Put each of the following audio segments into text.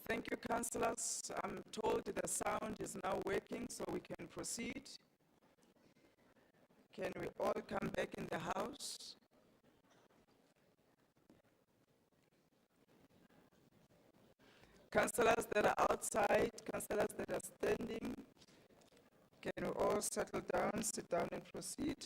Thank you, councillors. I'm told the sound is now working, so we can proceed. Can we all come back in the house? Councillors that are outside, councillors that are standing, can we all settle down, sit down and proceed?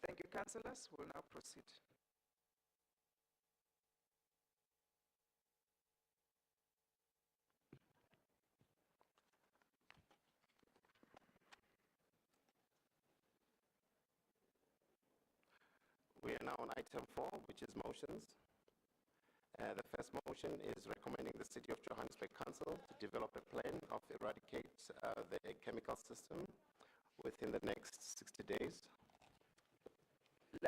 Thank you, councillors. We'll now proceed. We are now on item 4, which is motions. The first motion is recommending the City of Johannesburg Council to develop a plan of eradicate the chemical system within the next 60 days.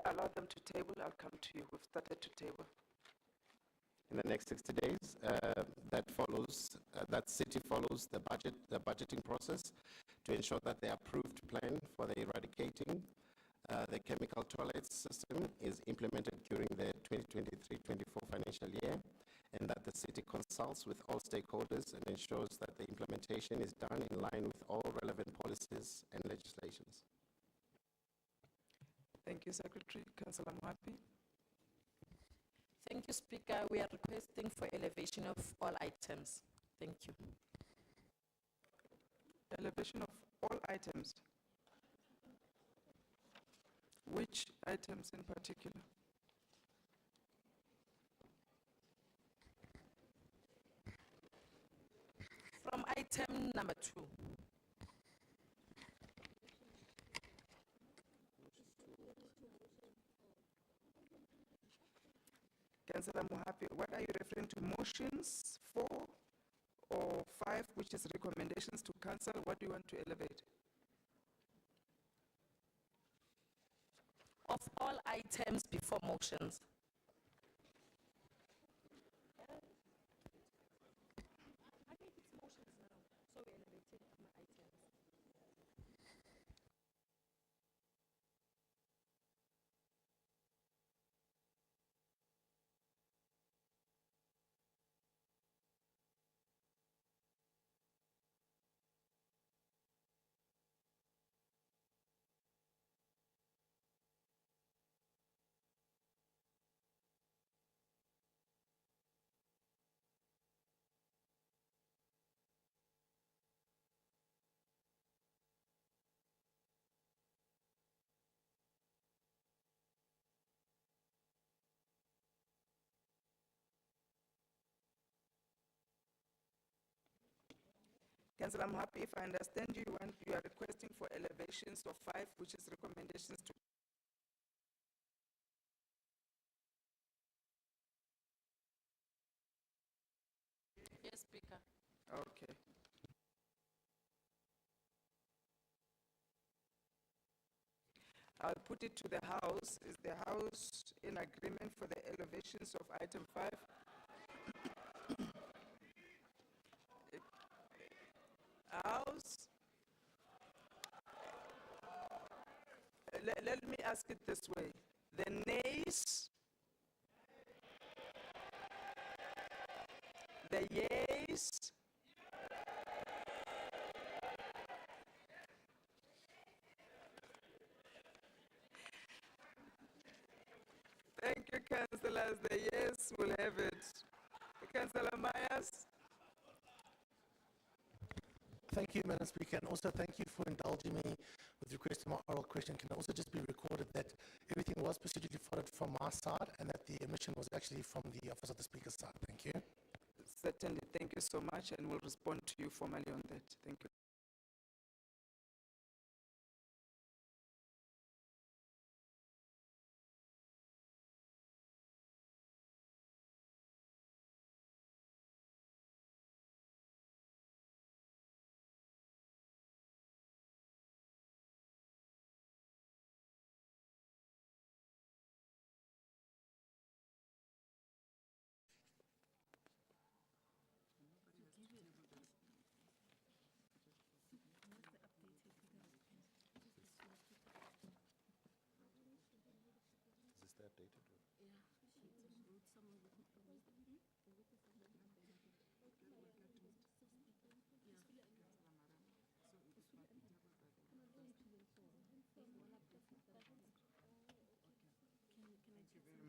Allow them to table. I'll come to you. We've started to table. In the next 60 days, that city follows the budgeting process to ensure that the approved plan for the eradicating the chemical toilets system is implemented during the 2023-24 financial year, and that the city consults with all stakeholders and ensures that the implementation is done in line with all relevant policies and legislations. Thank you, Secretary. Councillor Mwapi. Thank you, Speaker. We are requesting for elevation of all items. Thank you. Elevation of all items. Which items in particular? From item number 2. Councillor Mohapi, what are you referring to? Motions 4 or 5, which is recommendations to council? What do you want to elevate? Of all items before motions. I think it's motions now, so we're elevating items. Councillor Mohapi, if I understand you, you are requesting for elevations of 5, which is recommendations to. Yes, Speaker. Okay. I'll put it to the House. Is the House in agreement for the elevations of item 5? House? Let me ask it this way. The nays, the yeas, thank you, councillors. The yes will have it. Councillor Myers. Thank you, Madam Speaker, and also thank you for indulging me with request to my oral question. Can also just be recorded that everything was procedurally followed from my side and that the omission was actually from the Office of the Speaker's side. Thank you. Certainly, thank you so much, and we'll respond to you formally on that. Thank you.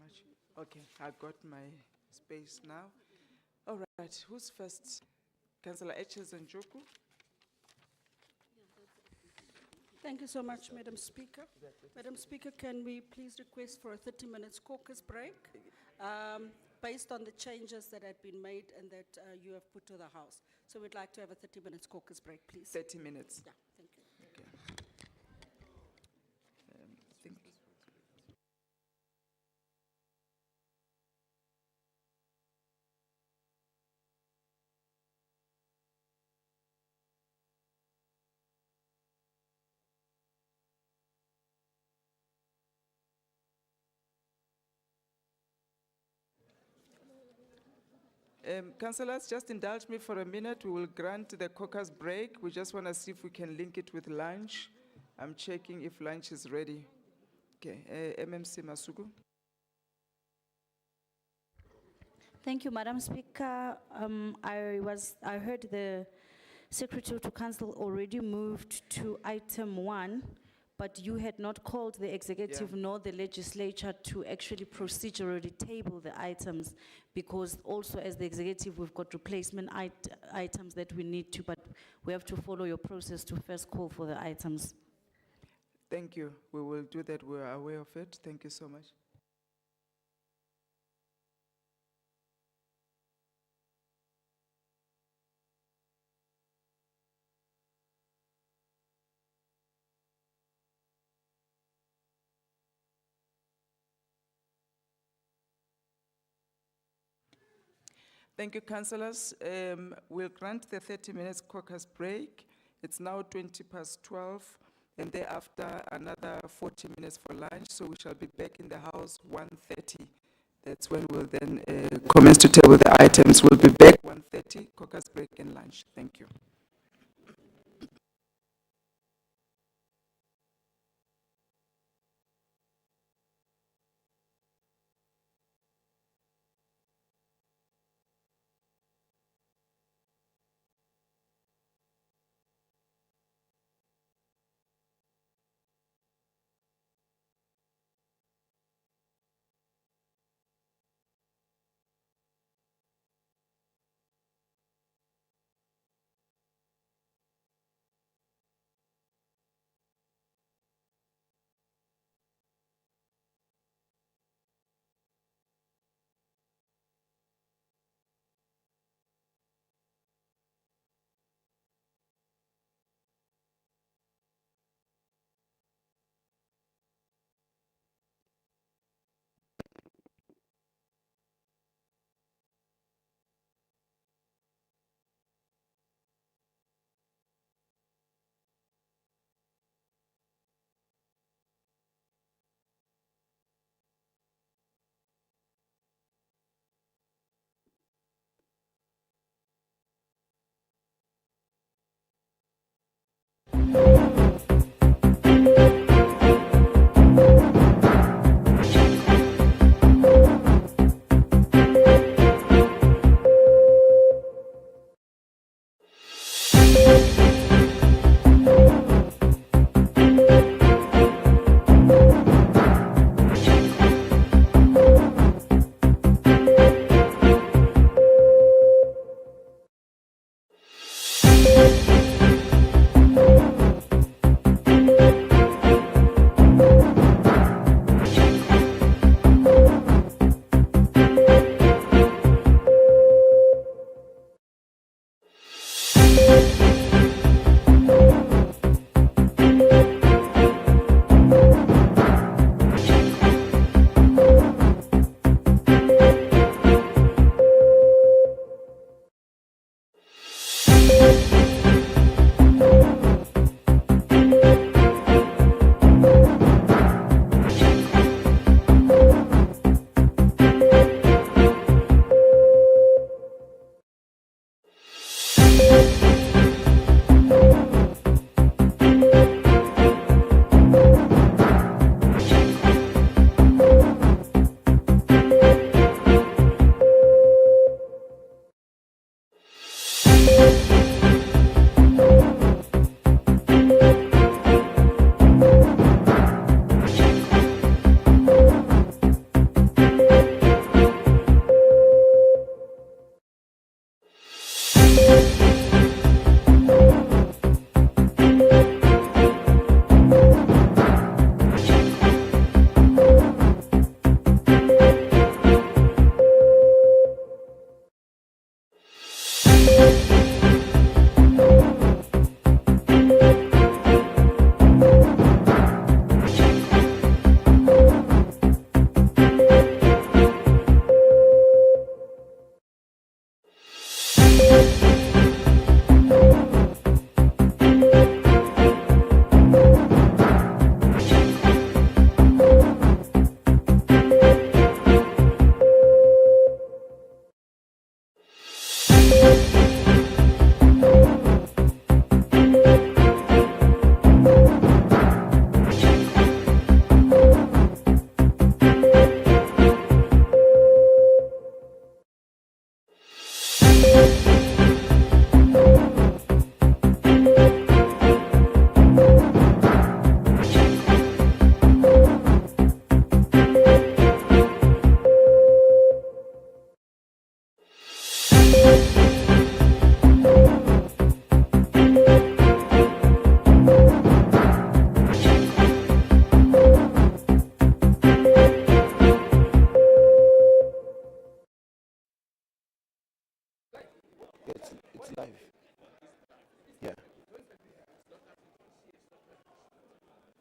Much. Okay, I got my space now. All right, who's first? Councillor Etches and Joku. Thank you so much, Madam Speaker. Madam Speaker, can we please request for a 30 minutes caucus break based on the changes that had been made and that you have put to the House? So we'd like to have a 30 minutes caucus break, please. 30 minutes. Yeah, thank you. Okay. Think. Councillors, just indulge me for a minute. We will grant the caucus break. We just want to see if we can link it with lunch. I'm checking if lunch is ready. Okay, MMC Masuku. Thank you, Madam Speaker. I heard the Secretary to Council already moved to item 1, but you had not called the executive nor the legislature to actually procedurally table the items, because also as the executive we've got replacement items that we need to, but we have to follow your process to first call for the items. Thank you. We will do that. We are aware of it. Thank you so much. Thank you, councillors. We'll grant the 30 minutes caucus break. It's now 12:20, and thereafter another 40 minutes for lunch. So we shall be back in the House 1:30. That's when we'll then commence to table the items. We'll be back 1:30, caucus break and lunch. Thank you.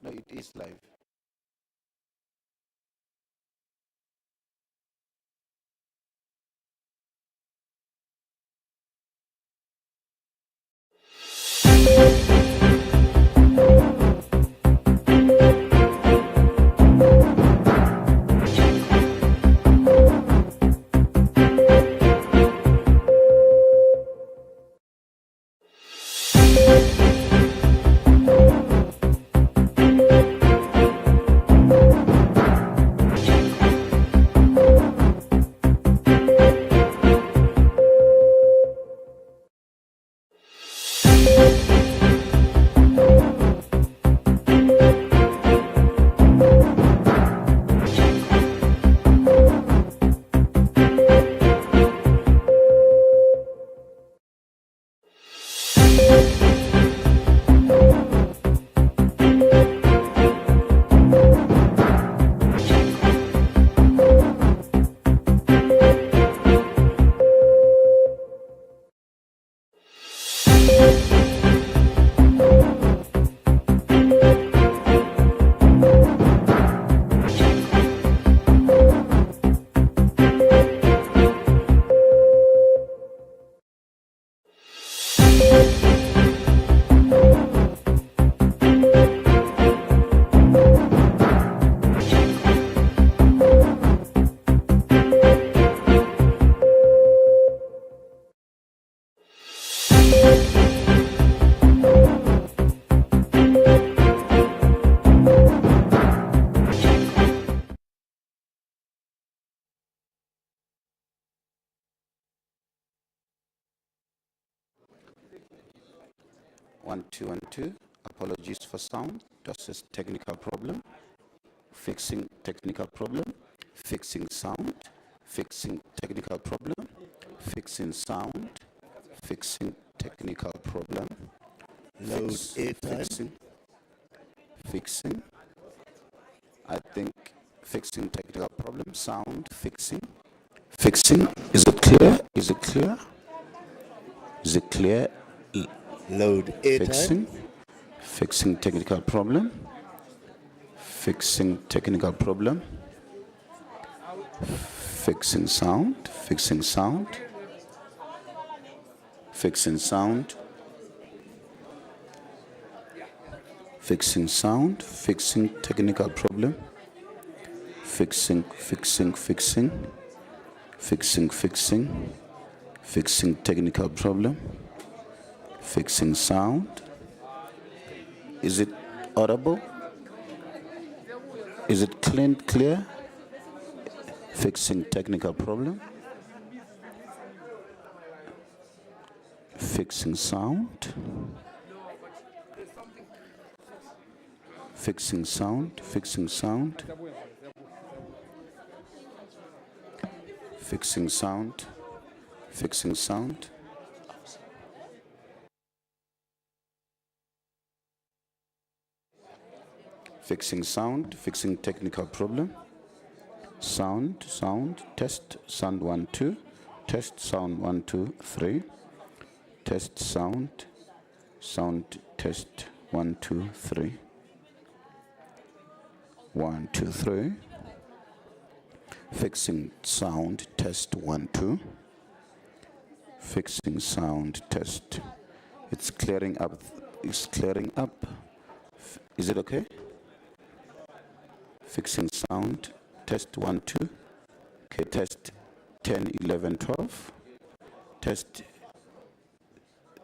No, it is live. One, two, and two. Apologies for sound. That's just technical problem. Fixing technical problem. Fixing sound. Fixing technical problem. Fixing sound. Fixing technical problem. Load airtime. Fixing. I think fixing technical problem. Sound. Fixing. Fixing. Is it clear? Is it clear? Is it clear? Load airtime. Fixing. Fixing technical problem. Fixing technical problem. Fixing sound. Fixing sound. Fixing sound. Fixing sound. Fixing technical problem. Fixing. Fixing technical problem. Fixing sound. Is it audible? Is it clear? Fixing technical problem. Fixing sound. Fixing sound. Fixing sound. Fixing sound. Fixing sound. Fixing sound, fixing technical problem. Sound, test, sound 1, 2. Test, sound 1, 2, 3. Test, sound, test 1, 2, 3. 1, 2, 3. Fixing sound, test 1, 2. Fixing sound, test. It's clearing up. It's clearing up. Is it okay? Fixing sound, test 1, 2. Okay, test 10, 11, 12. Test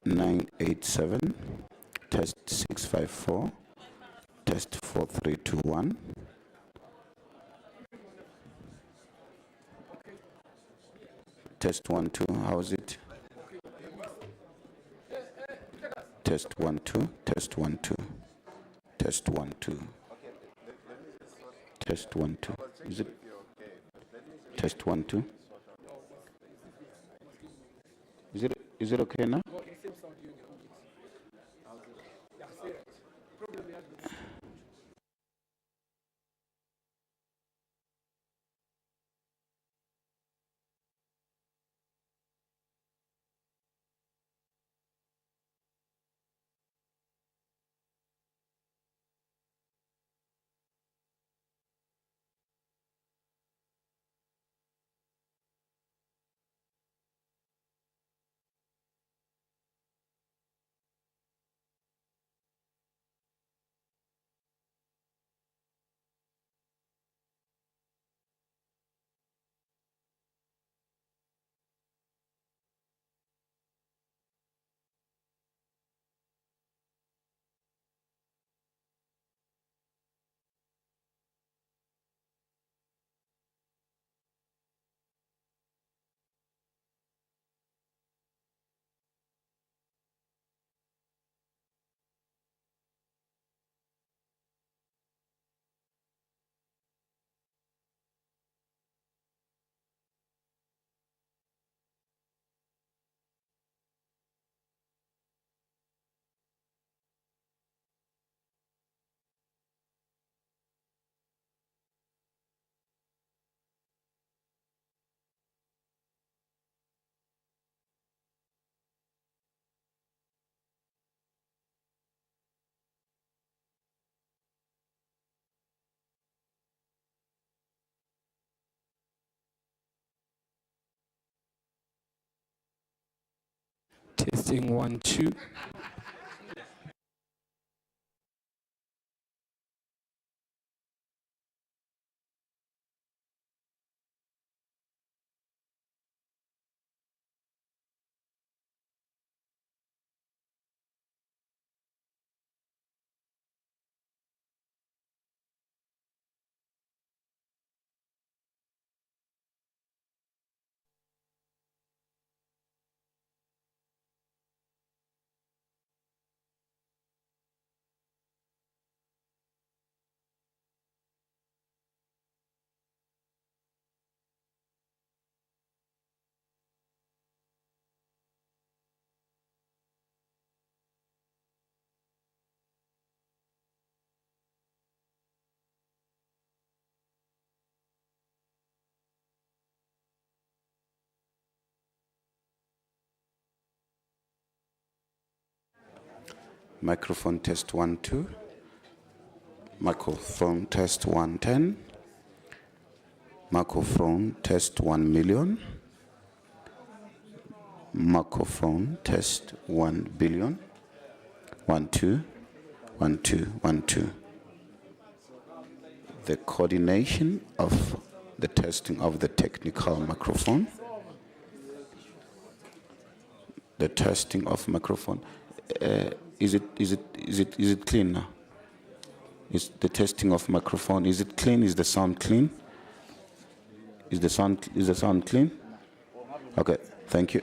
9, 8, 7. Test 6, 5, 4. Test 4, 3, 2, 1. Test 1, 2, how's it? Test 1, 2, test 1, 2. Test 1, 2. Test 1, 2. Is it? Test 1, 2. Is it okay now? Testing 1, 2. Microphone test 1, 2. Microphone test 110. Microphone test 1 million. Microphone test 1 billion. 1, 2, 1, 2, 1, 2. The coordination of the testing of the technical microphone. The testing of microphone. Is it clean now? Is the testing of microphone, is it clean? Is the sound clean? Is the sound clean? Okay, thank you.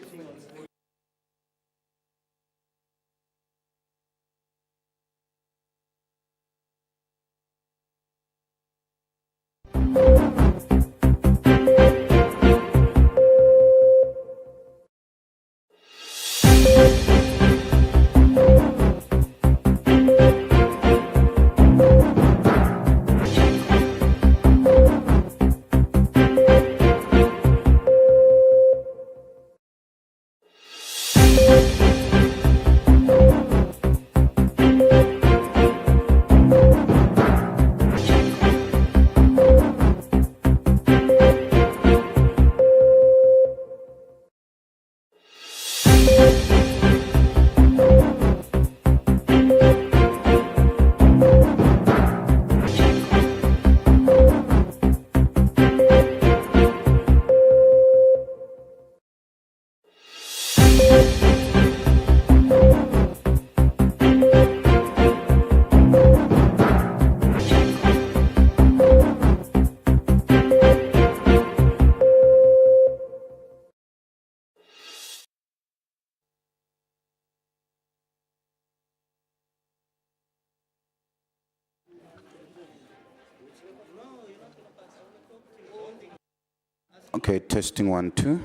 Okay, testing 1, 2.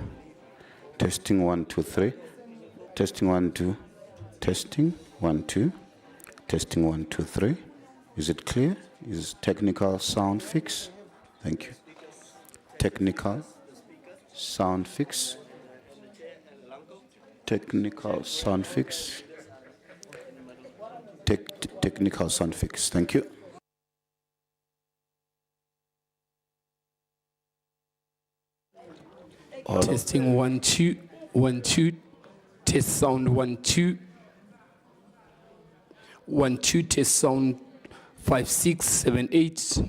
Testing 1, 2, 3. Testing 1, 2. Testing 1, 2. Testing 1, 2, 3. Is it clear? Is technical sound fix? Thank you. Technical sound fix. Technical sound fix. Technical sound fix. Thank you. Testing 1, 2, 1, 2. Test sound 1, 2. 1, 2. Test sound 5, 6, 7, 8.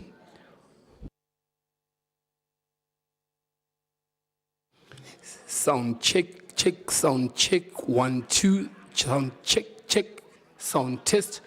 Sound check, check, sound check. 1, 2. Sound check, check. Sound test.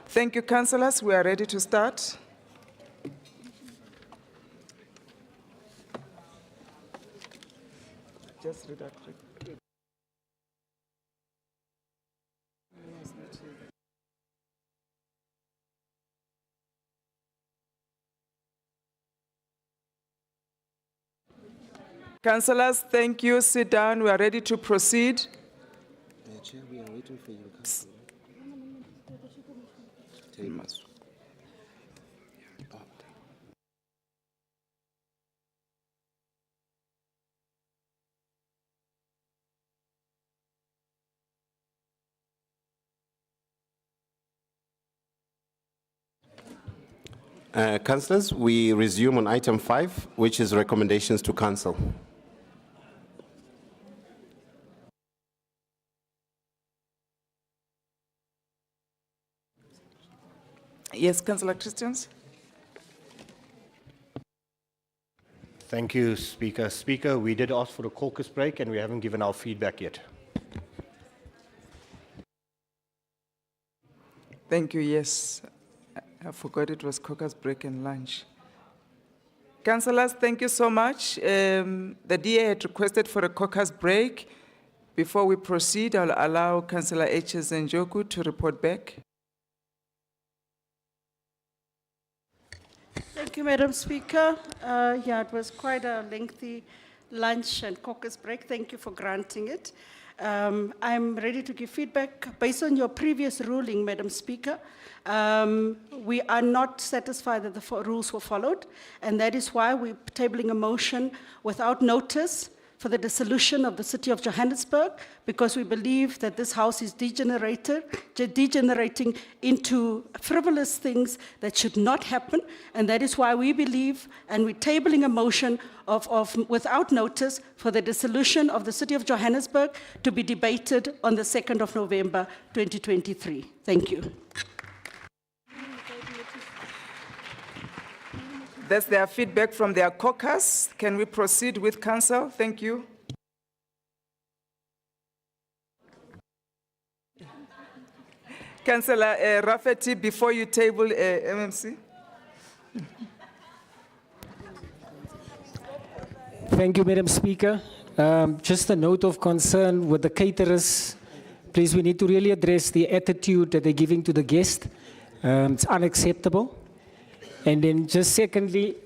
Thank you, councillors. We are ready to start. Just read that. Councillors, thank you. Sit down. We are ready to proceed. Chair, we are waiting for you. Councillors, we resume on item 5, which is recommendations to council. Yes, Councillor Christians. Thank you, Speaker. Speaker, we did ask for a caucus break and we haven't given our feedback yet. Thank you, yes. I forgot it was caucus break and lunch. Councillors, thank you so much. The DA had requested for a caucus break. Before we proceed, I'll allow Councillor H.S. Njoku to report back. Thank you, Madam Speaker. Yeah, it was quite a lengthy lunch and caucus break. Thank you for granting it. I'm ready to give feedback. Based on your previous ruling, Madam Speaker, we are not satisfied that the rules were followed, and that is why we're tabling a motion without notice for the dissolution of the City of Johannesburg, because we believe that this house is degenerating into frivolous things that should not happen, and that is why we believe, and we're tabling a motion of without notice for the dissolution of the City of Johannesburg to be debated on the 2nd of November, 2023. Thank you. That's their feedback from their caucus. Can we proceed with council? Thank you. Councillor Rafferty, before you table MMC. Thank you, Madam Speaker. Just a note of concern with the caterers. Please, we need to really address the attitude that they're giving to the guest. It's unacceptable. And then just secondly,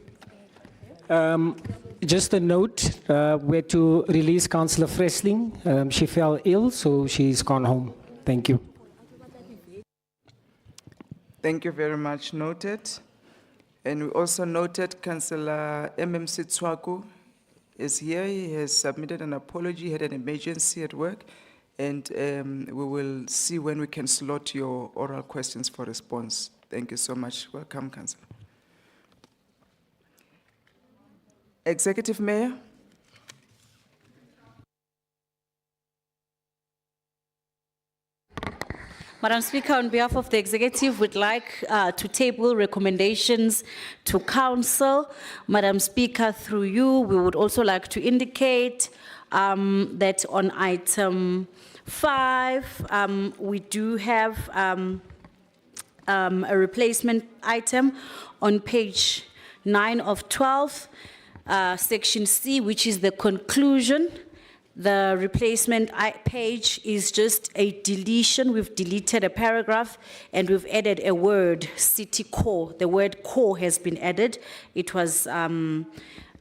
just a note, we're to release Councillor Fresling. She fell ill, so she's gone home. Thank you. Thank you very much. Noted. And we also noted Councillor MMC Tswaku is here. He has submitted an apology. He had an emergency at work. And we will see when we can slot your oral questions for response. Thank you so much. Welcome, Councillor. Executive Mayor. Madam Speaker, on behalf of the executive, we'd like to table recommendations to council. Madam Speaker, through you, we would also like to indicate that on item 5, we do have a replacement item on page 9 of 12, section C, which is the conclusion. The replacement page is just a deletion. We've deleted a paragraph and we've added a word, city core. The word core has been added. It was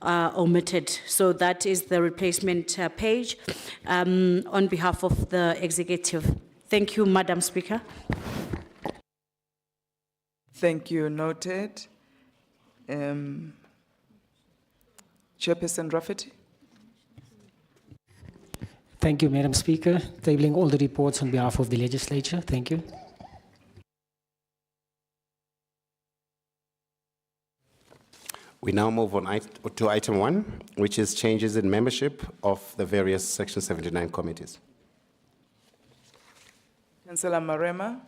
omitted. So that is the replacement page on behalf of the executive. Thank you, Madam Speaker. Thank you. Noted. Chairperson Rafferty. Thank you, Madam Speaker. Tabling all the reports on behalf of the legislature. Thank you. We now move on to item 1, which is changes in membership of the various Section 79 committees. Councillor Marema.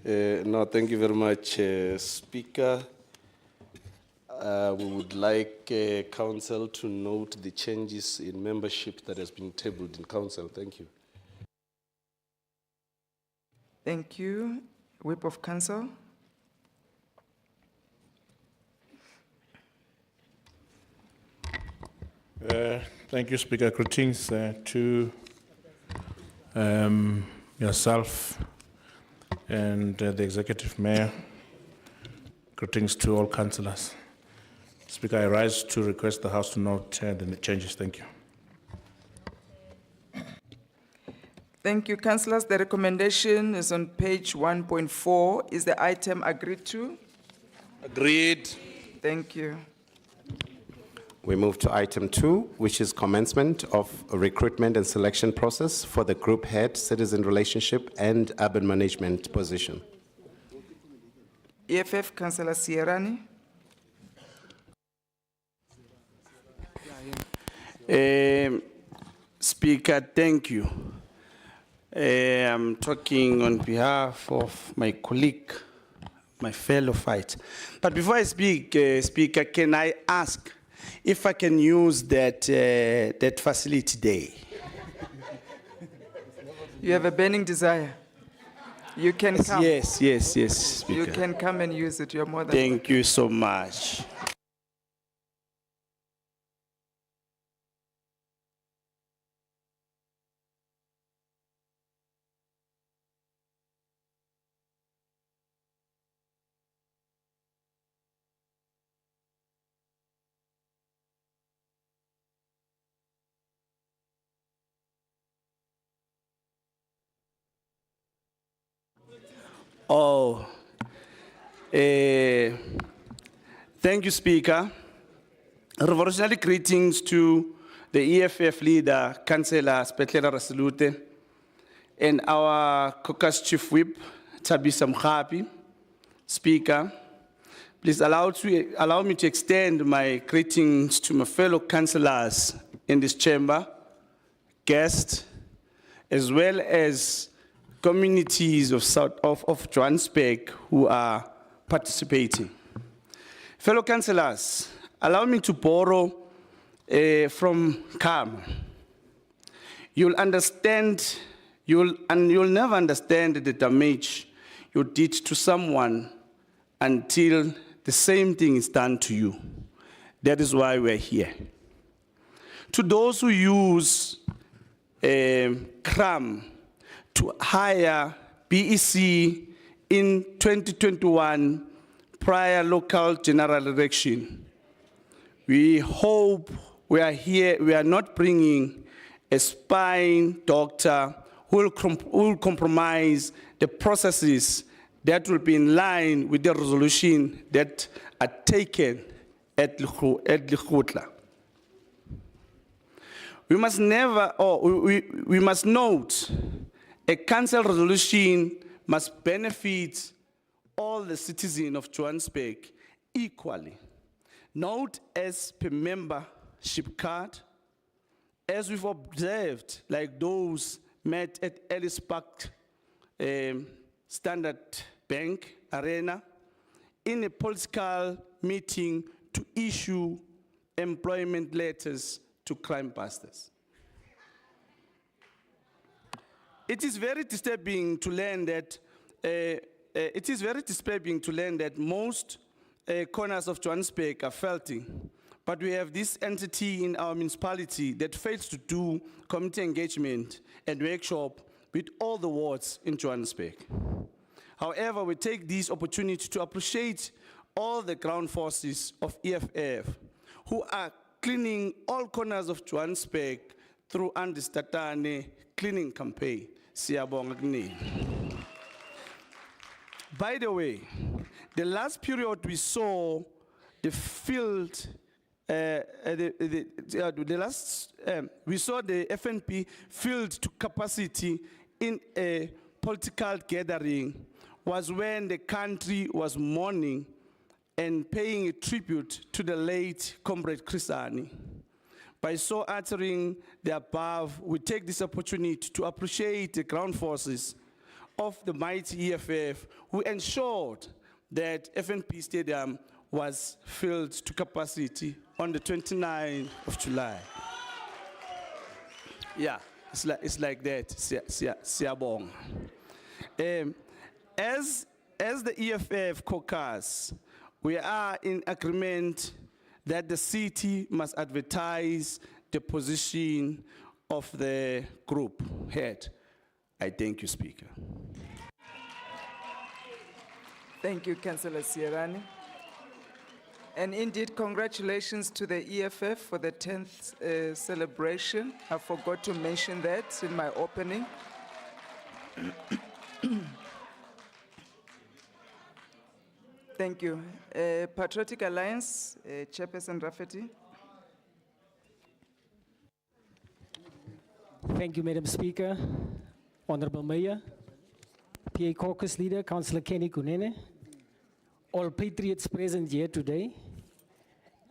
No, thank you very much, Speaker. We would like Council to note the changes in membership that has been tabled in Council. Thank you. Thank you. Whip of Council. Thank you, Speaker. Greetings to yourself and the Executive Mayor. Greetings to all councillors. Speaker, I rise to request the House to note the changes. Thank you. Thank you, councillors. The recommendation is on page 1.4. Is the item agreed to? Agreed. Thank you. We move to item 2, which is commencement of a recruitment and selection process for the group head, citizen relationship and urban management position. EFF, Councillor Sierrani. Speaker, thank you. I'm talking on behalf of my colleague, my fellow fighter. But before I speak, Speaker, can I ask if I can use that facility there? You have a burning desire. You can come. Yes, Speaker. You can come and use it. You're more than Thank you so much. Oh, thank you, Speaker. Revolutionary greetings to the EFF leader, Councillor Bapela Rasalute, and our caucus chief whip, Tabisa Mkhapi. Speaker, please allow me to extend my greetings to my fellow councillors in this chamber, guests, as well as communities of Johannesburg who are participating. Fellow councillors, allow me to borrow from Karma. You'll understand, you'll never understand the damage you did to someone until the same thing is done to you. That is why we're here. To those who use CRAM to hire BEC in 2021 prior local general election. We hope we are here, we are not bringing a spine doctor who will compromise the processes that will be in line with the resolution that are taken at Lekgotla. We must never, we must note a council resolution must benefit all the citizens of Johannesburg equally, not as per membership card, as we've observed, like those met at Ellis Park Standard Bank Arena, in a political meeting to issue employment letters to crime busters. It is very disturbing to learn that most corners of Johannesburg are felting, but we have this entity in our municipality that fails to do community engagement and workshop with all the wards in Johannesburg. However, we take this opportunity to appreciate all the ground forces of EFF who are cleaning all corners of Johannesburg through Andistatane cleaning campaign. Siyabonga kunini. By the way, the last period we saw the field, we saw the FNP filled to capacity in a political gathering was when the country was mourning and paying a tribute to the late Comrade Chrisani. By so uttering the above, we take this opportunity to appreciate the ground forces of the mighty EFF who ensured that FNP Stadium was filled to capacity on the 29th of July. Yeah, it's like that. Siyabonga. As the EFF caucus, we are in agreement that the city must advertise the position of the group head. I thank you, Speaker. Thank you, Councillor Sierrani. And indeed, congratulations to the EFF for the 10th celebration. I forgot to mention that in my opening. Thank you. Patriotic Alliance, Chairperson Rafferty. Thank you, Madam Speaker. Honorable Mayor, PA Caucus Leader, Councillor Kenny Kunene, all patriots present here today.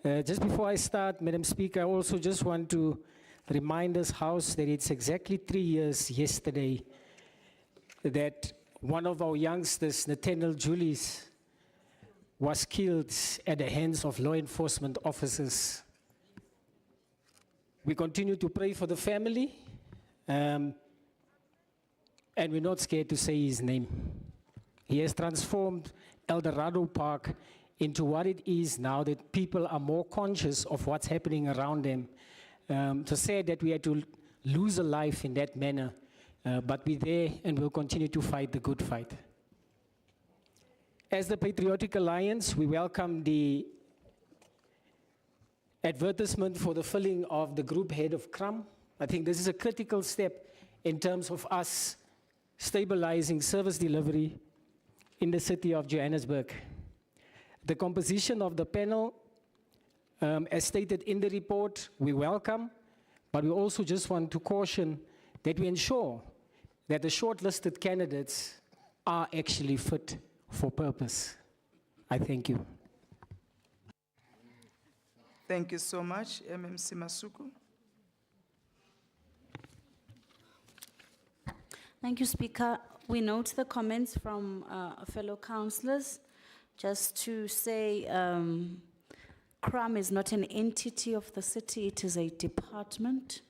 Just before I start, Madam Speaker, I also just want to remind this House that it's exactly 3 years yesterday that one of our youngsters, Nathaniel Julius, was killed at the hands of law enforcement officers. We continue to pray for the family, and we're not scared to say his name. He has transformed El Dorado Park into what it is now, that people are more conscious of what's happening around them. To say that we had to lose a life in that manner, but we're there and we'll continue to fight the good fight. As the Patriotic Alliance, we welcome the advertisement for the filling of the group head of CRUM. I think this is a critical step in terms of us stabilizing service delivery in the city of Johannesburg. The composition of the panel, as stated in the report, we welcome, but we also just want to caution that we ensure that the shortlisted candidates are actually fit for purpose. I thank you. Thank you so much, MMC Masuku. Thank you, Speaker. We note the comments from fellow councillors. Just to say, CRUM is not an entity of the city, it is a department,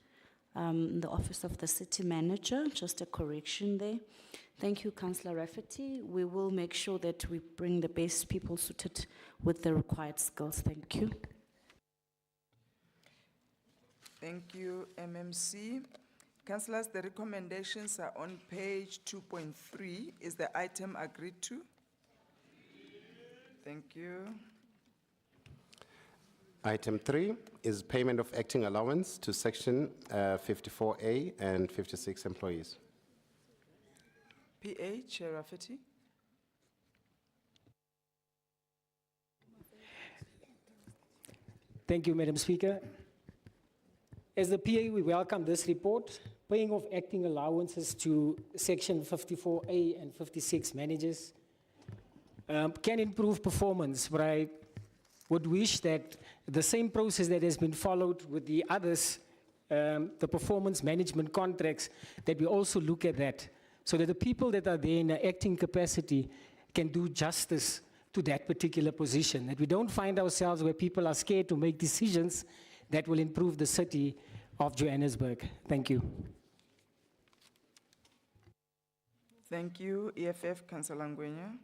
the Office of the City Manager, just a correction there. Thank you, Councillor Rafferty. We will make sure that we bring the best people suited with the required skills. Thank you. Thank you, MMC. Councillors, the recommendations are on page 2.3. Is the item agreed to? Thank you. Item 3 is payment of acting allowance to section 54A and 56 employees. PA, Chair Rafferty. Thank you, Madam Speaker. As the PA, we welcome this report. Paying of acting allowances to section 54A and 56 managers can improve performance, but I would wish that the same process that has been followed with the others, the performance management contracts, that we also look at that, so that the people that are there in an acting capacity can do justice to that particular position, that we don't find ourselves where people are scared to make decisions that will improve the city of Johannesburg. Thank you. Thank you, EFF, Councillor Ngwenya.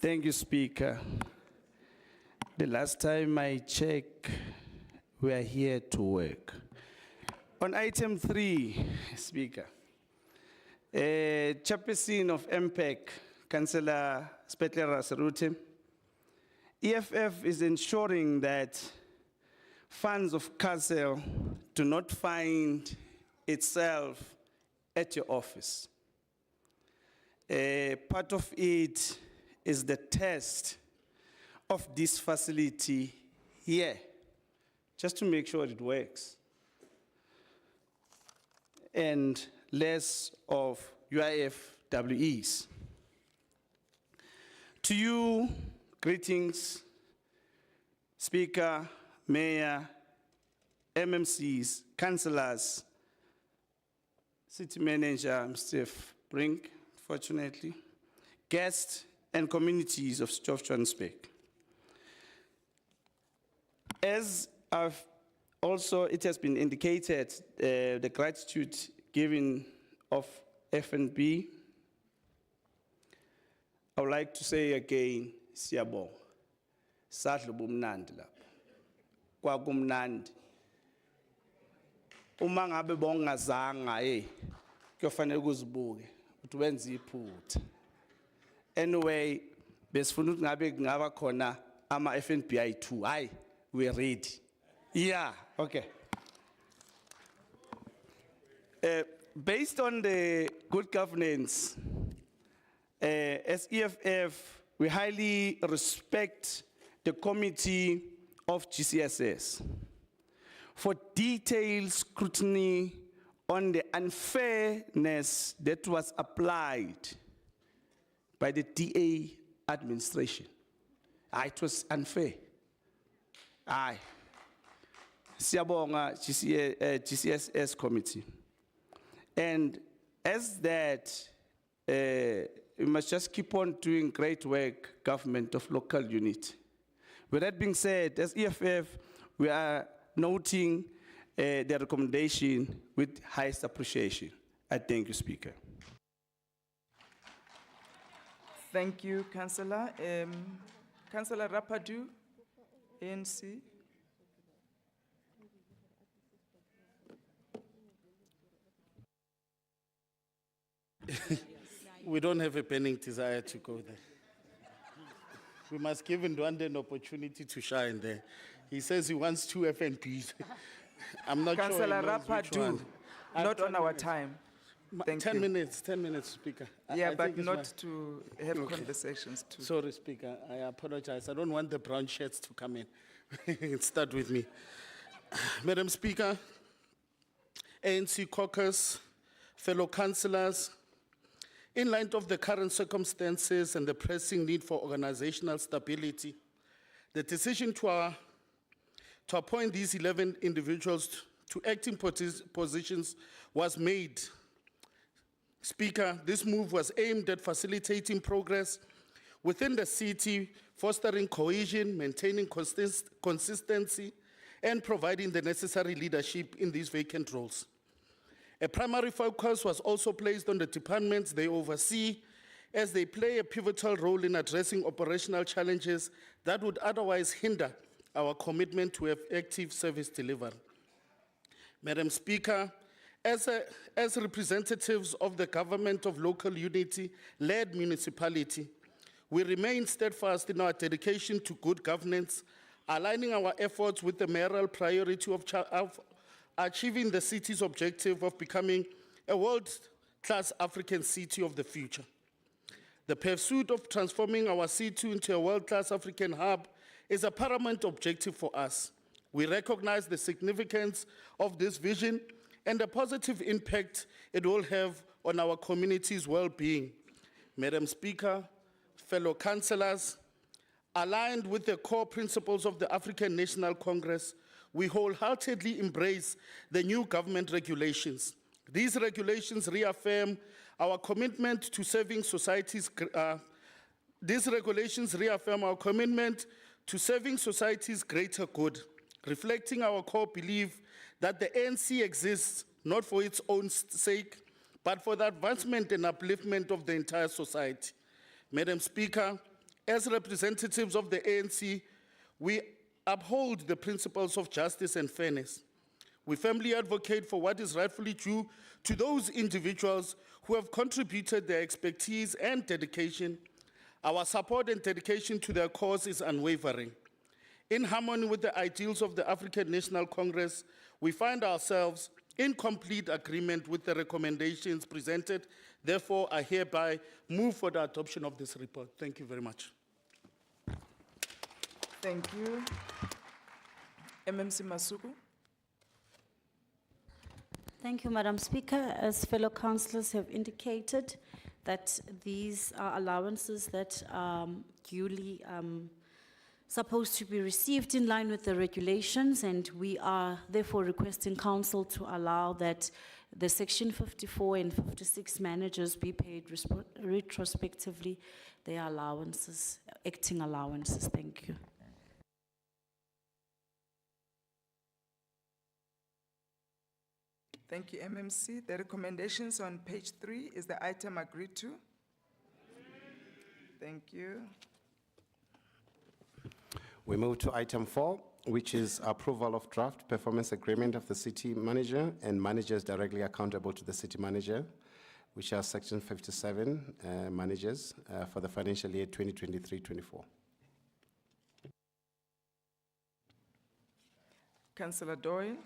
Thank you, Speaker. The last time I checked, we are here to work. On item 3, Speaker, Chairperson of MPEC, Councillor Spetler Rasarute, EFF is ensuring that funds of council do not find itself at your office. Part of it is the test of this facility here, just to make sure it works, and less of UIFWEs. To you, greetings, Speaker, Mayor, MMCs, councillors, City Manager, Mr. Brink, fortunately, guests and communities of Johannesburg. As I've also, it has been indicated, the gratitude given of FNB, I would like to say again, siyabonga. Sadla ubumnandi lapha. Kwakumnandi. Uma ngabe bongazanga kuyofanele ukuzibuke ukuthi wenza iphutha. Anyway, besifuna ukuthi ngabe kungaba khona ama FNBI 2. Hayi, we're ready. Yeah, okay. Based on the good governance, as EFF, we highly respect the committee of GCSS for detailed scrutiny on the unfairness that was applied by the DA administration. It was unfair. Siyabonga GCSS committee. And as that, we must just keep on doing great work, government of local unit. With that being said, as EFF, we are noting the recommendation with highest appreciation. I thank you, Speaker. Thank you, Councillor. Councillor Rapadu, ANC. We don't have a burning desire to go there. We must give Ndwande an opportunity to shine there. He says he wants 2 FNPs. I'm not Councillor sure he knows which Rapadu, one. not on our time. Thank 10 you. minutes, 10 minutes, Speaker. Yeah, I but think it's not my- to have Okay. conversations too. Sorry, Speaker, I apologize. I don't want the brown shirts to come in. Start with me. Madam Speaker, ANC caucus, fellow councillors, in light of the current circumstances and the pressing need for organizational stability, the decision to appoint these 11 individuals to acting positions was made. Speaker, this move was aimed at facilitating progress within the city, fostering cohesion, maintaining consistency, and providing the necessary leadership in these vacant roles. A primary focus was also placed on the departments they oversee, as they play a pivotal role in addressing operational challenges that would otherwise hinder our commitment to effective service delivery. Madam Speaker, as representatives of the government of local unity-led municipality, we remain steadfast in our dedication to good governance, aligning our efforts with the mayoral priority of achieving the city's objective of becoming a world-class African city of the future. The pursuit of transforming our city into a world-class African hub is a paramount objective for us. We recognize the significance of this vision and the positive impact it will have on our community's well-being. Madam Speaker, fellow councillors, aligned with the core principles of the African National Congress, we wholeheartedly embrace the new government regulations. These regulations reaffirm our commitment to serving society's greater good, reflecting our core belief that the ANC exists not for its own sake, but for the advancement and upliftment of the entire society. Madam Speaker, as representatives of the ANC, we uphold the principles of justice and fairness. We firmly advocate for what is rightfully due to those individuals who have contributed their expertise and dedication. Our support and dedication to their cause is unwavering. In harmony with the ideals of the African National Congress, we find ourselves in complete agreement with the recommendations presented. Therefore, I hereby move for the adoption of this report. Thank you very much. Thank you. MMC Masuku. Thank you, Madam Speaker. As fellow councillors have indicated, that these are allowances that are duly supposed to be received in line with the regulations, and we are therefore requesting council to allow that the Section 54 and 56 managers be paid retrospectively their allowances, acting allowances. Thank you. Thank you, MMC. The recommendations on page 3, is the item agreed to? Thank you. We move to item 4, which is approval of draft performance agreement of the city manager and managers directly accountable to the city manager, which are section 57 managers for the financial year 2023-24. Councillor Doyle.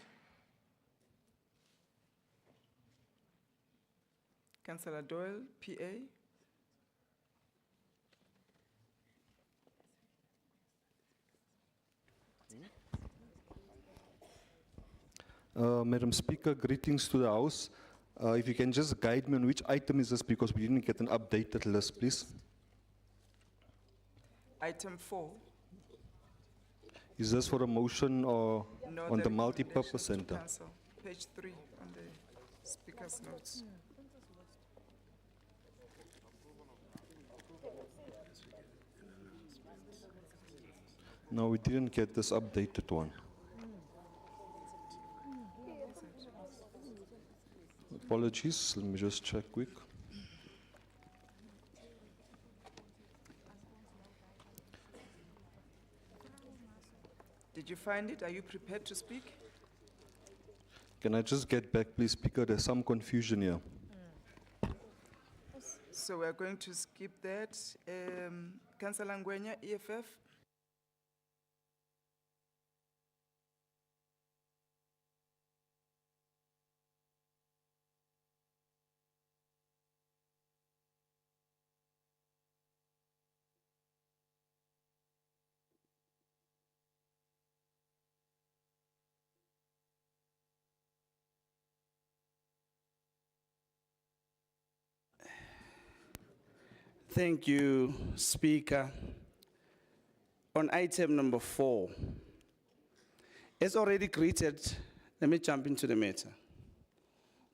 Councillor Doyle, PA. Madam Speaker, greetings to the House. If you can just guide me on which item is this, because we didn't get an updated list, please. Item 4. Is this for a motion or No, on the recommendation multi-purpose to center? cancel. Page 3 on the speaker's notes. No, we didn't get this updated one. Apologies, let me just check quick. Did you find it? Are you prepared to speak? Can I just get back, please, Speaker? There's some confusion here. So we're going to skip that. Councillor Ngwenya, EFF. Thank you, Speaker. On item number 4, as already greeted, let me jump into the matter.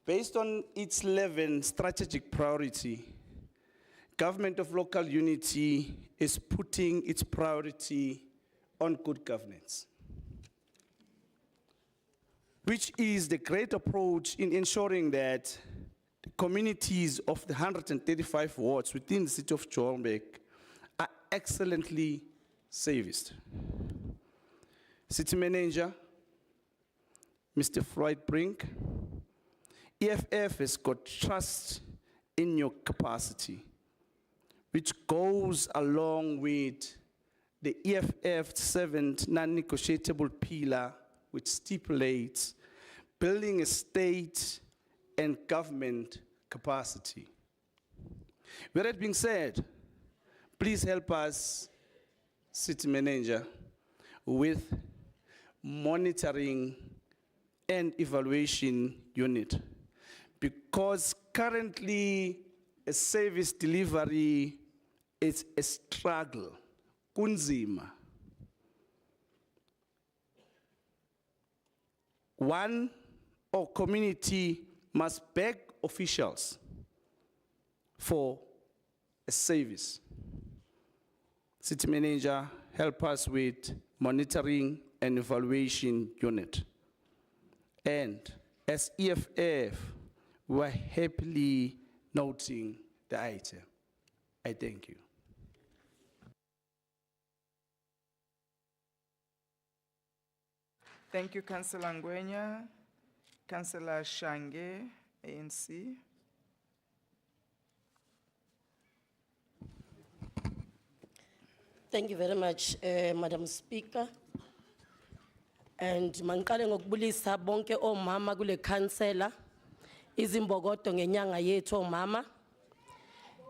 Based on its 11 strategic priority, Government of Local Unity is putting its priority on good governance, which is the great approach in ensuring that the communities of the 135 wards within the city of Joburg are excellently serviced. City Manager, Mr. Floyd Brink, EFF has got trust in your capacity, which goes along with the EFF 7th non-negotiable pillar, which stipulates building a state and government capacity. With that being said, please help us, City Manager, with monitoring and evaluation unit, because currently a service delivery is a struggle, kunzima. One or community must beg officials for a service. City Manager, help us with monitoring and evaluation unit. And as EFF, we're happily noting the item. I thank you. Thank you, Councillor Ngwenya. Councillor Shange, ANC. Thank you very much, Madam Speaker. And mangqale ngokubulisa bonke omama kule councillor izimbokodo ngenyanga yethu omama.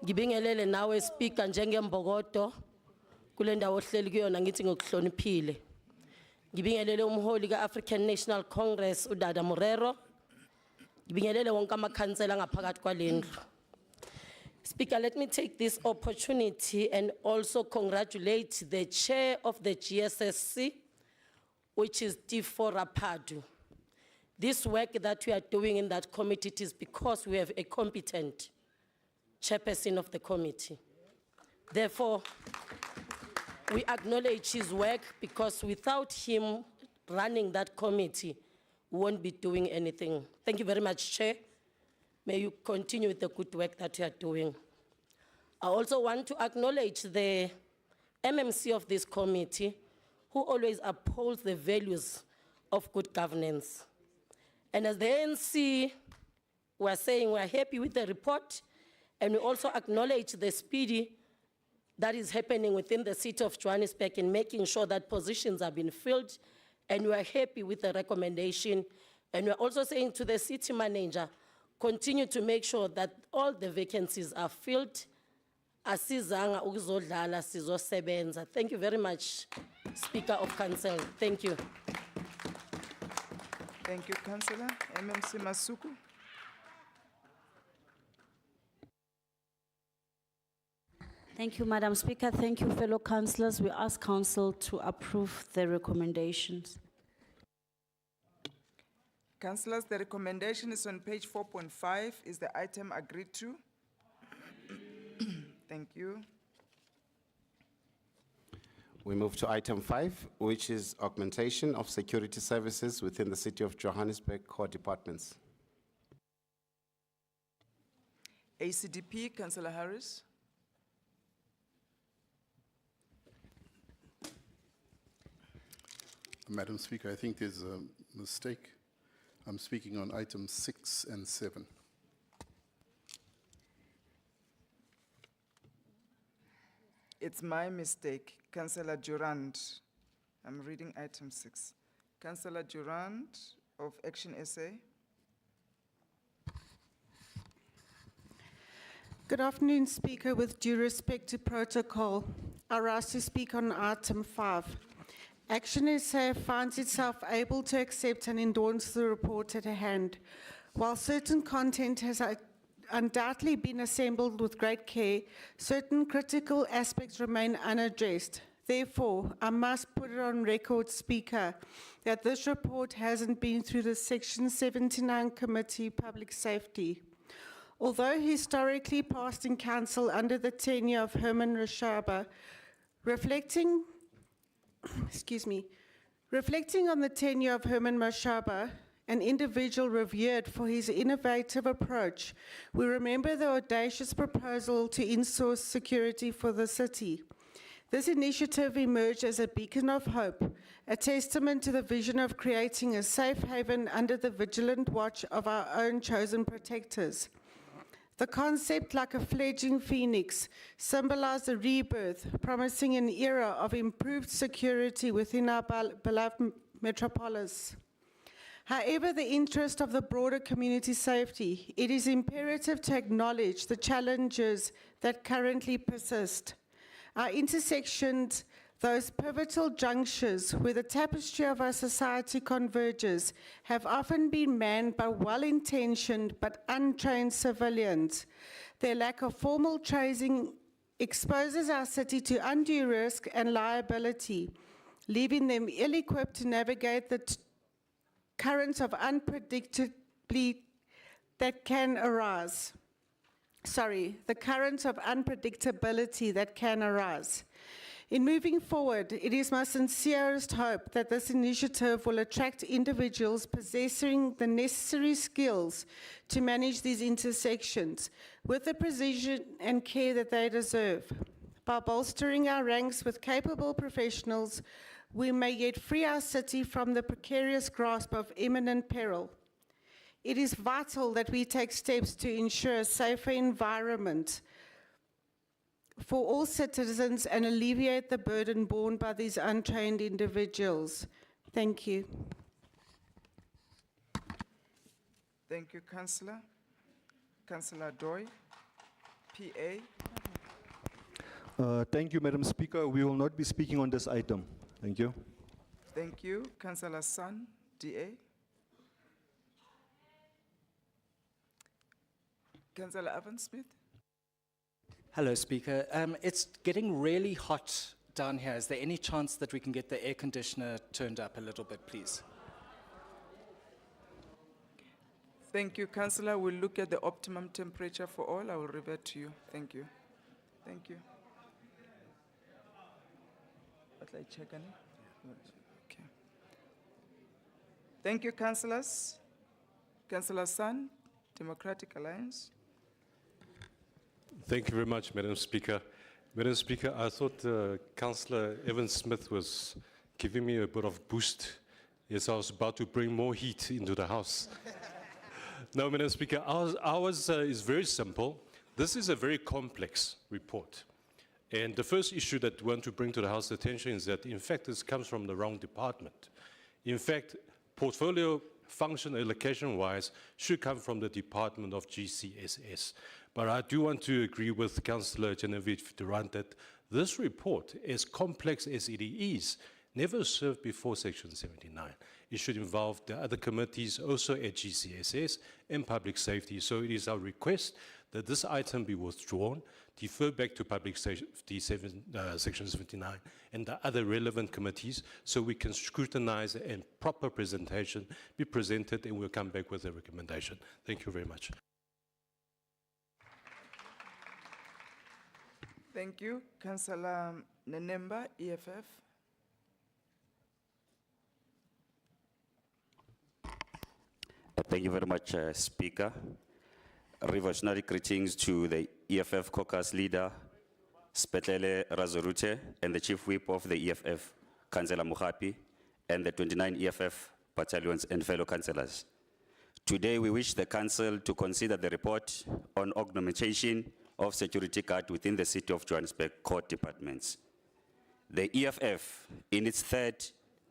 Ngibingelele nawe Speaker njengembokodo kule ndawo ohleli kuyona ngithi ngokuhloniphile. Ngibingelele umholi ka-African National Congress uDada Morero. Ngibingelele wonke amakhansela ngaphakathi kwalendlu. Speaker, let me take this opportunity and also congratulate the chair of the GSSC, which is Tifo Rapadu. This work that we are doing in that committee, it is because we have a competent chairperson of the committee. Therefore, we acknowledge his work because without him running that committee, we won't be doing anything. Thank you very much, Chair. May you continue with the good work that you are doing. I also want to acknowledge the MMC of this committee, who always upholds the values of good governance. And as the ANC, we are saying we are happy with the report, and we also acknowledge the speedy that is happening within the city of Johannesburg in making sure that positions are being filled, and we are happy with the recommendation. And we are also saying to the city manager, continue to make sure that all the vacancies are filled. Asizanga ukuzodlala sizosebenza. Thank you very much, Speaker of Council. Thank you. Thank you, Councillor. MMC Masuku. Thank you, Madam Speaker. Thank you, fellow councillors. We ask council to approve the recommendations. Councillors, the recommendation is on page 4.5. Is the item agreed to? Thank you. We move to item 5, which is augmentation of security services within the City of Johannesburg core departments. ACDP, Councillor Harris. Madam Speaker, I think there's a mistake. I'm speaking on items 6 and 7. It's my mistake, Councillor Durand. I'm reading item 6. Councillor Durand of Action SA. Good afternoon, Speaker. With due respect to protocol, I rise to speak on item 5. Action SA finds itself able to accept and endorse the report at hand. While certain content has undoubtedly been assembled with great care, certain critical aspects remain unaddressed. Therefore, I must put it on record, Speaker, that this report hasn't been through the Section 79 Committee, Public Safety. Although historically passed in Council under the tenure of Herman Rashaba, reflecting on the tenure of Herman Mashaba, an individual revered for his innovative approach, we remember the audacious proposal to insource security for the city. This initiative emerged as a beacon of hope, a testament to the vision of creating a safe haven under the vigilant watch of our own chosen protectors. The concept, like a fledgling phoenix, symbolized a rebirth, promising an era of improved security within our beloved metropolis. However, the interest of the broader community safety, it is imperative to acknowledge the challenges that currently persist. Our intersections, those pivotal junctures where the tapestry of our society converges, have often been manned by well-intentioned but untrained civilians. Their lack of formal training exposes our city to undue risk and liability, leaving them ill-equipped to navigate the currents of unpredictability that can arise. The currents of unpredictability that can arise. In moving forward, it is my sincerest hope that this initiative will attract individuals possessing the necessary skills to manage these intersections with the precision and care that they deserve. By bolstering our ranks with capable professionals, we may yet free our city from the precarious grasp of imminent peril. It is vital that we take steps to ensure a safer environment for all citizens and alleviate the burden borne by these untrained individuals. Thank you. Thank you, Councillor. Councillor Doy, PA. Thank you, Madam Speaker. We will not be speaking on this item. Thank you. Thank you. Councillor San, DA. Councillor Evans-Smith. Hello, Speaker. It's getting really hot down here. Is there any chance that we can get the air conditioner turned up a little bit, please? Thank you, Councillor. We'll look at the optimum temperature for all. I will revert to you. Thank you. Thank you. What I check on it? Okay. Thank you, councillors. Councillor San, Democratic Alliance. Thank you very much, Madam Speaker. Madam Speaker, I thought Councillor Evans-Smith was giving me a bit of boost as I was about to bring more heat into the House. No, Madam Speaker, ours is very simple. This is a very complex report. And the first issue that we want to bring to the House's attention is that, in fact, this comes from the wrong department. In fact, portfolio function allocation-wise should come from the Department of GCSS. But I do want to agree with Councillor Genevieve Durant that this report, as complex as it is, never served before Section 79. It should involve the other committees also at GCSS and Public Safety. So it is our request that this item be withdrawn, defer back to Public Safety Section 79 and the other relevant committees so we can scrutinize and proper presentation be presented, and we'll come back with a recommendation. Thank you very much. Thank you. Councillor Nenemba, EFF. Thank you very much, Speaker. Revolutionary greetings to the EFF caucus leader, Spetlele Razorute, and the chief whip of the EFF, Councillor Muhapi, and the 29 EFF battalions and fellow councillors. Today, we wish the council to consider the report on augmentation of security guard within the City of Johannesburg court departments. The EFF, in its third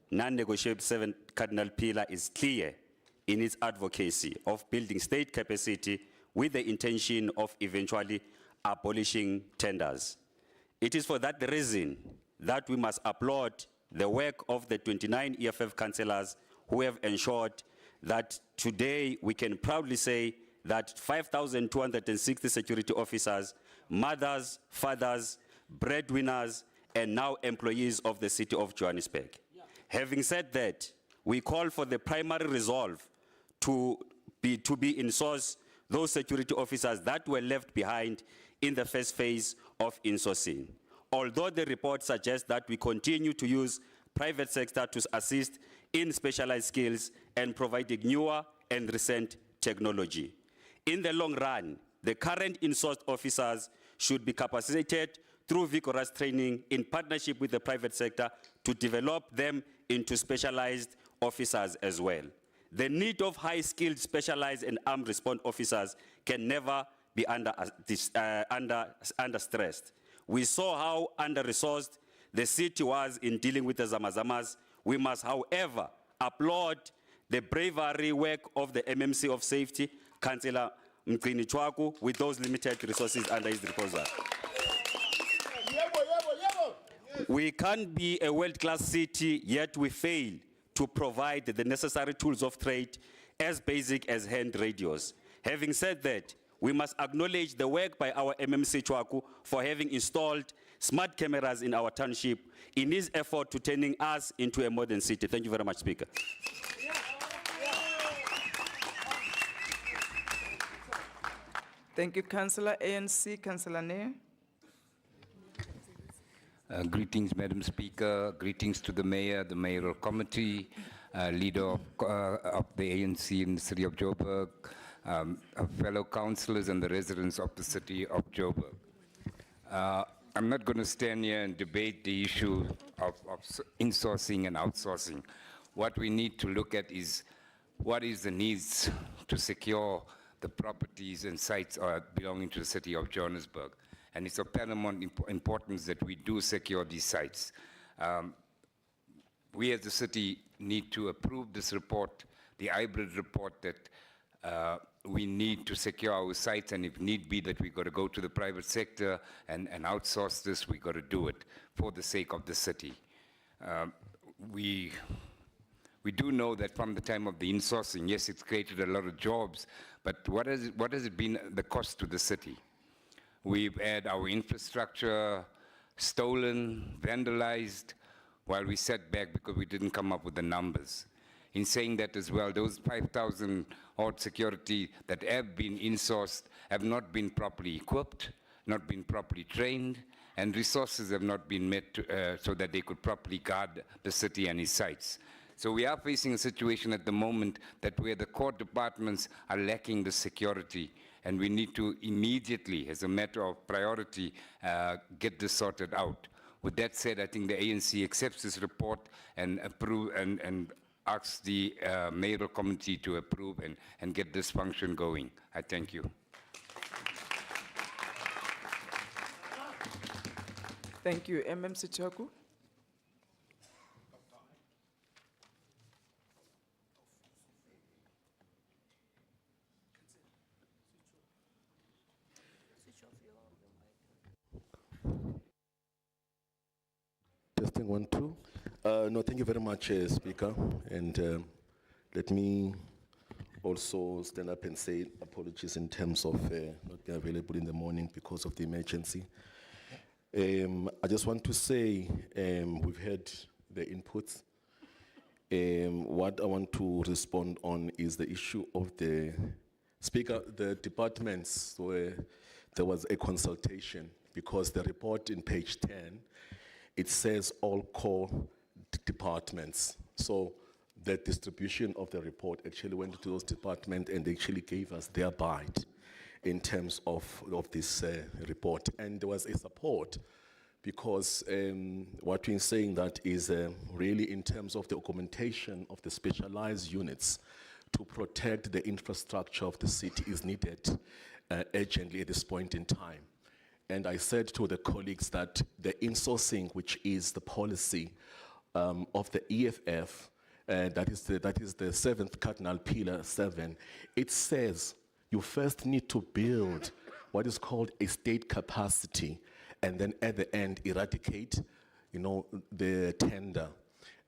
non-negotiable 7 cardinal pillar, is clear in its advocacy of building state capacity with the intention of eventually abolishing tenders. It is for that reason that we must applaud the work of the 29 EFF councillors who have ensured that today we can proudly say that 5,260 security officers, mothers, fathers, breadwinners, and now employees of the City of Johannesburg. Having said that, we call for the primary resolve to be in source those security officers that were left behind in the first phase of insourcing. Although the report suggests that we continue to use private sector to assist in specialized skills and providing newer and recent technology. In the long run, the current insourced officers should be capacitated through vigorous training in partnership with the private sector to develop them into specialized officers as well. The need of high-skilled, specialized, and armed response officers can never be under-stressed. We saw how under-resourced the city was in dealing with the Zamazamas. We must, however, applaud the bravery work of the MMC of Safety, Councillor Mqini Chwaku, with those limited resources under his disposal. We can't be a world-class city, yet we fail to provide the necessary tools of trade as basic as hand radios. Having said that, we must acknowledge the work by our MMC Chwaku for having installed smart cameras in our township in his effort to turning us into a modern city. Thank you very much, Speaker. Thank you, Councillor. ANC, Councillor Nair. Greetings, Madam Speaker. Greetings to the Mayor, the Mayoral Committee, leader of the ANC in the City of Joburg, fellow councillors and the residents of the City of Joburg. I'm not going to stand here and debate the issue of insourcing and outsourcing. What we need to look at is what is the needs to secure the properties and sites belonging to the City of Johannesburg. And it's of paramount importance that we do secure these sites. We as the city need to approve this report, the hybrid report that we need to secure our sites, and if need be that we got to go to the private sector and outsource this, we got to do it for the sake of the city. We do know that from the time of the insourcing, yes, it's created a lot of jobs, but what has it been the cost to the city? We've had our infrastructure stolen, vandalized, while we sat back because we didn't come up with the numbers. In saying that as well, those 5,000 odd security that have been insourced have not been properly equipped, not been properly trained, and resources have not been met so that they could properly guard the city and its sites. So we are facing a situation at the moment that where the court departments are lacking the security, and we need to immediately, as a matter of priority, get this sorted out. With that said, I think the ANC accepts this report and approve and asks the mayoral committee to approve and get this function going. I thank you. Thank you. MMC Chaku. Testing 1, 2. No, thank you very much, Speaker. And let me also stand up and say apologies in terms of not being available in the morning because of the emergency. I just want to say we've heard the inputs. What I want to respond on is the issue of the Speaker, the departments where there was a consultation because the report in page 10, it says all core departments. So the distribution of the report actually went to those departments and they actually gave us their bite in terms of this report. And there was a support because what we're saying that is really in terms of the augmentation of the specialized units to protect the infrastructure of the city is needed urgently at this point in time. And I said to the colleagues that the insourcing, which is the policy of the EFF, that is the seventh cardinal pillar 7, it says you first need to build what is called a state capacity, and then at the end eradicate, the tender.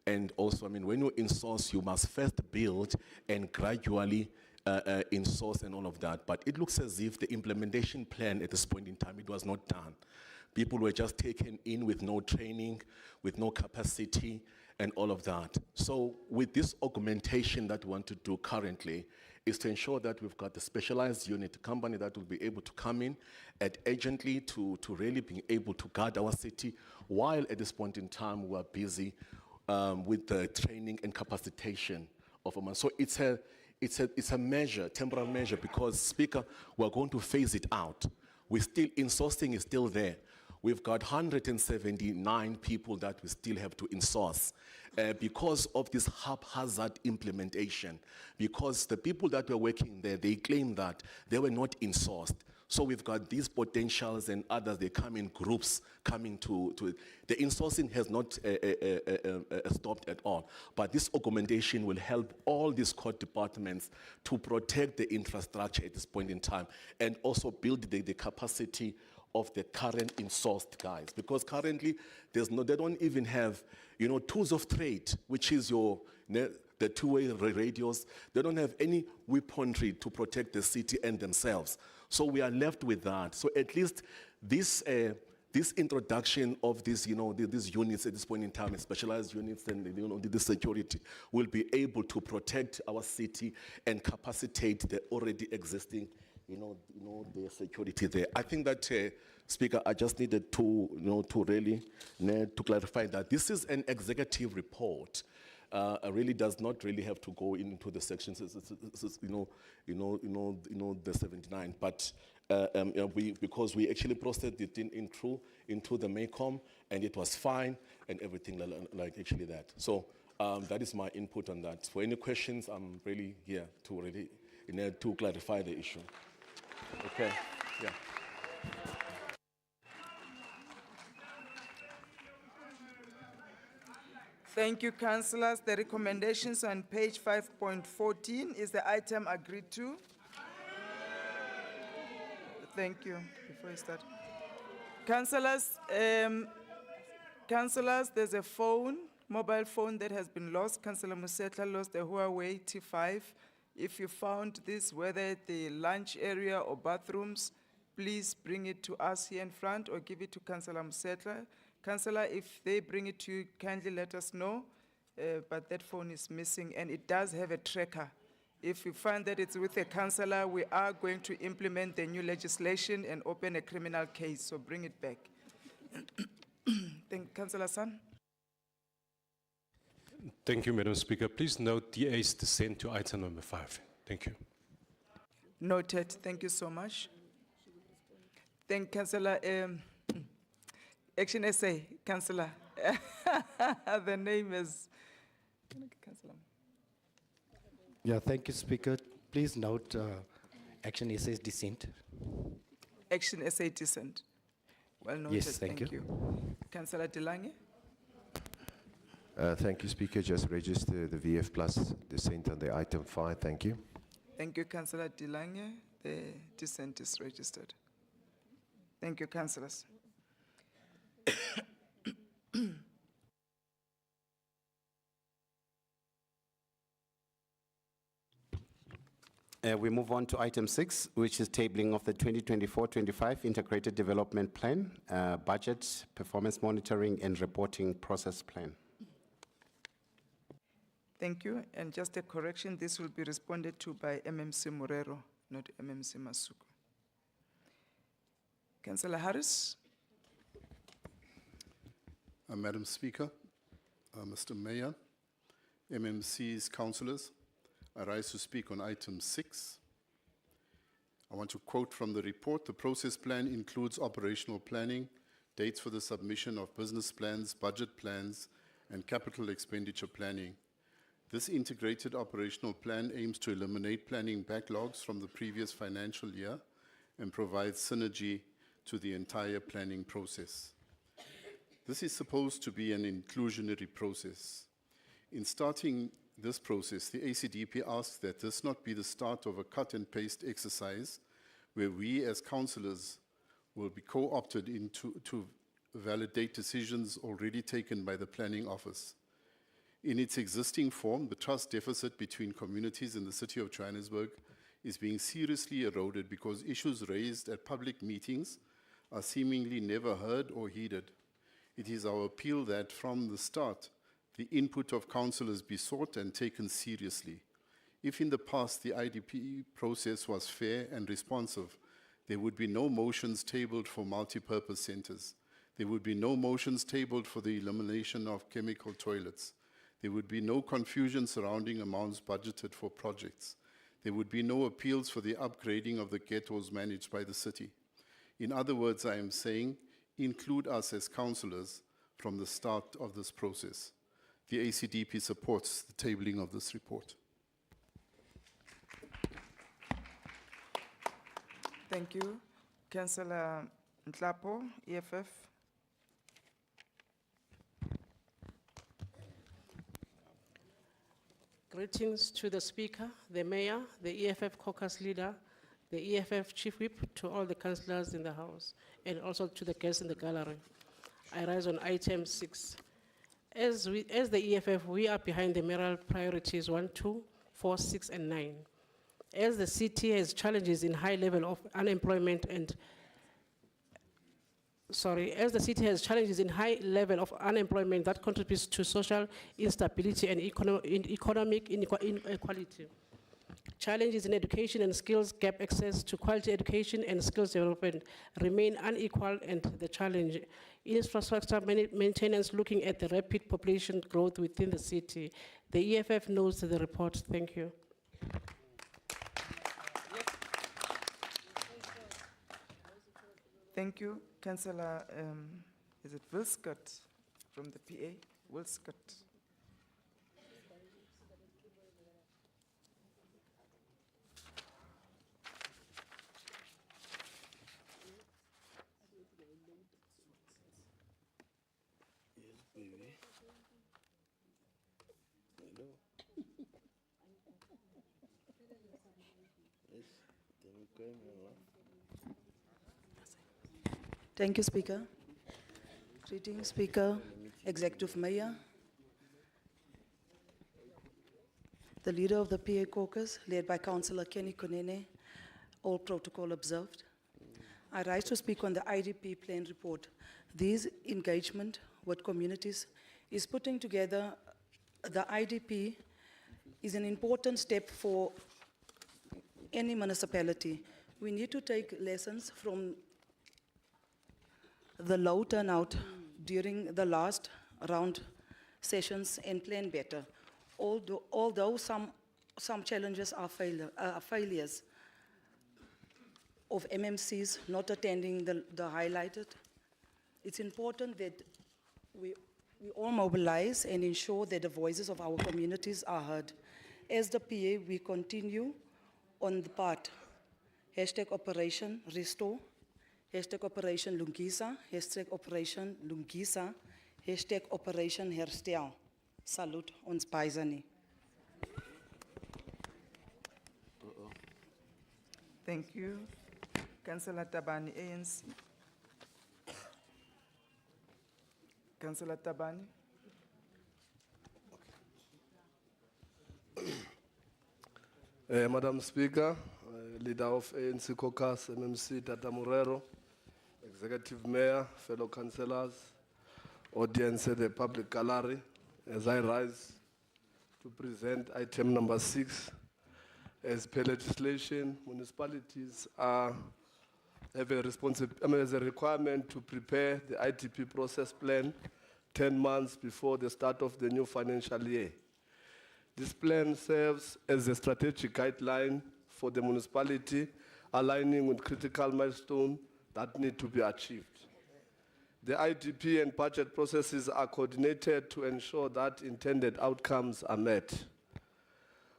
And also, I mean, when you insource, you must first build and gradually insource and all of that. But it looks as if the implementation plan at this point in time, it was not done. People were just taken in with no training, with no capacity, and all of that. So with this augmentation that we want to do currently is to ensure that we've got the specialized unit company that will be able to come in and urgently to really be able to guard our city, while at this point in time we are busy with the training and capacitation of a man. So it's a measure, temporal measure, because Speaker, we're going to phase it out. Insourcing is still there. We've got 179 people that we still have to insource because of this haphazard implementation. Because the people that were working there, they claim that they were not insourced. So we've got these potentials and others, they come in groups coming to it. The insourcing has not stopped at all. But this augmentation will help all these court departments to protect the infrastructure at this point in time and also build the capacity of the current insourced guys. Because currently, they don't even have, tools of trade, which is the two-way radios. They don't have any weaponry to protect the city and themselves. So we are left with that. So at least this introduction of these units at this point in time, specialized units and the security, will be able to protect our city and capacitate the already existing, the security there. I think that, Speaker, I just needed to really to clarify that this is an executive report. Really does not really have to go into the sections, the 79. But because we actually processed it into the MACOM, and it was fine and everything like actually that. So that is my input on that. For any questions, I'm really here to clarify the issue. Okay. Yeah. Thank you, councillors. The recommendations on page 5.14 is the item agreed to. Thank you. Before I start. Councillors, there's a phone, mobile phone that has been lost. Councillor Musetla lost a Huawei T5. If you found this, whether at the lunch area or bathrooms, please bring it to us here in front or give it to Councillor Musetla. Councillor, if they bring it to you, kindly let us know. But that phone is missing and it does have a tracker. If you find that it's with a councillor, we are going to implement the new legislation and open a criminal case, so bring it back. Thank Councillor San. Thank you, Madam Speaker. Please note DA's dissent to item number 5. Thank you. Noted. Thank you so much. Thank Councillor. Action SA, Councillor. The name is. Councillor. Yeah, thank you, Speaker. Please note Action SA's dissent. Action SA dissent. Well noted. Yes, thank you. Councillor Delange. Thank you, Speaker. Just register the VF Plus dissent on the item 5. Thank you. Thank you, Councillor Delange. The dissent is registered. Thank you, councillors. We move on to item 6, which is tabling of the 2024-25 Integrated Development Plan, Budget, Performance Monitoring and Reporting Process Plan. Thank you. And just a correction, this will be responded to by MMC Morero, not MMC Masuku. Councillor Harris. Madam Speaker, Mr. Mayor, MMC's councillors, I rise to speak on item 6. I want to quote from the report. The process plan includes operational planning, dates for the submission of business plans, budget plans, and capital expenditure planning. This integrated operational plan aims to eliminate planning backlogs from the previous financial year and provide synergy to the entire planning process. This is supposed to be an inclusionary process. In starting this process, the ACDP asks that this not be the start of a cut and paste exercise where we as councillors will be co-opted to validate decisions already taken by the planning office. In its existing form, the trust deficit between communities in the city of Johannesburg is being seriously eroded because issues raised at public meetings are seemingly never heard or heeded. It is our appeal that from the start, the input of councillors be sought and taken seriously. If in the past the IDP process was fair and responsive, there would be no motions tabled for multi-purpose centres. There would be no motions tabled for the elimination of chemical toilets. There would be no confusion surrounding amounts budgeted for projects. There would be no appeals for the upgrading of the ghettos managed by the city. In other words, I am saying, include us as councillors from the start of this process. The ACDP supports the tabling of this report. Thank you. Councillor Ntlapo, EFF. Greetings to the Speaker, the Mayor, the EFF Caucus Leader, the EFF Chief Whip, to all the councillors in the House, and also to the guests in the gallery. I rise on item 6. As the EFF, we are behind the mayoral priorities 1, 2, 4, 6, and 9. As the city has challenges in high level of unemployment and as the city has challenges in high level of unemployment that contributes to social instability and economic inequality. Challenges in education and skills gap access to quality education and skills development remain unequal, and the challenge in infrastructure maintenance looking at the rapid population growth within the city. The EFF knows the report. Thank you. Thank you, Councillor, is it Wilscott from the PA? Wilscott. Thank you, Speaker. Greetings, Speaker, Executive Mayor, the leader of the PA caucus, led by Councillor Kenny Konene, all protocol observed. I rise to speak on the IDP plan report. This engagement with communities is putting together the IDP is an important step for any municipality. We need to take lessons from the low turnout during the last round sessions and plan better. Although some challenges are failures of MMCs not attending the highlighted, it's important that we all mobilize and ensure that the voices of our communities are heard. As the PA, we continue on the path. Hashtag Operation Restore, hashtag Operation Lungisa, hashtag Operation Lungisa, hashtag Operation Herstel. Salute ons paisani. Thank you. Councillor Tabani, ANC. Councillor Tabani. Madam Speaker, leader of ANC caucus, MMC Tata Morero, Executive Mayor, fellow councillors, audience at the public gallery, as I rise to present item number 6, as per legislation, municipalities have a requirement to prepare the IDP process plan 10 months before the start of the new financial year. This plan serves as a strategic guideline for the municipality, aligning with critical milestones that need to be achieved. The IDP and budget processes are coordinated to ensure that intended outcomes are met.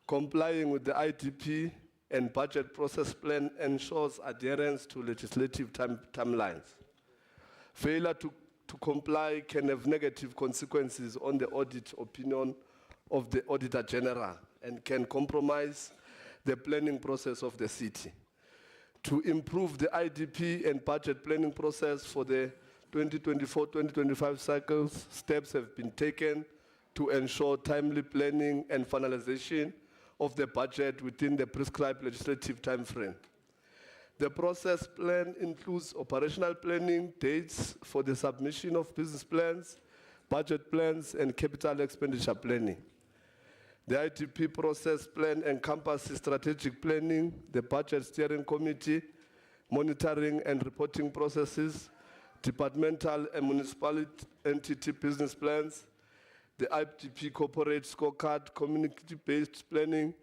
Complying with the IDP and budget process plan ensures adherence to legislative timelines. Failure to comply can have negative consequences on the audit opinion of the Auditor General and can compromise the planning process of the city. To improve the IDP and budget planning process for the 2024-2025 cycles, steps have been taken to ensure timely planning and finalization of the budget within the prescribed legislative timeframe. The process plan includes operational planning, dates for the submission of business plans, budget plans, and capital expenditure planning. The IDP process plan encompasses strategic planning, the budget steering committee, monitoring and reporting processes, departmental and municipal entity business plans, the IDP corporate scorecard, community-based planning,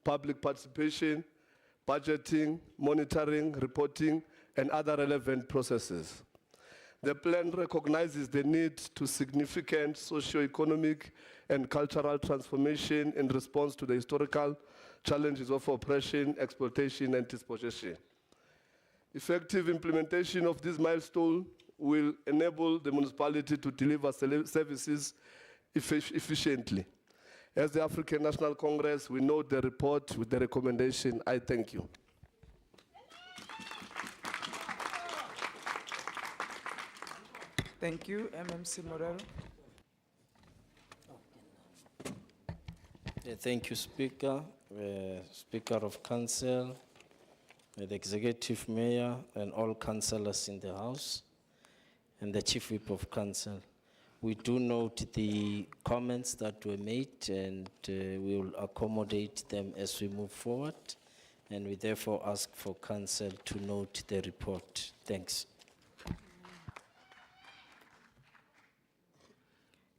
public participation, budgeting, monitoring, reporting, and other relevant processes. The plan recognizes the need to significant socio-economic and cultural transformation in response to the historical challenges of oppression, exploitation, and dispossession. Effective implementation of this milestone will enable the municipality to deliver services efficiently. As the African National Congress, we note the report with the recommendation. I thank you. Thank you, MMC Morero. Thank you, Speaker, Speaker of Council, the Executive Mayor, and all councillors in the House, and the Chief Whip of Council. We do note the comments that were made, and we will accommodate them as we move forward, and we therefore ask for Council to note the report. Thanks.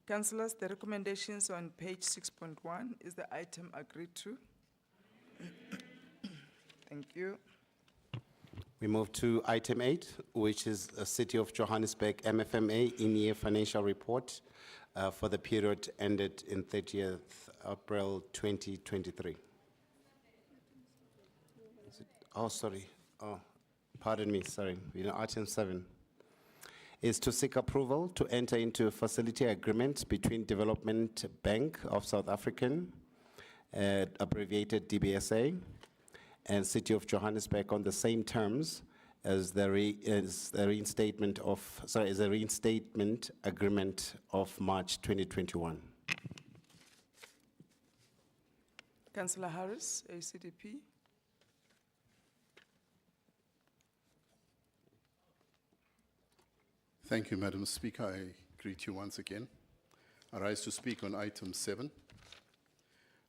Councillors, the recommendations on page 6.1, is the item agreed to? Thank you. We move to item 8, which is the City of Johannesburg MFMA in-year financial report for the period ended in 30th April 2023. Oh, sorry. Oh, pardon me, sorry. We're on item 7. Is to seek approval to enter into a facility agreement between Development Bank of South African, abbreviated DBSA, and City of Johannesburg on the same terms as the reinstatement agreement of March 2021. Councillor Harris, ACDP. Thank you, Madam Speaker. I greet you once again. I rise to speak on item 7.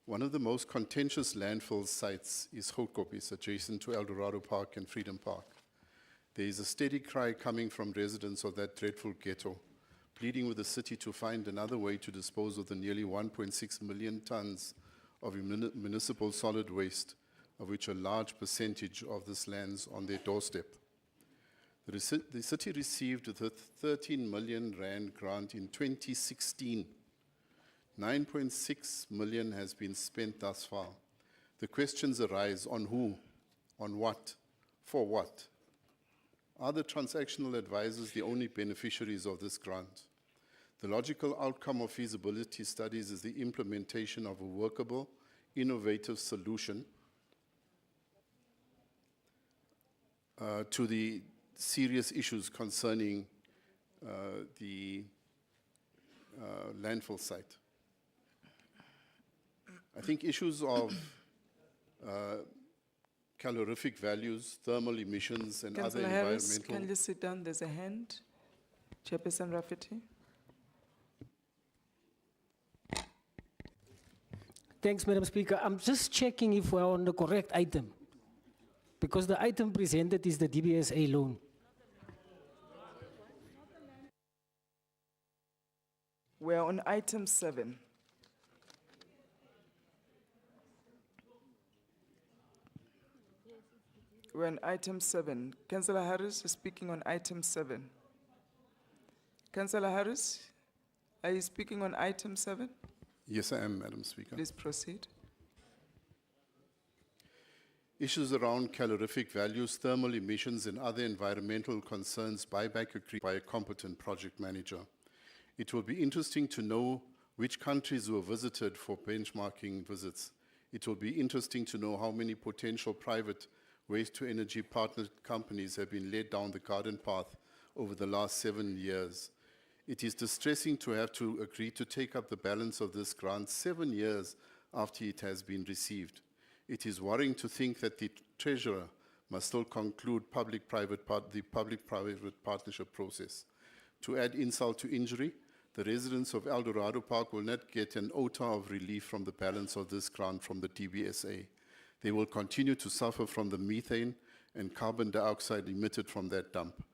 One of the most contentious landfill sites is Goedkoop, adjacent to Eldorado Park and Freedom Park. There is a steady cry coming from residents of that dreadful ghetto, pleading with the city to find another way to dispose of the nearly 1.6 million tons of municipal solid waste, of which a large percentage of this lands on their doorstep. The city received the 13 million rand grant in 2016. 9.6 million has been spent thus far. The questions arise: on who, on what, for what? Are the transactional advisors the only beneficiaries of this grant? The logical outcome of feasibility studies is the implementation of a workable, innovative solution to the serious issues concerning the landfill site. I think issues of calorific values, thermal emissions, and other Councillor Harris, environmental... can you sit down? There's a hand. Chairperson Rafferty. Thanks, Madam Speaker. I'm just checking if we're on the correct item, because the item presented is the DBSA loan. We're on item 7. We're on item 7. Councillor Harris is speaking on item 7. Councillor Harris, are you speaking on item 7? Yes, I am, Madam Speaker. Please proceed. Issues around calorific values, thermal emissions, and other environmental concerns buyback agreed by a competent project manager. It will be interesting to know which countries were visited for benchmarking visits. It will be interesting to know how many potential private waste-to-energy partner companies have been led down the garden path over the last 7 years. It is distressing to have to agree to take up the balance of this grant 7 years after it has been received. It is worrying to think that the treasurer must still conclude the public-private partnership process. To add insult to injury, the residents of Eldorado Park will not get an iota of relief from the balance of this grant from the DBSA. They will continue to suffer from the methane and carbon dioxide emitted from that dump.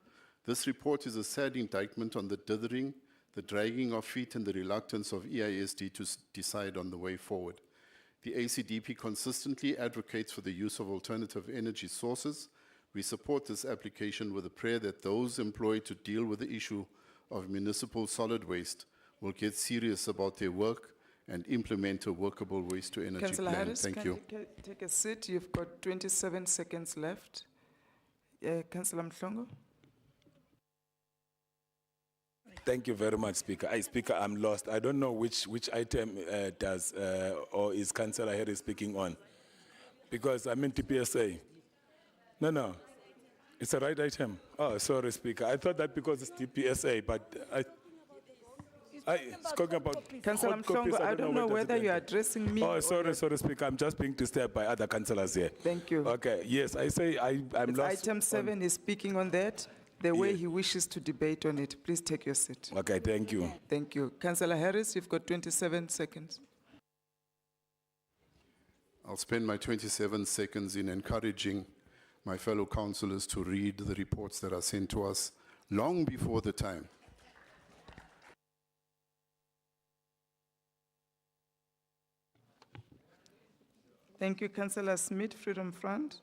This report is a sad indictment on the dithering, the dragging of feet, and the reluctance of EISD to decide on the way forward. The ACDP consistently advocates for the use of alternative energy sources. We support this application with a prayer that those employed to deal with the issue of municipal solid waste will get serious about their work and implement a workable waste-to-energy Councillor plan. Harris, Thank can you. Take a seat. You've got 27 seconds left. Councillor Mhlongo. Thank you very much, Speaker. Speaker, I'm lost. I don't know which item does or is Councillor Harris speaking on, because I'm in TPSA. No, it's the right item. Oh, sorry, Speaker. I thought that because it's TPSA, but I talking about Councillor hard copies. Mhlongo, I don't know whether you're enter. addressing me. Oh, or sorry, Speaker. I'm just being disturbed by other councillors here. Thank you. Okay. Yes, I say I'm It's lost. item 7 is speaking on that. The way he wishes to debate on it. Please take your seat. Okay. Thank you. Thank you. Councillor Harris, you've got 27 seconds. I'll spend my 27 seconds in encouraging my fellow councillors to read the reports that are sent to us long before the time. Thank you, Councillor Smith, Freedom Front.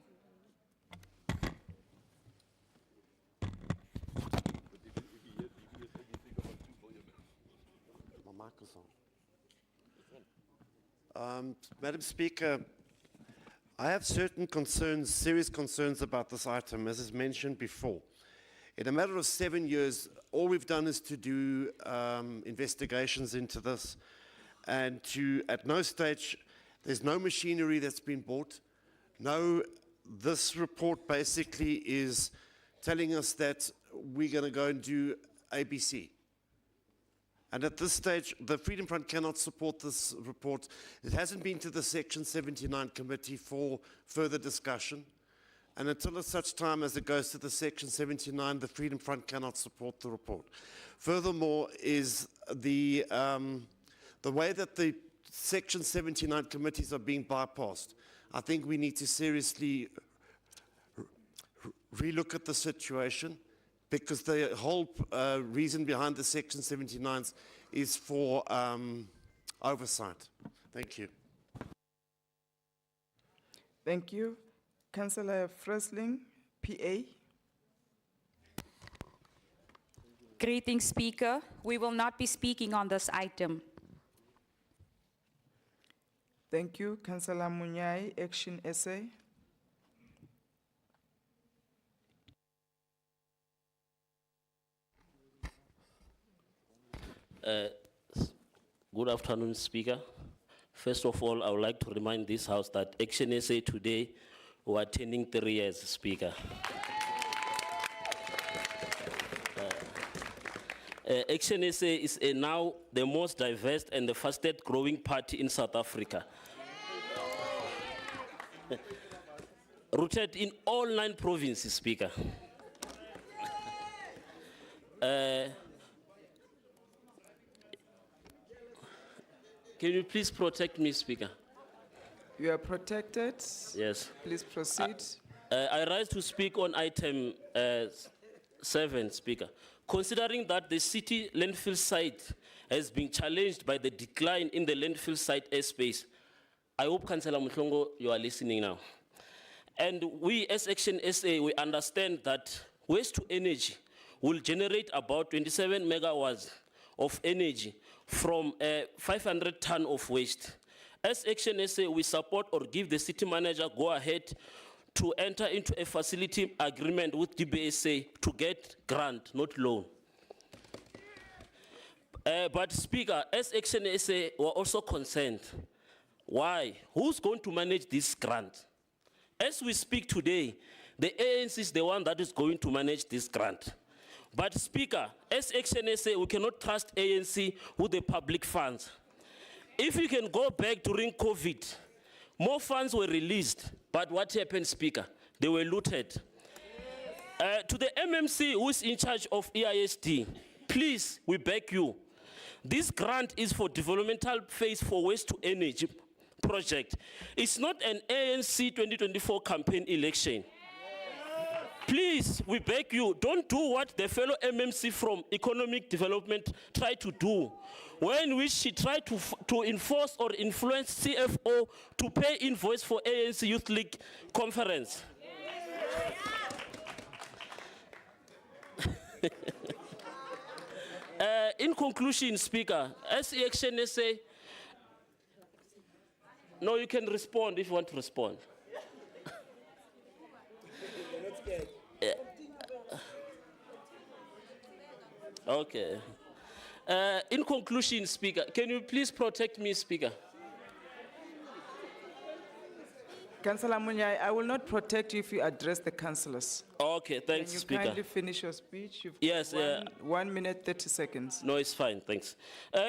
Madam Speaker, I have certain concerns, serious concerns about this item, as is mentioned before. In a matter of 7 years, all we've done is to do investigations into this, and at no stage, there's no machinery that's been bought. No, this report basically is telling us that we're going to go and do ABC. And at this stage, the Freedom Front cannot support this report. It hasn't been to the Section 79 committee for further discussion. And until such time as it goes to the Section 79, the Freedom Front cannot support the report. Furthermore, is the way that the Section 79 committees are being bypassed. I think we need to seriously relook at the situation, because the whole reason behind the Section 79s is for oversight. Thank you. Thank you. Councillor Fresling, PA. Greetings, Speaker. We will not be speaking on this item. Thank you. Councillor Munyai, Action SA. Good afternoon, Speaker. First of all, I would like to remind this House that Action SA today we are turning 3 years, Speaker. Action SA is now the most diverse and the fastest growing party in South Africa. Rooted in all 9 provinces, Speaker. Can you please protect me, Speaker? You are protected. Yes. Please proceed. I rise to speak on item 7, Speaker. Considering that the city landfill site has been challenged by the decline in the landfill site airspace, I hope, Councillor Muhlongo, you are listening now. And we as Action SA, we understand that waste to energy will generate about 27 megawatts of energy from 500 ton of waste. As Action SA, we support or give the city manager go ahead to enter into a facility agreement with DBSA to get grant, not loan. But Speaker, as Action SA, we're also concerned. Why? Who's going to manage this grant? As we speak today, the ANC is the one that is going to manage this grant. But Speaker, as Action SA, we cannot trust ANC with the public funds. If you can go back during COVID, more funds were released, but what happened, Speaker? They were looted. To the MMC who is in charge of EISD, please, we beg you. This grant is for developmental phase for waste to energy project. It's not an ANC 2024 campaign election. Please, we beg you, don't do what the fellow MMC from Economic Development tried to do, when she tried to enforce or influence CFO to pay invoice for ANC Youth League conference. In conclusion, Speaker, as Action SA, no, you can respond if you want to respond. Okay. In conclusion, Speaker, can you please protect me, Speaker? Councillor Munyai, I will not protect you if you address the councillors. Okay, thanks, Speaker. Can you kindly finish your speech? You've Yes. got 1 minute, 30 seconds. No, it's fine, thanks.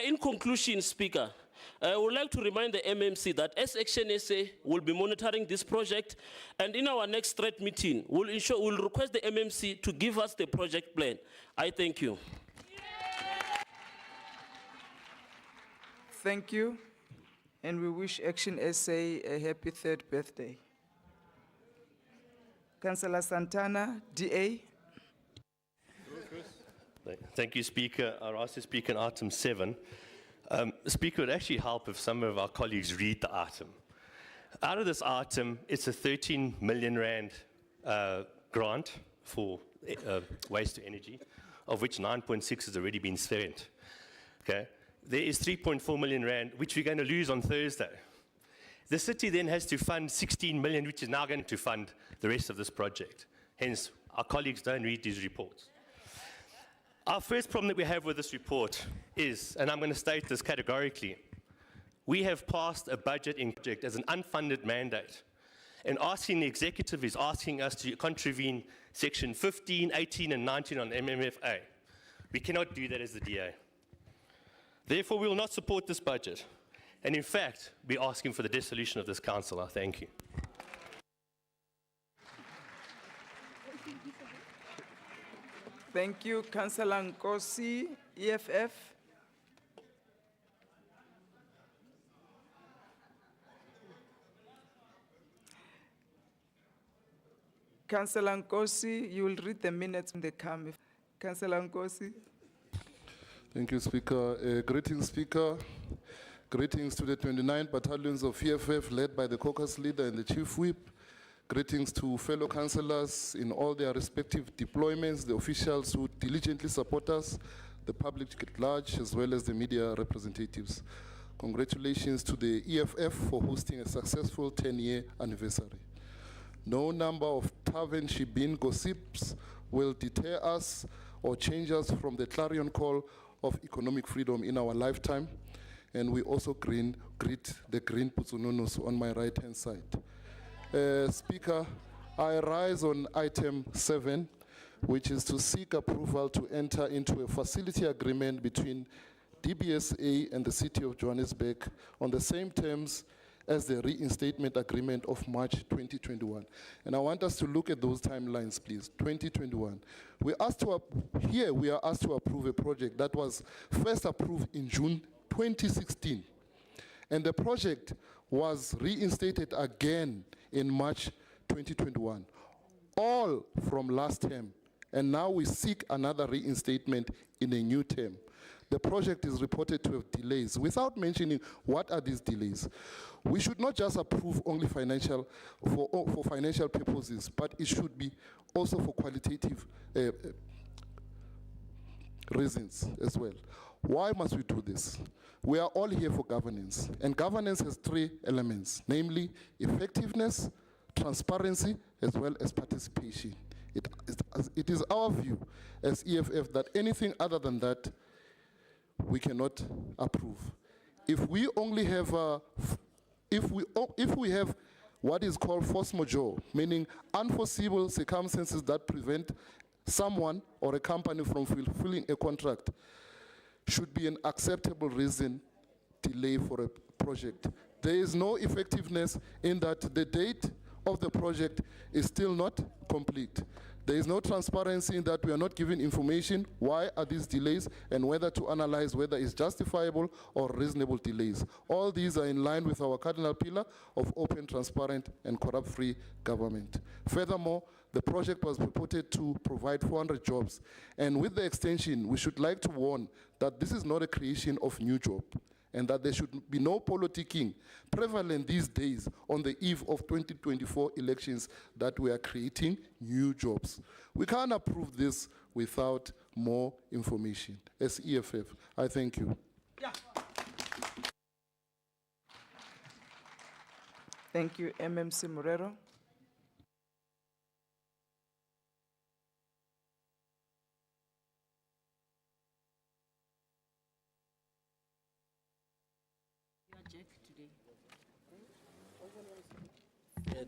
In conclusion, Speaker, I would like to remind the MMC that as Action SA will be monitoring this project, and in our next threat meeting, we'll request the MMC to give us the project plan. I thank you. Thank you, and we wish Action SA a happy 3rd birthday. Councillor Santana, DA. Thank you, Speaker. I'll ask to speak on item 7. Speaker, it would actually help if some of our colleagues read the item. Out of this item, it's a 13 million rand grant for waste to energy, of which 9.6 has already been spent. Okay. There is 3.4 million rand, which we're going to lose on Thursday. The city then has to fund 16 million, which is now going to fund the rest of this project. Hence, our colleagues don't read these reports. Our first problem that we have with this report is, and I'm going to state this categorically, we have passed a budget in project as an unfunded mandate. And asking the executive is asking us to contravene section 15, 18, and 19 on MMFA. We cannot do that as the DA. Therefore, we will not support this budget. And in fact, we're asking for the dissolution of this council. I thank you. Thank you, Councillor Nkosi, EFF. Councillor Nkosi, you will read the minutes when they come. Councillor Nkosi. Thank you, Speaker. Greetings, Speaker. Greetings to the 29 battalions of EFF led by the caucus leader and the chief whip. Greetings to fellow councillors in all their respective deployments, the officials who diligently support us, the public at large, as well as the media representatives. Congratulations to the EFF for hosting a successful 10-year anniversary. No number of tavern shebeen gossips will deter us or change us from the clarion call of economic freedom in our lifetime. And we also greet the green Putsununus on my right-hand side. Speaker, I rise on item 7, which is to seek approval to enter into a facility agreement between DBSA and the City of Johannesburg on the same terms as the reinstatement agreement of March 2021. And I want us to look at those timelines, please. 2021. We are asked to approve a project that was first approved in June 2016. And the project was reinstated again in March 2021, all from last term. And now we seek another reinstatement in a new term. The project is reported to have delays. Without mentioning what are these delays, we should not just approve only for financial purposes, but it should be also for qualitative reasons as well. Why must we do this? We are all here for governance, and governance has 3 elements, namely effectiveness, transparency, as well as participation. It is our view as EFF that anything other than that we cannot approve. If we only have if we have what is called force majeure, meaning unforeseeable circumstances that prevent someone or a company from fulfilling a contract, should be an acceptable reason delay for a project. There is no effectiveness in that the date of the project is still not complete. There is no transparency in that we are not given information why are these delays and whether to analyze whether it's justifiable or reasonable delays. All these are in line with our cardinal pillar of open, transparent, and corrupt-free government. Furthermore, the project was purported to provide 400 jobs. And with the extension, we should like to warn that this is not a creation of new jobs, and that there should be no politicking prevalent these days on the eve of 2024 elections that we are creating new jobs. We can't approve this without more information. As EFF, I thank you. Yeah. Thank you, MMC Morero.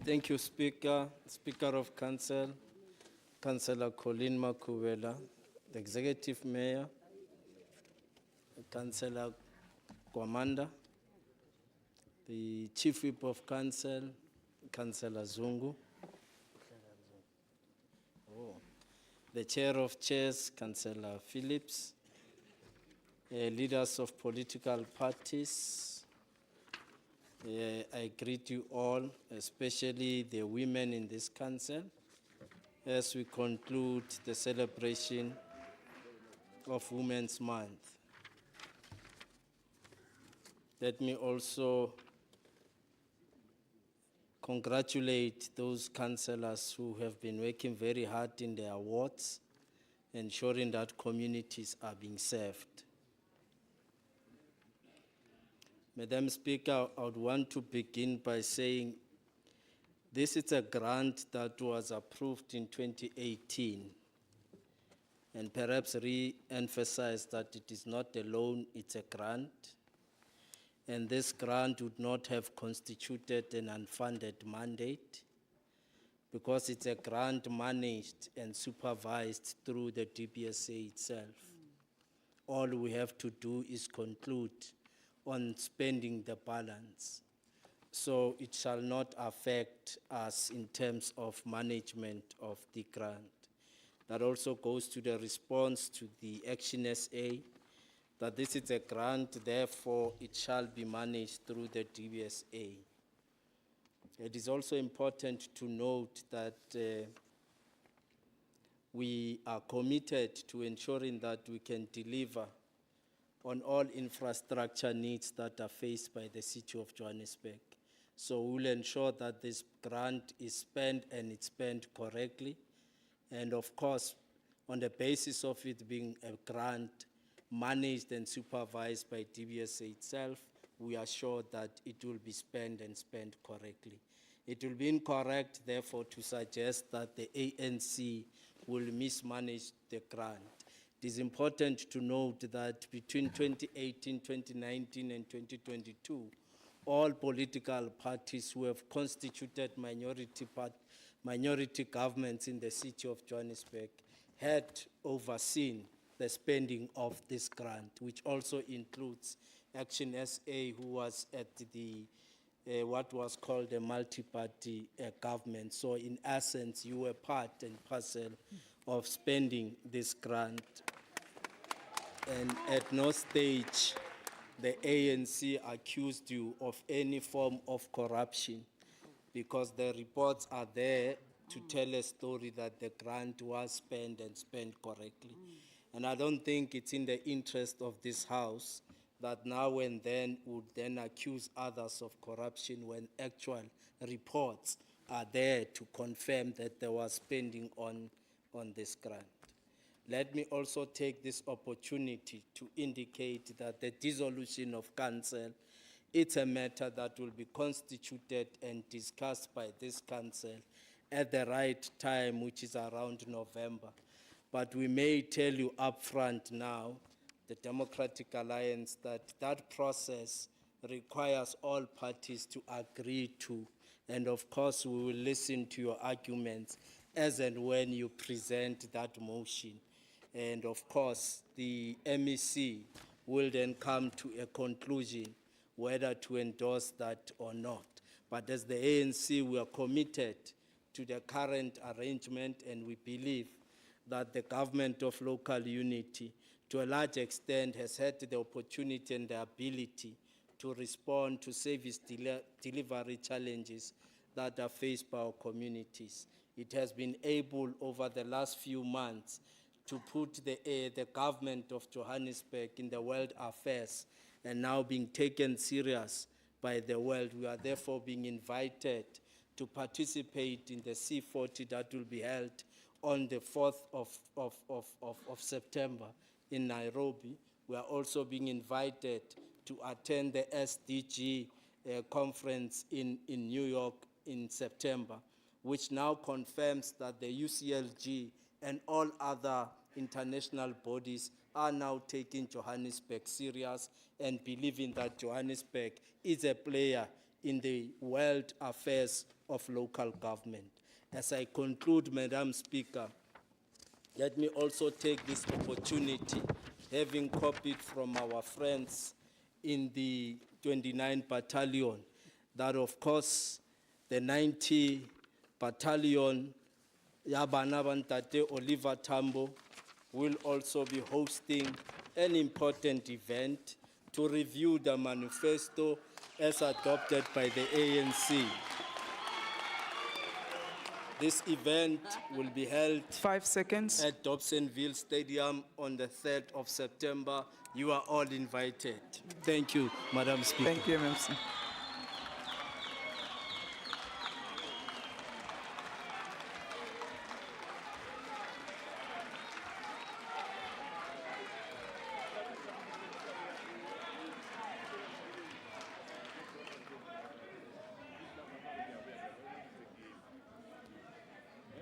Thank you, Speaker, Speaker of Council, Councillor Colleen Makubela, the Executive Mayor, Councillor Kwamanda, the Chief Whip of Council, Councillor Zungu, the Chair of Chairs, Councillor Phillips, leaders of political parties. I greet you all, especially the women in this council, as we conclude the celebration of Women's Month. Let me also congratulate those councillors who have been working very hard in their wards, ensuring that communities are being served. Madam Speaker, I would want to begin by saying this is a grant that was approved in 2018, and perhaps re-emphasize that it is not a loan, it's a grant. and this grant would not have constituted an unfunded mandate because it's a grant managed and supervised through the DBSA itself. All we have to do is conclude on spending the balance. So it shall not affect us in terms of management of the grant. That also goes to the response to the Action SA, that this is a grant, therefore it shall be managed through the DBSA. It is also important to note that we are committed to ensuring that we can deliver on all infrastructure needs that are faced by the City of Johannesburg. So we'll ensure that this grant is spent and it's spent correctly. And of course, on the basis of it being a grant managed and supervised by DBSA itself, we are sure that it will be spent and spent correctly. It will be incorrect, therefore, to suggest that the ANC will mismanage the grant. It is important to note that between 2018, 2019, and 2022, all political parties who have constituted minority governments in the City of Johannesburg had overseen the spending of this grant, which also includes Action SA, who was at the what was called a multi-party government. So in essence, you were part and parcel of spending this grant. And at no stage the ANC accused you of any form of corruption, because the reports are there to tell a story that the grant was spent and spent correctly. And I don't think it's in the interest of this House that now and then would then accuse others of corruption when actual reports are there to confirm that there was spending on this grant. Let me also take this opportunity to indicate that the dissolution of council, it's a matter that will be constituted and discussed by this council at the right time, which is around November. But we may tell you upfront now, the Democratic Alliance, that that process requires all parties to agree to. And of course, we will listen to your arguments as and when you present that motion. And of course, the MEC will then come to a conclusion whether to endorse that or not. But as the ANC, we are committed to the current arrangement, and we believe that the government of local unity, to a large extent, has had the opportunity and the ability to respond to service delivery challenges that are faced by our communities. It has been able, over the last few months, to put the government of Johannesburg in the world affairs and now being taken serious by the world. We are therefore being invited to participate in the C40 that will be held on the 4th of September in Nairobi. We are also being invited to attend the SDG conference in New York in September, which now confirms that the UCLG and all other international bodies are now taking Johannesburg serious and believing that Johannesburg is a player in the world affairs of local government. As I conclude, Madam Speaker, let me also take this opportunity, having copied from our friends in the 29 Battalion, that of course the 90 Battalion, Yabana Bantate Oliver Tambo, will also be hosting an important event to review the manifesto as adopted by the ANC. This event will be held 5 seconds at Dobsonville Stadium on the 3rd of September. You are all invited. Thank you, Madam Speaker. Thank you, MMC.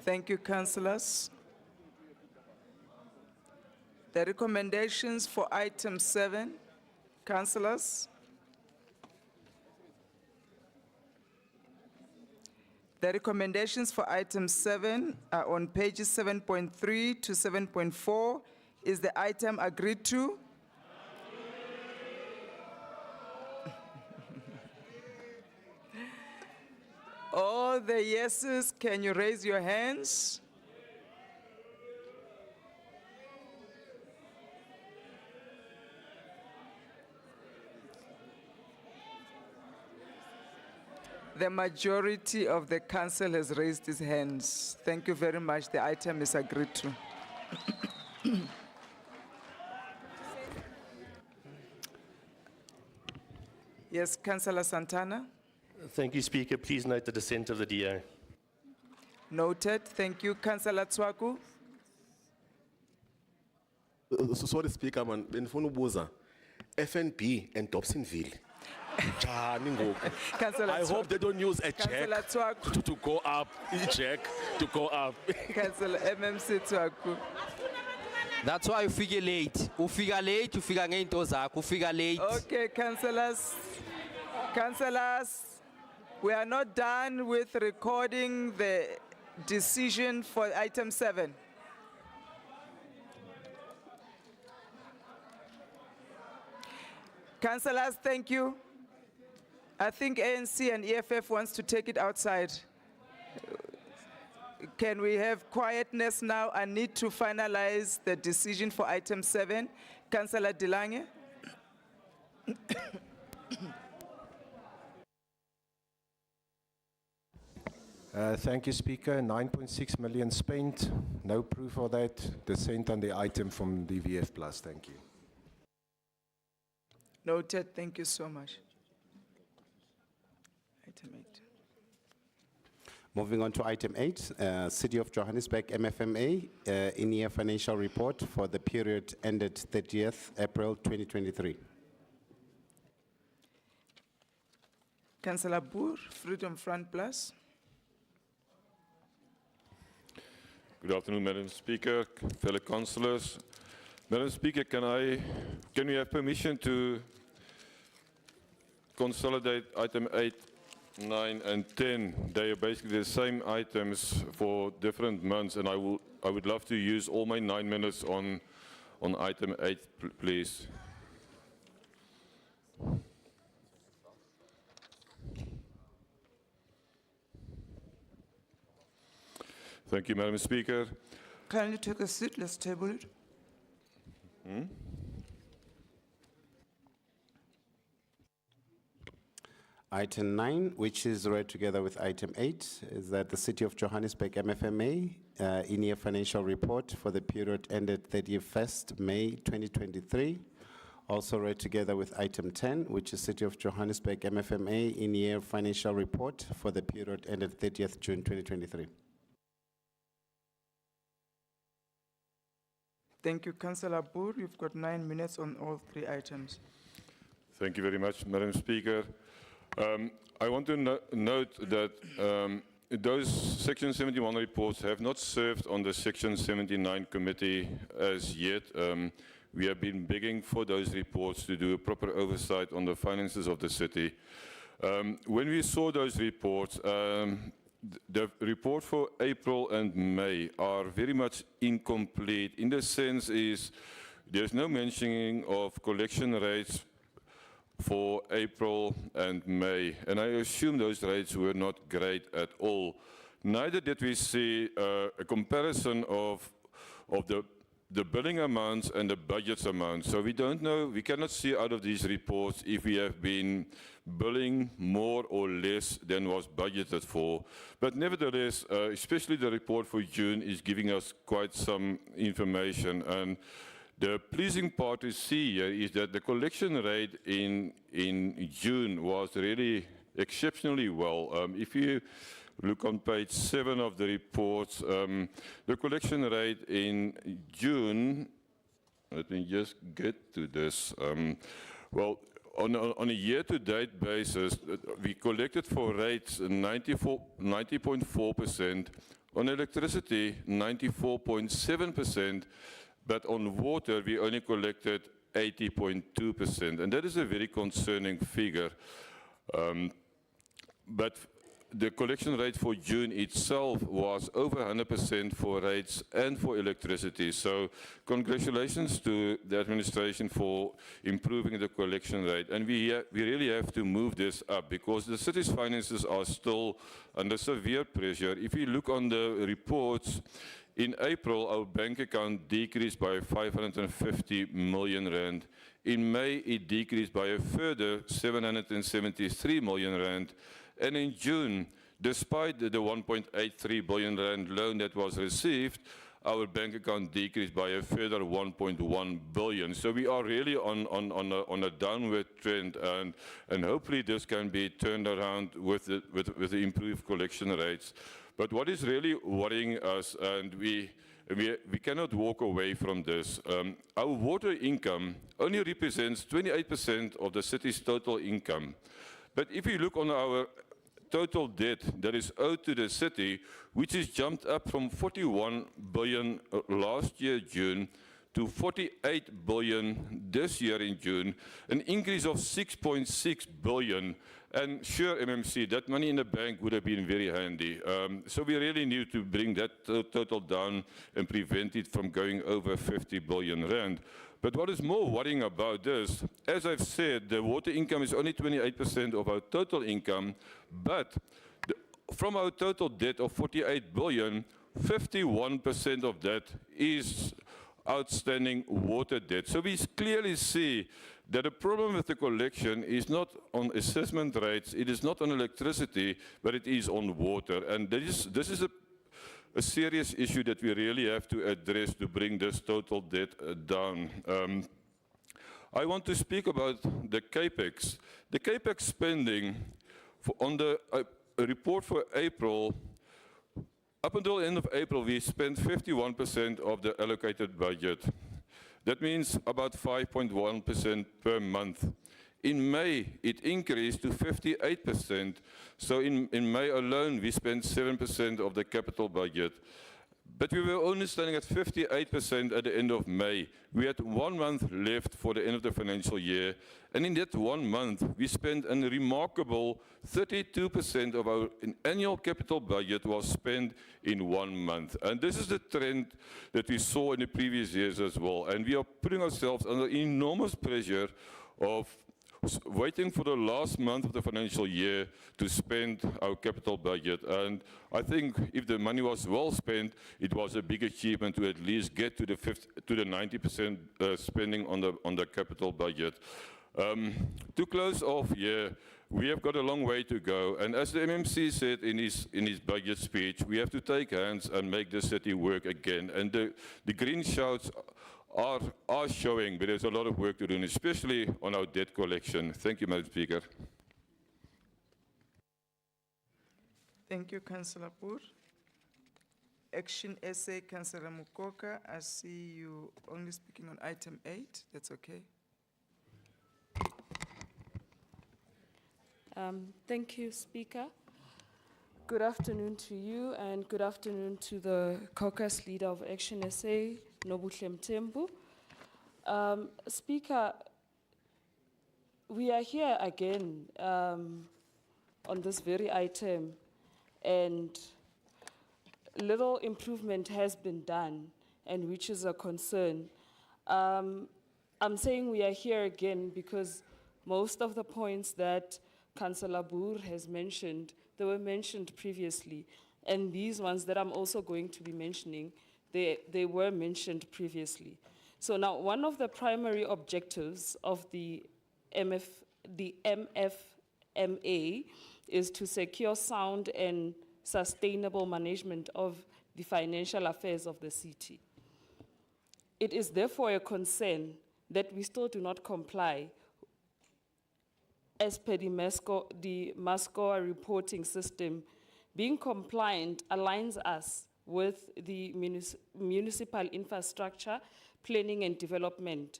Thank you, councillors. The recommendations for item 7, councillors. The recommendations for item 7 are on pages 7.3 to 7.4. Is the item agreed to? All the yeses, can you raise your hands? The majority of the council has raised its hands. Thank you very much. The item is agreed to. Yes, Councillor Santana. Thank you, Speaker. Please note the dissent of the DA. Noted. Thank you. Councillor Tswaku. Sorry, Speaker, man. Benifuna ubuza. FNB and Dobsonville. Njani ngoku? Councillor I hope they don't use a Councillor check to go up. Check to go up. Councillor MMC Tswaku. That's why ufike late. Ufika late, ufika ngeinto zakho, ufika late. Okay, councillors. Councillors, we are not done with recording the decision for item 7. Councillors, thank you. I think ANC and EFF wants to take it outside. Can we have quietness now? I need to finalize the decision for item 7. Councillor Delange. Thank you, Speaker. 9.6 million spent. No proof of that. Dissent on the item from DVF Plus. Thank you. Noted. Thank you so much. Item 8. Moving on to item 8, City of Johannesburg MFMA in-year financial report for the period ended 30th April 2023. Councillor Boer, Freedom Front Plus. Good afternoon, Madam Speaker, fellow councillors. Madam Speaker, can we have permission to consolidate item 8, 9 and 10? They are basically the same items for different months, and I would love to use all my 9 minutes on item 8, please. Thank you, Madam Speaker. Kindly take a seat, let's table it. Item 9, which is read together with item 8, is that the City of Johannesburg MFMA in-year financial report for the period ended 31st May 2023. Also read together with item 10, which is City of Johannesburg MFMA in-year financial report for the period ended 30th June 2023. Thank you, Councillor Boer. You've got 9 minutes on all 3 items. Thank you very much, Madam Speaker. I want to note that those Section 71 reports have not served on the Section 79 committee as yet. We have been begging for those reports to do a proper oversight on the finances of the city. When we saw those reports, the report for April and May are very much incomplete. In the sense is, there's no mentioning of collection rates for April and May, and I assume those rates were not great at all. Neither did we see a comparison of the billing amounts and the budget amounts. So we don't know, we cannot see out of these reports if we have been billing more or less than was budgeted for. But nevertheless, especially the report for June is giving us quite some information. And the pleasing part to see here is that the collection rate in June was really exceptionally well. If you look on page 7 of the reports, the collection rate in June, let me just get to this. Well, on a year-to-date basis, we collected for rates 90.4%, on electricity 94.7%, but on water we only collected 80.2%, and that is a very concerning figure. But the collection rate for June itself was over 100% for rates and for electricity. So congratulations to the administration for improving the collection rate. And we really have to move this up because the city's finances are still under severe pressure. If you look on the reports, in April, our bank account decreased by 550 million rand. In May, it decreased by a further 773 million rand. And in June, despite the 1.83 billion rand loan that was received, our bank account decreased by a further 1.1 billion. So we are really on a downward trend, and hopefully this can be turned around with the improved collection rates. But what is really worrying us, and we cannot walk away from this, our water income only represents 28% of the city's total income. But if you look on our total debt that is owed to the city, which has jumped up from 41 billion last year, June, to 48 billion this year in June, an increase of 6.6 billion. And sure, MMC, that money in the bank would have been very handy. So we really need to bring that total down and prevent it from going over 50 billion rand. But what is more worrying about this, as I've said, the water income is only 28% of our total income, but from our total debt of 48 billion, 51% of that is outstanding water debt. So we clearly see that the problem with the collection is not on assessment rates, it is not on electricity, but it is on water. And this is a serious issue that we really have to address to bring this total debt down. I want to speak about the CAPEX. The CAPEX spending on the report for April, up until the end of April, we spent 51% of the allocated budget. That means about 5.1% per month. In May, it increased to 58%. So in May alone, we spent 7% of the capital budget. But we were only standing at 58% at the end of May. We had 1 month left for the end of the financial year. And in that 1 month, we spent a remarkable 32% of our annual capital budget was spent in 1 month. And this is the trend that we saw in the previous years as well. And we are putting ourselves under enormous pressure of waiting for the last month of the financial year to spend our capital budget. And I think if the money was well spent, it was a big achievement to at least get to the 90% spending on the capital budget. To close off here, we have got a long way to go. And as the MMC said in his budget speech, we have to take hands and make the city work again. And the green shouts are showing, but there's a lot of work to do, and especially on our debt collection. Thank you, Madam Speaker. Thank you, Councillor Boer. Action SA, Councillor Mukoka. I see you only speaking on item 8. That's okay. Thank you, Speaker. Good afternoon to you, and good afternoon to the caucus leader of Action SA, Nobuhle Mthembu. Speaker, we are here again on this very item, and little improvement has been done, and which is a concern. I'm saying we are here again because most of the points that Councillor Boer has mentioned, they were mentioned previously, and these ones that I'm also going to be mentioning, they were mentioned previously. So now, one of the primary objectives of the MFMA is to secure sound and sustainable management of the financial affairs of the city. It is therefore a concern that we still do not comply as per the MASCOA reporting system. Being compliant aligns us with the municipal infrastructure planning and development,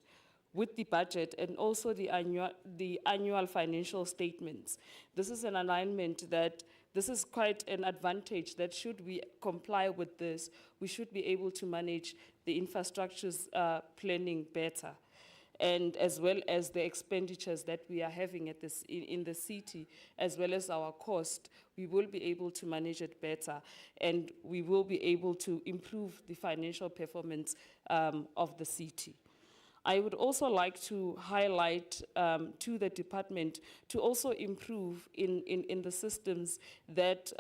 with the budget and also the annual financial statements. This is an alignment that, this is quite an advantage that should we comply with this, we should be able to manage the infrastructure's planning better. and as well as the expenditures that we are having at this, in the city, as well as our cost, we will be able to manage it better, and we will be able to improve the financial performance of the city. I would also like to highlight to the department to also improve in the systems that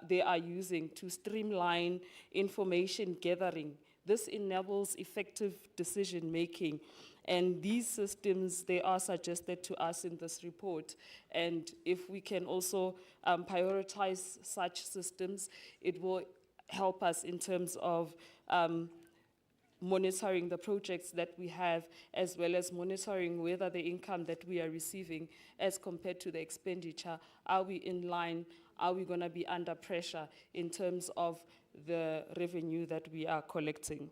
they are using to streamline information gathering. This enables effective decision-making. And these systems, they are suggested to us in this report. And if we can also prioritize such systems, it will help us in terms of monitoring the projects that we have, as well as monitoring whether the income that we are receiving as compared to the expenditure, are we in line, are we going to be under pressure in terms of the revenue that we are collecting.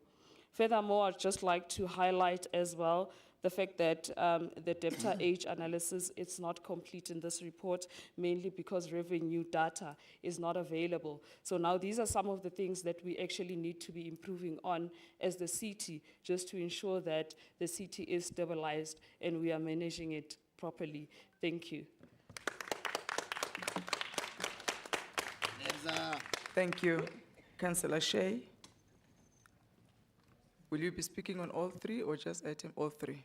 Furthermore, I'd just like to highlight as well the fact that the debtor age analysis is not complete in this report, mainly because revenue data is not available. So now these are some of the things that we actually need to be improving on as the city, just to ensure that the city is stabilized and we are managing it properly. Thank you. Thank you. Councillor Shay. Will you be speaking on all three or just item all three?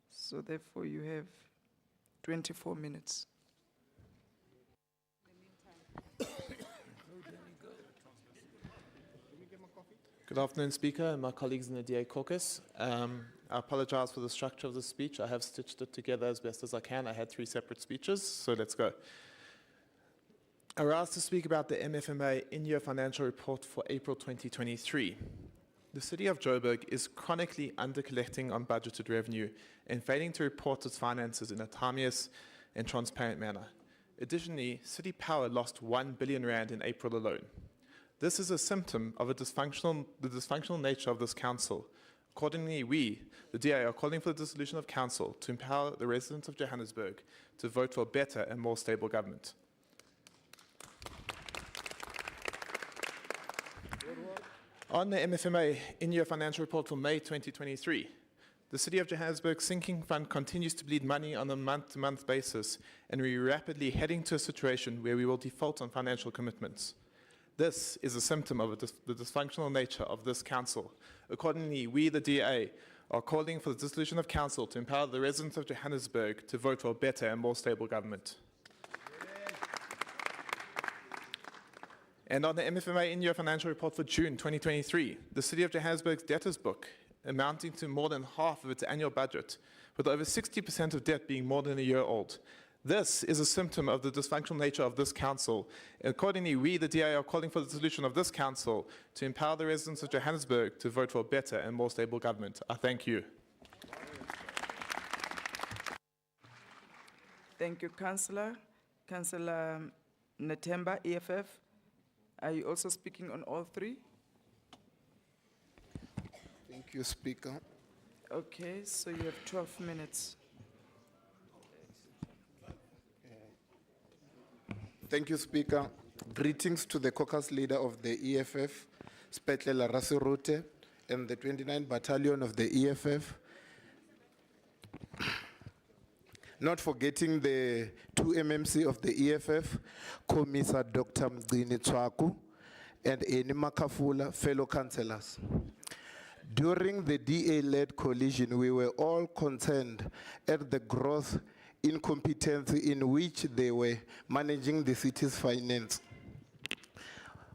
So therefore you have 24 minutes. Good afternoon, Speaker, and my colleagues in the DA caucus. I apologize for the structure of the speech. I have stitched it together as best as I can. I had 3 separate speeches, so let's go. I rise to speak about the MFMA in-year financial report for April 2023. The City of Joburg is chronically under-collecting on budgeted revenue and failing to report its finances in a timeous and transparent manner. Additionally, City Power lost 1 billion rand in April alone. This is a symptom of the dysfunctional nature of this council. Accordingly, we, the DA, are calling for the dissolution of council to empower the residents of Johannesburg to vote for a better and more stable government. On the MFMA in-year financial report for May 2023, the City of Johannesburg sinking fund continues to bleed money on a month-to-month basis, and we are rapidly heading to a situation where we will default on financial commitments. This is a symptom of the dysfunctional nature of this council. Accordingly, we, the DA, are calling for the dissolution of council to empower the residents of Johannesburg to vote for a better and more stable government. And on the MFMA in-year financial report for June 2023, the City of Johannesburg's debtors book, amounting to more than half of its annual budget, with over 60% of debt being more than a year old. This is a symptom of the dysfunctional nature of this council. Accordingly, we, the DA, are calling for the dissolution of this council to empower the residents of Johannesburg to vote for a better and more stable government. I thank you. Thank you, Councillor. Councillor Natemba, EFF. Are you also speaking on all three? Thank you, Speaker. Okay, so you have 12 minutes. Thank you, Speaker. Greetings to the caucus leader of the EFF, Bapela Rasirute, and the 29th Battalion of the EFF. Not forgetting the 2 MMC of the EFF, Commissar Dr. Mgini Tswaku and Eni Makafula, fellow councillors. During the DA-led coalition, we were all concerned at the gross incompetency in which they were managing the city's finance.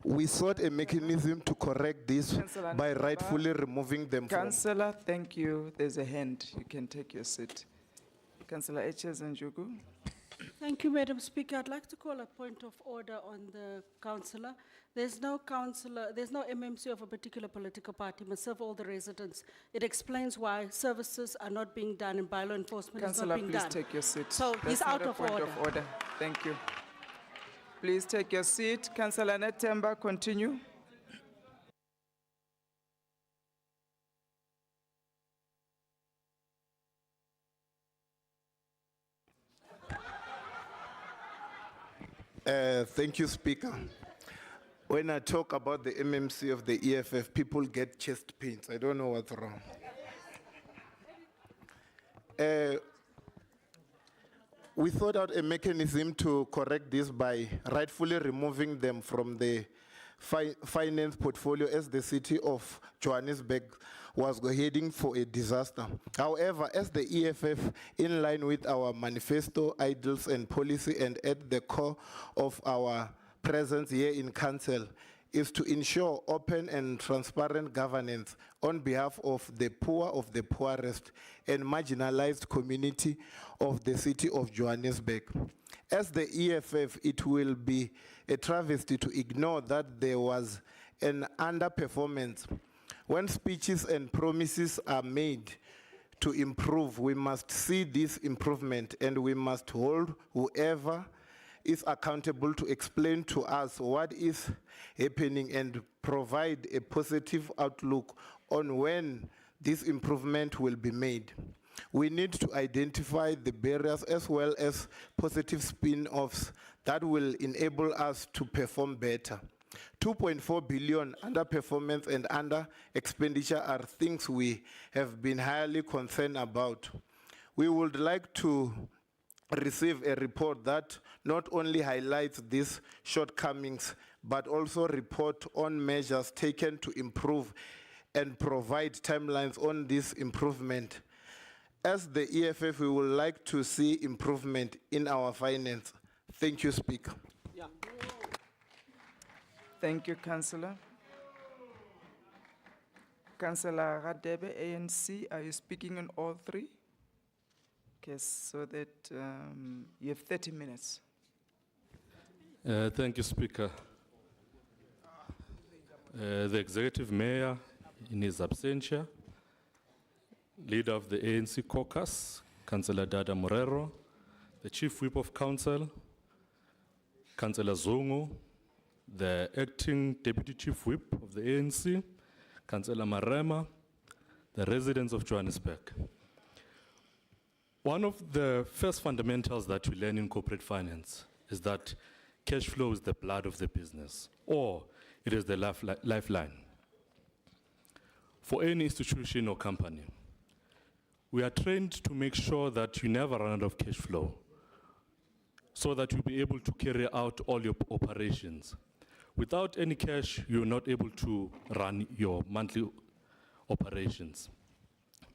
We sought a mechanism to correct this by rightfully removing them from... Councillor, thank you. There's a hand. You can take your seat. Councillor Njugu. Thank you, Madam Speaker. I'd like to call a point of order on the councillor. There's no MMC of a particular political party must serve all the residents. It explains why services are not being done and bylaw enforcement is not being done. Councillor, please take your seat. So he's out of order. Of order. Thank you. Please take your seat. Councillor Natemba, continue. Thank you, Speaker. When I talk about the MMC of the EFF, people get chest pains. I don't know what's wrong. We thought out a mechanism to correct this by rightfully removing them from the finance portfolio as the city of Johannesburg was heading for a disaster. However, as the EFF, in line with our manifesto, ideals and policy, and at the core of our presence here in council, is to ensure open and transparent governance on behalf of the poorest and marginalized community of the city of Johannesburg. As the EFF, it will be a travesty to ignore that there was an underperformance. When speeches and promises are made to improve, we must see this improvement, and we must hold whoever is accountable to explain to us what is happening and provide a positive outlook on when this improvement will be made. We need to identify the barriers as well as positive spin-offs that will enable us to perform better. 2.4 billion underperformance and under expenditure are things we have been highly concerned about. We would like to receive a report that not only highlights these shortcomings, but also report on measures taken to improve and provide timelines on this improvement. As the EFF, we would like to see improvement in our finance. Thank you, Speaker. Thank you, Councillor. Councillor Radebe, ANC, are you speaking on all three? Okay, so that you have 30 minutes. Thank you, Speaker. The Executive Mayor, in his absentia, Leader of the ANC Caucus, Councillor Dada Morero, the Chief Whip of Council, Councillor Zungu, the Acting Deputy Chief Whip of the ANC, Councillor Marema, the residents of Johannesburg. One of the first fundamentals that we learn in corporate finance is that cash flow is the blood of the business, or it is the lifeline for any institution or company. We are trained to make sure that you never run out of cash flow, so that you'll be able to carry out all your operations. Without any cash, you're not able to run your monthly operations.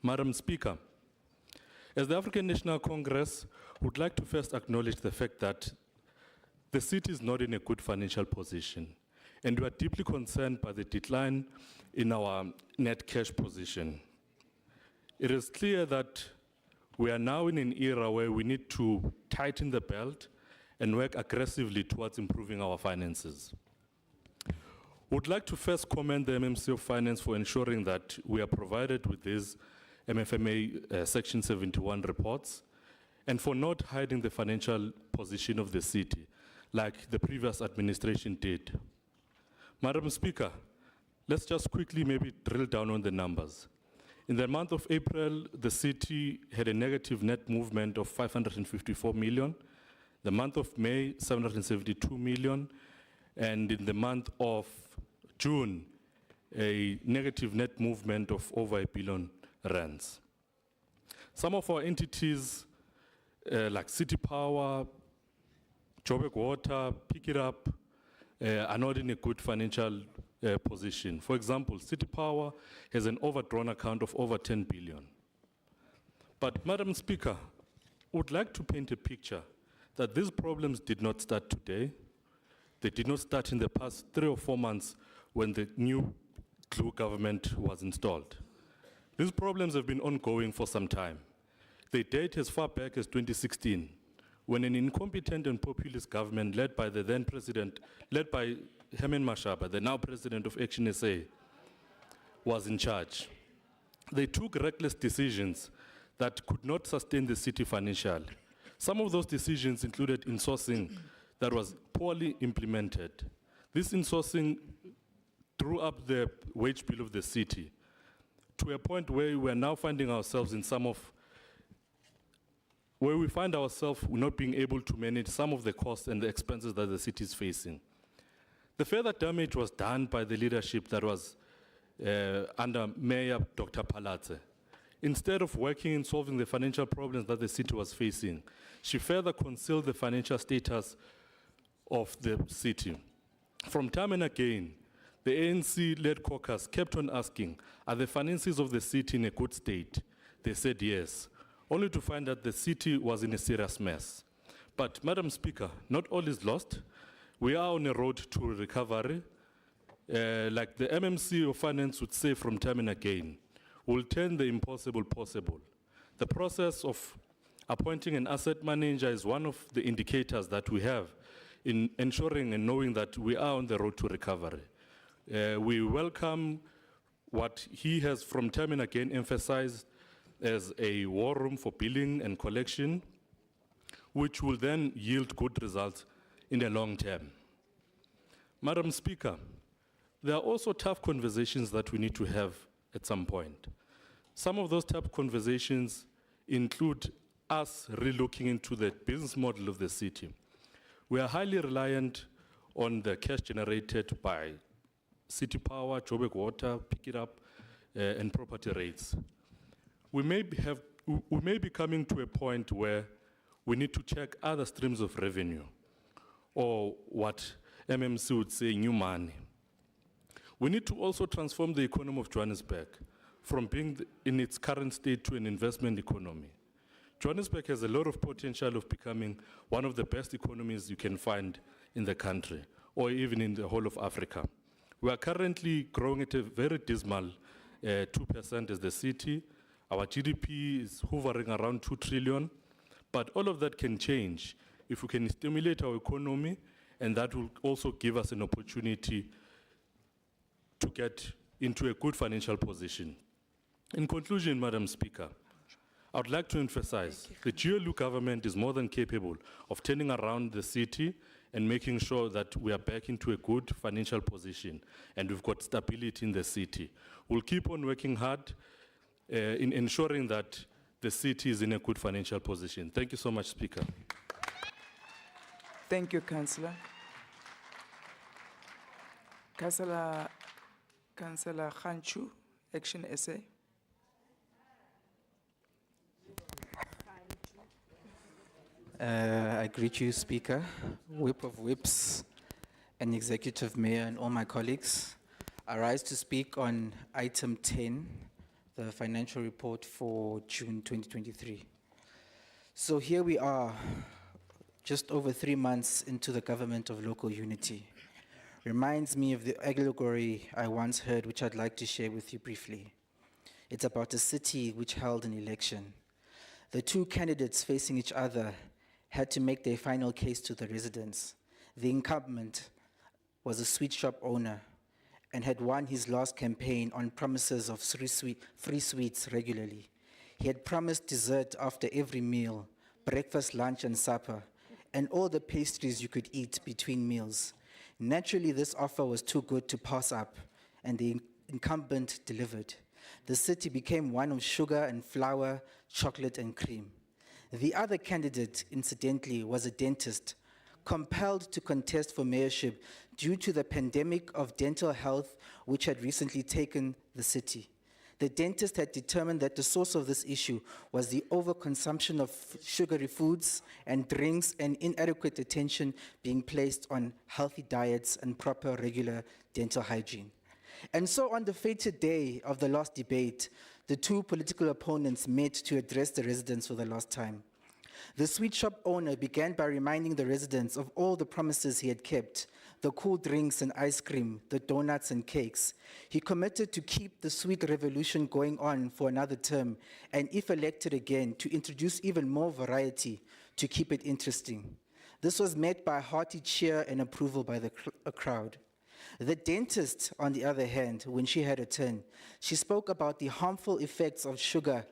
Madam Speaker, as the African National Congress, would like to first acknowledge the fact that the city is not in a good financial position, and we are deeply concerned by the decline in our net cash position. It is clear that we are now in an era where we need to tighten the belt and work aggressively towards improving our finances. Would like to first commend the MMC of Finance for ensuring that we are provided with these MFMA Section 71 reports, and for not hiding the financial position of the city, like the previous administration did. Madam Speaker, let's just quickly maybe drill down on the numbers. In the month of April, the city had a negative net movement of 554 million. The month of May, 772 million. And in the month of June, a negative net movement of over R1 billion. Some of our entities, like City Power, Joburg Water, Pick It Up, are not in a good financial position. For example, City Power has an overdrawn account of over 10 billion. But Madam Speaker, I would like to paint a picture that these problems did not start today. They did not start in the past 3 or 4 months when the new GLU government was installed. These problems have been ongoing for some time. They date as far back as 2016, when an incompetent and populist government led by the then president, led by Herman Mashaba, the now president of Action SA, was in charge. They took reckless decisions that could not sustain the city financially. Some of those decisions included insourcing that was poorly implemented. This insourcing threw up the wage bill of the city to a point where we are now finding ourselves in where we find ourselves not being able to manage some of the costs and the expenses that the city is facing. The further damage was done by the leadership that was under Mayor Dr. Palatse. Instead of working in solving the financial problems that the city was facing, she further concealed the financial status of the city. From time and again, the ANC-led caucus kept on asking, are the finances of the city in a good state? They said yes, only to find that the city was in a serious mess. But, Madam Speaker, not all is lost. We are on a road to recovery. Like the MMC of Finance would say from time and again, we'll turn the impossible possible. The process of appointing an asset manager is one of the indicators that we have in ensuring and knowing that we are on the road to recovery. We welcome what he has from time and again emphasized as a war room for billing and collection, which will then yield good results in the long term. Madam Speaker, there are also tough conversations that we need to have at some point. Some of those tough conversations include us relooking into the business model of the city. We are highly reliant on the cash generated by city power, Joburg water, pick it up, and property rates. We may be coming to a point where we need to check other streams of revenue, or what MMC would say, new money. We need to also transform the economy of Johannesburg from being in its current state to an investment economy. Johannesburg has a lot of potential of becoming one of the best economies you can find in the country, or even in the whole of Africa. We are currently growing at a very dismal 2% as the city. Our GDP is hovering around 2 trillion, but all of that can change if we can stimulate our economy, and that will also give us an opportunity to get into a good financial position. In conclusion, Madam Speaker, I would like to emphasize the GLU government is more than capable of turning around the city and making sure that we are back into a good financial position and we've got stability in the city. We'll keep on working hard in ensuring that the city is in a good financial position. Thank you so much, Speaker. Thank you, Councillor. Councillor Khanchu, Action SA. I greet you, Speaker, Whip of Whips, and Executive Mayor, and all my colleagues. I rise to speak on item 10, the financial report for June 2023. So here we are, just over 3 months into the government of local unity. Reminds me of the allegory I once heard, which I'd like to share with you briefly. It's about a city which held an election. The two candidates facing each other had to make their final case to the residents. The incumbent was a sweet shop owner and had won his last campaign on promises of free sweets regularly. He had promised dessert after every meal, breakfast, lunch, and supper, and all the pastries you could eat between meals. Naturally, this offer was too good to pass up, and the incumbent delivered. The city became one of sugar and flour, chocolate and cream. The other candidate, incidentally, was a dentist, compelled to contest for mayorship due to the pandemic of dental health which had recently taken the city. The dentist had determined that the source of this issue was the overconsumption of sugary foods and drinks and inadequate attention being placed on healthy diets and proper regular dental hygiene. And so on the fated day of the last debate, the two political opponents met to address the residents for the last time. The sweet shop owner began by reminding the residents of all the promises he had kept, the cool drinks and ice cream, the donuts and cakes. He committed to keep the sweet revolution going on for another term, and if elected again, to introduce even more variety to keep it interesting. This was met by hearty cheer and approval by the crowd. The dentist, on the other hand, when she had her turn, she spoke about the harmful effects of sugar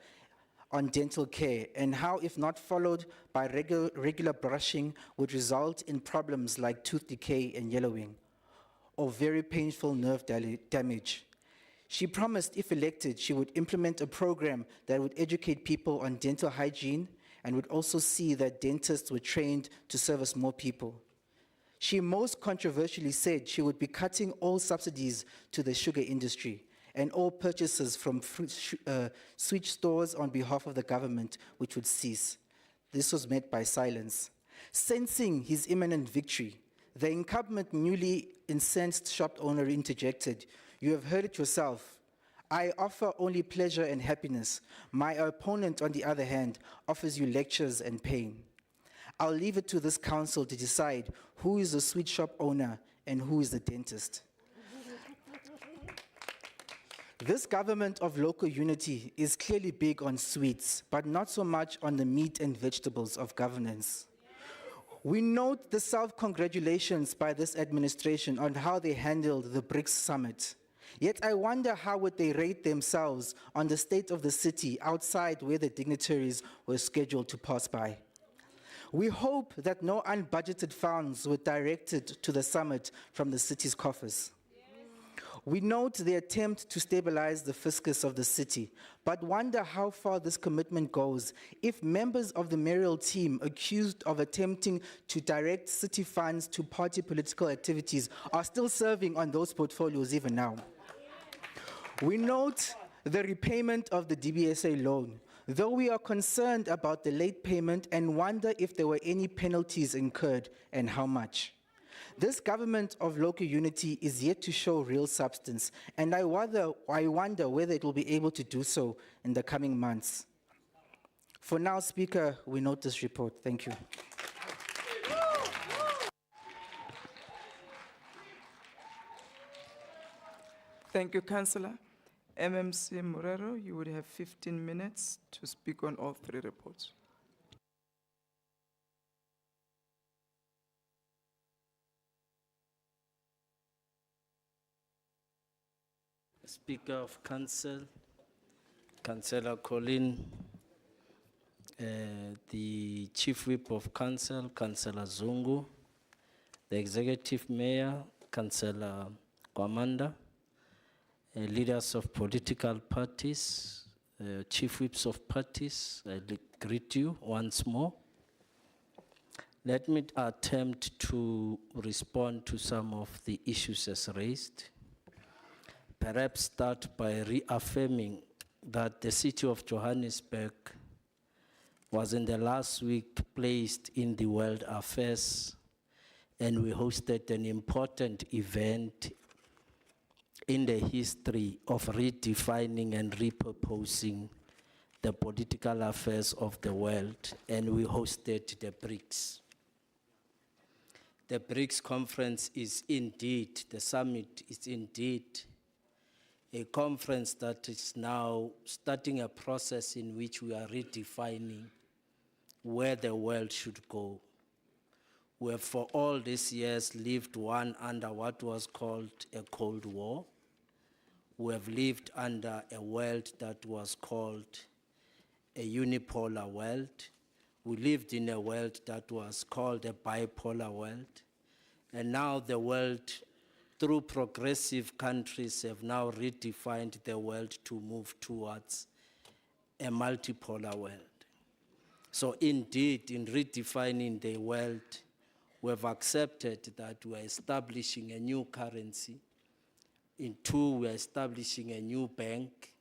on dental care and how, if not followed by regular brushing, would result in problems like tooth decay and yellowing, or very painful nerve damage. She promised, if elected, she would implement a program that would educate people on dental hygiene and would also see that dentists were trained to service more people. She most controversially said she would be cutting all subsidies to the sugar industry and all purchases from switch stores on behalf of the government, which would cease. This was met by silence. Sensing his imminent victory, the incumbent newly incensed shop owner interjected, "You have heard it yourself. I offer only pleasure and happiness. My opponent, on the other hand, offers you lectures and pain. I'll leave it to this council to decide who is the sweet shop owner and who is the dentist." This government of local unity is clearly big on sweets, but not so much on the meat and vegetables of governance. We note the self-congratulations by this administration on how they handled the BRICS summit. Yet I wonder how would they rate themselves on the state of the city outside where the dignitaries were scheduled to pass by. We hope that no unbudgeted funds were directed to the summit from the city's coffers. We note the attempt to stabilize the fiscus of the city, but wonder how far this commitment goes if members of the mayoral team accused of attempting to direct city funds to party political activities are still serving on those portfolios even now. We note the repayment of the DBSA loan, though we are concerned about the late payment and wonder if there were any penalties incurred and how much. This government of local unity is yet to show real substance, and I wonder whether it will be able to do so in the coming months. For now, Speaker, we note this report. Thank you. Thank you, Councillor. MMC Morero, you would have 15 minutes to speak on all three reports. Speaker of Council, Councillor Colin, the Chief Whip of Council, Councillor Zungu, the Executive Mayor, Councillor Kwamanda, leaders of political parties, Chief Whips of parties, I greet you once more. Let me attempt to respond to some of the issues as raised. Perhaps start by reaffirming that the city of Johannesburg was in the last week placed in the World Affairs, and we hosted an important event in the history of redefining and repurposing the political affairs of the world, and we hosted the BRICS. The BRICS conference is indeed, the summit is indeed a conference that is now starting a process in which we are redefining where the world should go. We have for all these years lived under what was called a Cold War. We have lived under a world that was called a unipolar world. We lived in a world that was called a bipolar world. And now the world, through progressive countries, have now redefined the world to move towards a multipolar world. So indeed, in redefining the world, we have accepted that we are establishing a new currency. In two, we are establishing a new bank,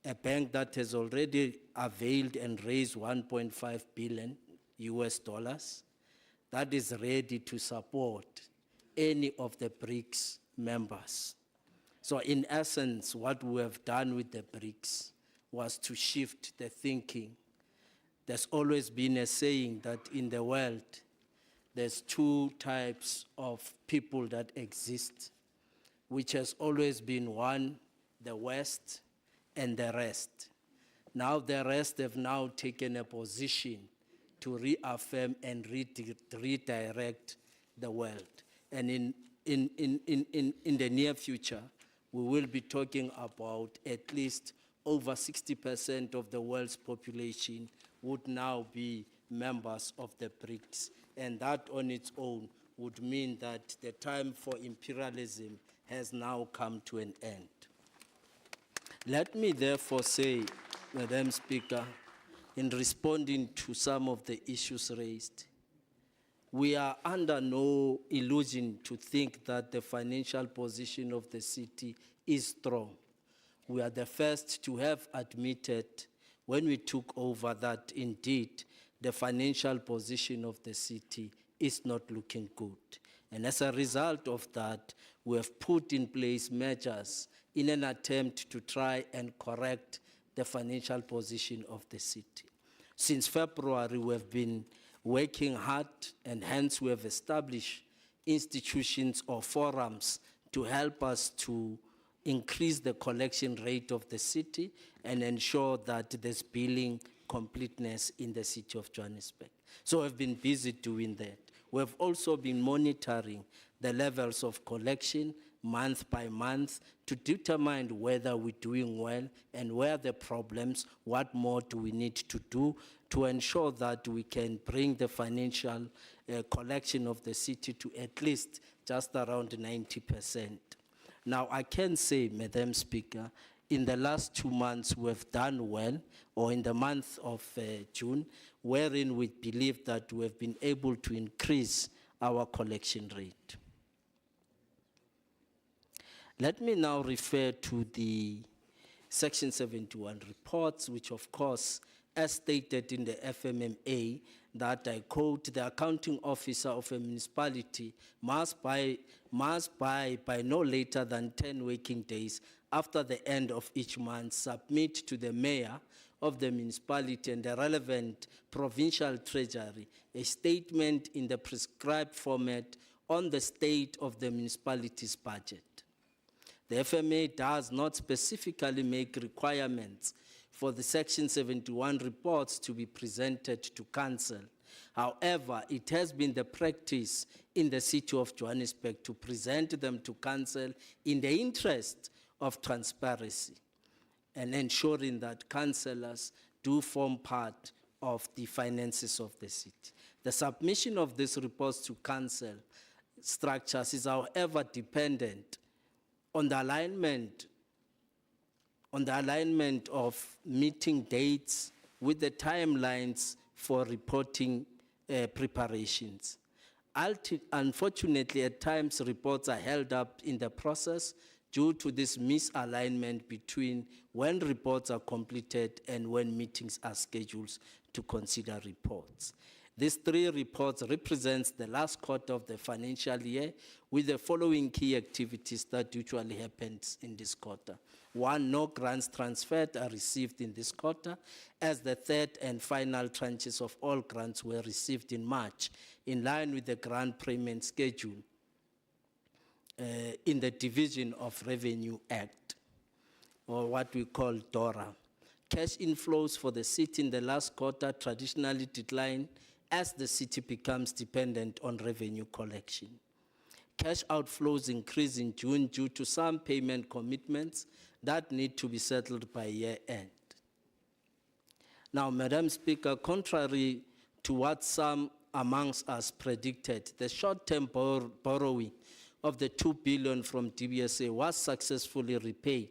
a bank that has already availed and raised $1.5 billion US dollars, that is ready to support any of the BRICS members. So in essence, what we have done with the BRICS was to shift the thinking. There's always been a saying that in the world, there's two types of people that exist, which has always been one, the West, and the rest. Now the rest have now taken a position to reaffirm and redirect the world. And in the near future, we will be talking about at least over 60% of the world's population would now be members of the BRICS. And that on its own would mean that the time for imperialism has now come to an end. Let me therefore say, Madam Speaker, in responding to some of the issues raised, we are under no illusion to think that the financial position of the city is strong. we are the first to have admitted when we took over that indeed the financial position of the city is not looking good. And as a result of that, we have put in place measures in an attempt to try and correct the financial position of the city. Since February, we have been working hard, and hence we have established institutions or forums to help us to increase the collection rate of the city and ensure that there's billing completeness in the city of Johannesburg. So we've been busy doing that. We've also been monitoring the levels of collection month by month to determine whether we're doing well and where are the problems, what more do we need to do to ensure that we can bring the financial collection of the city to at least just around 90%. Now, I can say, Madam Speaker, in the last 2 months we've done well, or in the month of June, wherein we believe that we have been able to increase our collection rate. Let me now refer to the Section 71 reports, which of course, as stated in the FMMA, that I quote, the accounting officer of a municipality must by no later than 10 working days after the end of each month submit to the mayor of the municipality and the relevant provincial treasury a statement in the prescribed format on the state of the municipality's budget. The FMA does not specifically make requirements for the Section 71 reports to be presented to council. However, it has been the practice in the city of Johannesburg to present them to council in the interest of transparency and ensuring that councillors do form part of the finances of the city. The submission of these reports to council structures is, however, dependent on the alignment of meeting dates with the timelines for reporting preparations. Unfortunately, at times, reports are held up in the process due to this misalignment between when reports are completed and when meetings are scheduled to consider reports. These 3 reports represents the last quarter of the financial year with the following key activities that usually happens in this quarter. 1, no grants transferred are received in this quarter, as the 3rd and final tranches of all grants were received in March, in line with the grant payment schedule in the Division of Revenue Act, or what we call DORA. Cash inflows for the city in the last quarter traditionally decline as the city becomes dependent on revenue collection. Cash outflows increase in June due to some payment commitments that need to be settled by year end. Now, Madam Speaker, contrary to what some amongst us predicted, the short-term borrowing of the 2 billion from DBSA was successfully repaid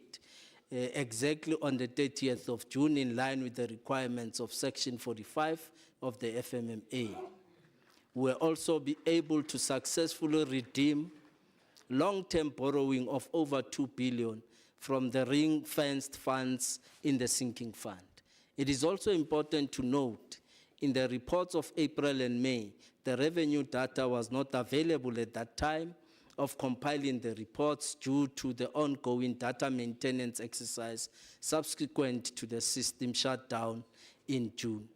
exactly on the 30th of June in line with the requirements of Section 45 of the FMMA. We'll also be able to successfully redeem long-term borrowing of over 2 billion from the ring-fenced funds in the sinking fund. It is also important to note, in the reports of April and May, the revenue data was not available at that time of compiling the reports due to the ongoing data maintenance exercise subsequent to the system shutdown in June.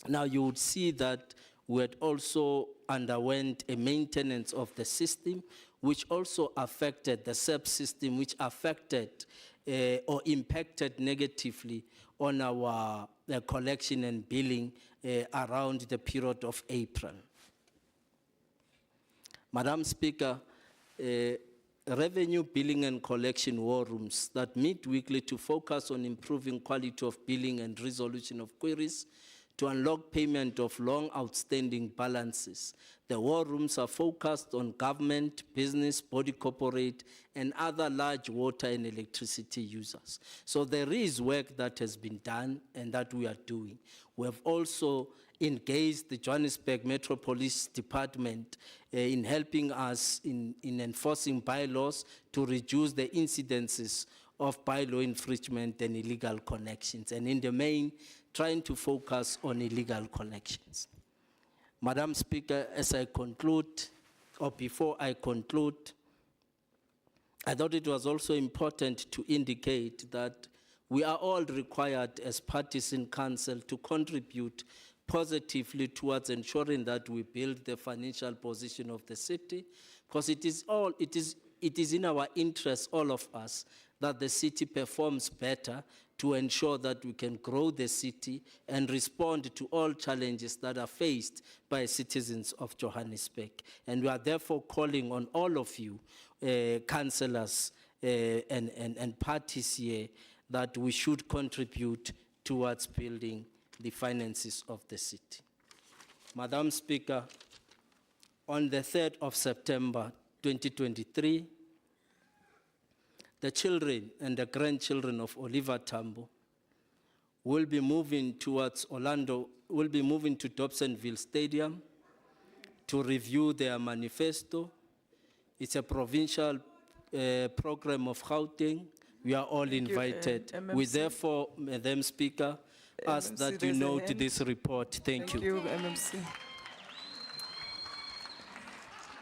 Now you would see that we had also underwent a maintenance of the system, which also affected the SAP system, which affected or impacted negatively on our collection and billing around the period of April. Madam Speaker, revenue billing and collection war rooms that meet weekly to focus on improving quality of billing and resolution of queries to unlock payment of long outstanding balances. The war rooms are focused on government, business, body corporate, and other large water and electricity users. So there is work that has been done and that we are doing. We have also engaged the Johannesburg Metropolitan Department in helping us in enforcing bylaws to reduce the incidences of bylaw infringement and illegal connections, and in the main, trying to focus on illegal connections. Madam Speaker, as I conclude, or before I conclude, I thought it was also important to indicate that we are all required as parties in council to contribute positively towards ensuring that we build the financial position of the city, because it is in our interest, all of us, that the city performs better to ensure that we can grow the city and respond to all challenges that are faced by citizens of Johannesburg. And we are therefore calling on all of you, councillors and parties here, that we should contribute towards building the finances of the city. Madam Speaker, on the 3rd of September 2023, the children and the grandchildren of Oliver Tambo will be moving towards Orlando, will be moving to Dobsonville Stadium to review their manifesto. It's a provincial program of Gauteng. We are all invited. We therefore, Madam Speaker, ask that you note this report. Thank you. Thank you, MMC.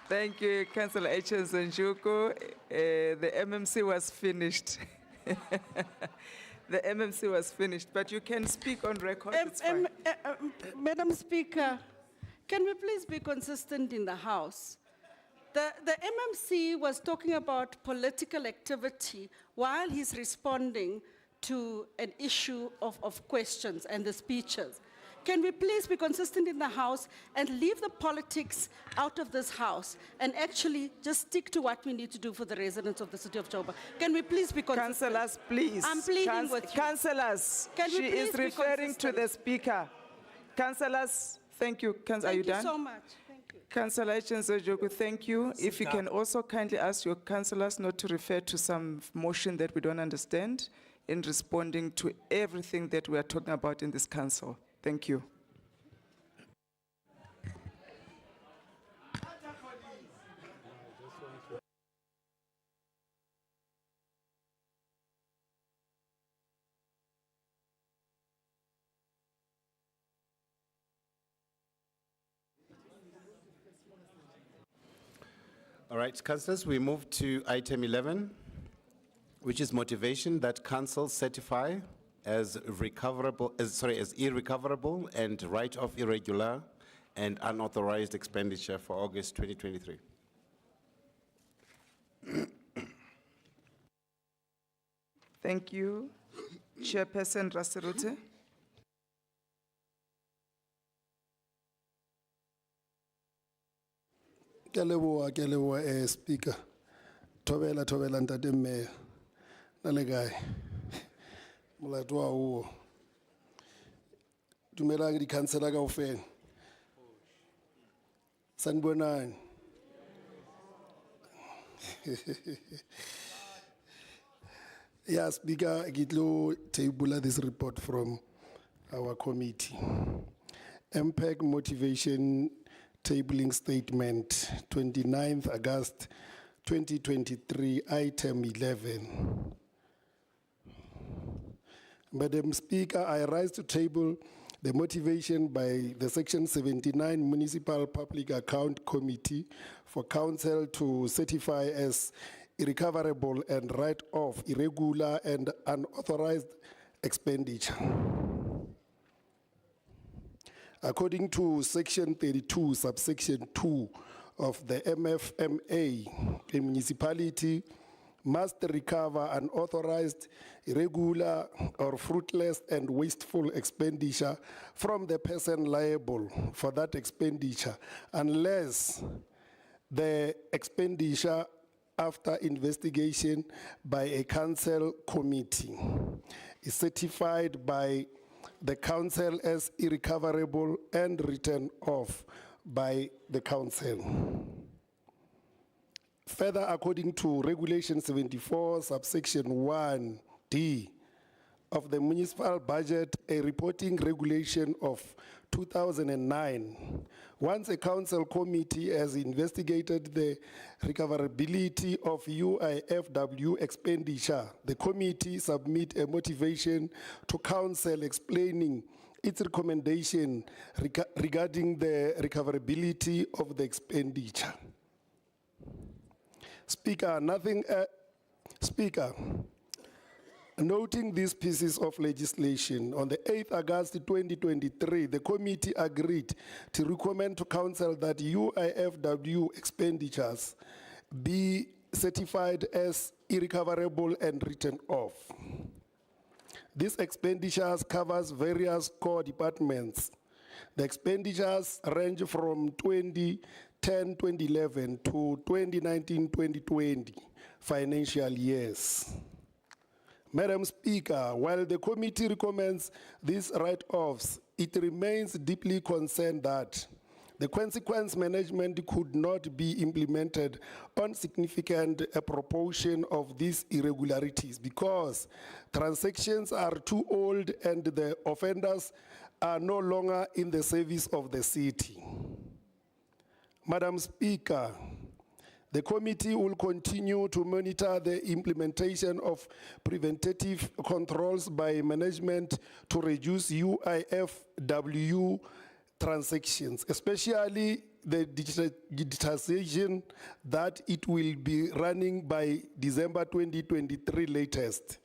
Thank you, Councillor H.S. Njuku. The MMC was finished. The MMC was finished, but you can speak on record. It's fine. Madam Speaker, can we please be consistent in the House? The MMC was talking about political activity while he's responding to an issue of questions and the speeches. Can we please be consistent in the House and leave the politics out of this House and actually just stick to what we need to do for the residents of the city of Joburg? Can we please be consistent? Councillors, please. I'm pleading with you. Councillors, Can we she please is be referring to the Speaker. Councillors, thank you. Are you done? Thank you so much. Thank you. Councillor Njoku, thank you. If you can also kindly ask your councillors not to refer to some motion that we don't understand in responding to everything that we are talking about in this council. Thank you. All right, councillors, we move to item 11, which is motivation that council certify as irrecoverable and write-off irregular and unauthorized expenditure for August 2023. Thank you. Chairperson Rasirute. Kelewa, Speaker. Thobela ntate Mayor. Nale kae. Molato wa huo. Dumelang di councillor kaofela. Sanibonani. Yeah, Speaker, I get to table this report from our committee. MPEG motivation tabling statement, 29th August 2023, item 11. Madam Speaker, I rise to table the motivation by the Section 79 Municipal Public Account Committee for Council to certify as irrecoverable and write-off irregular and unauthorized expenditure. According to Section 32, subsection 2 of the MFMA, a municipality must recover unauthorized, irregular, or fruitless and wasteful expenditure from the person liable for that expenditure unless the expenditure after investigation by a council committee is certified by the council as irrecoverable and written off by the council. Further, according to Regulation 74, subsection 1D of the municipal budget, a reporting regulation of 2009. Once a council committee has investigated the recoverability of UIFW expenditure, the committee submit a motivation to council explaining its recommendation regarding the recoverability of the expenditure. Speaker, noting these pieces of legislation, on the 8th August 2023, the committee agreed to recommend to council that UIFW expenditures be certified as irrecoverable and written off. These expenditures covers various core departments. The expenditures range from 2010-2011 to 2019-2020 financial years. Madam Speaker, while the committee recommends these write-offs, it remains deeply concerned that the consequence management could not be implemented on significant proportion of these irregularities because transactions are too old and the offenders are no longer in the service of the city. Madam Speaker, the committee will continue to monitor the implementation of preventative controls by management to reduce UIFW transactions, especially the digitization that it will be running by December 2023 latest.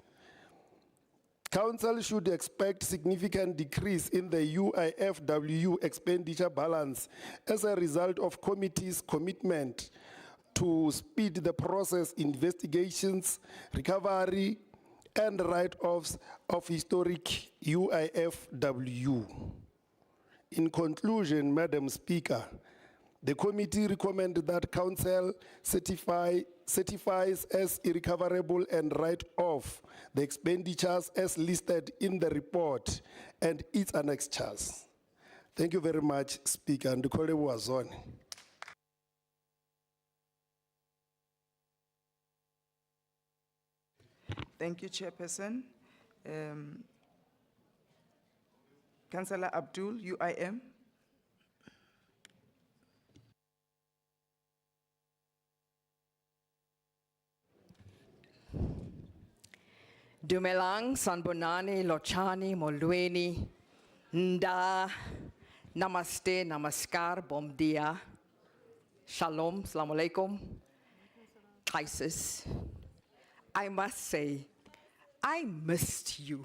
Council should expect significant decrease in the UIFW expenditure balance as a result of committee's commitment to speed the process, investigations, recovery, and write-offs of historic UIFW. In conclusion, Madam Speaker, the committee recommended that council certifies as irrecoverable and write-off the expenditures as listed in the report and its annexures. Thank you very much, Speaker. And Thank you, Chairperson. Councillor Abdul, UIM. Dumelang, Sanbonani, Lochani, Molweni, Nda, Namaste, Namaskar, Bom dia, Shalom, Assalamu alaikum, Crisis. I must say, I missed you.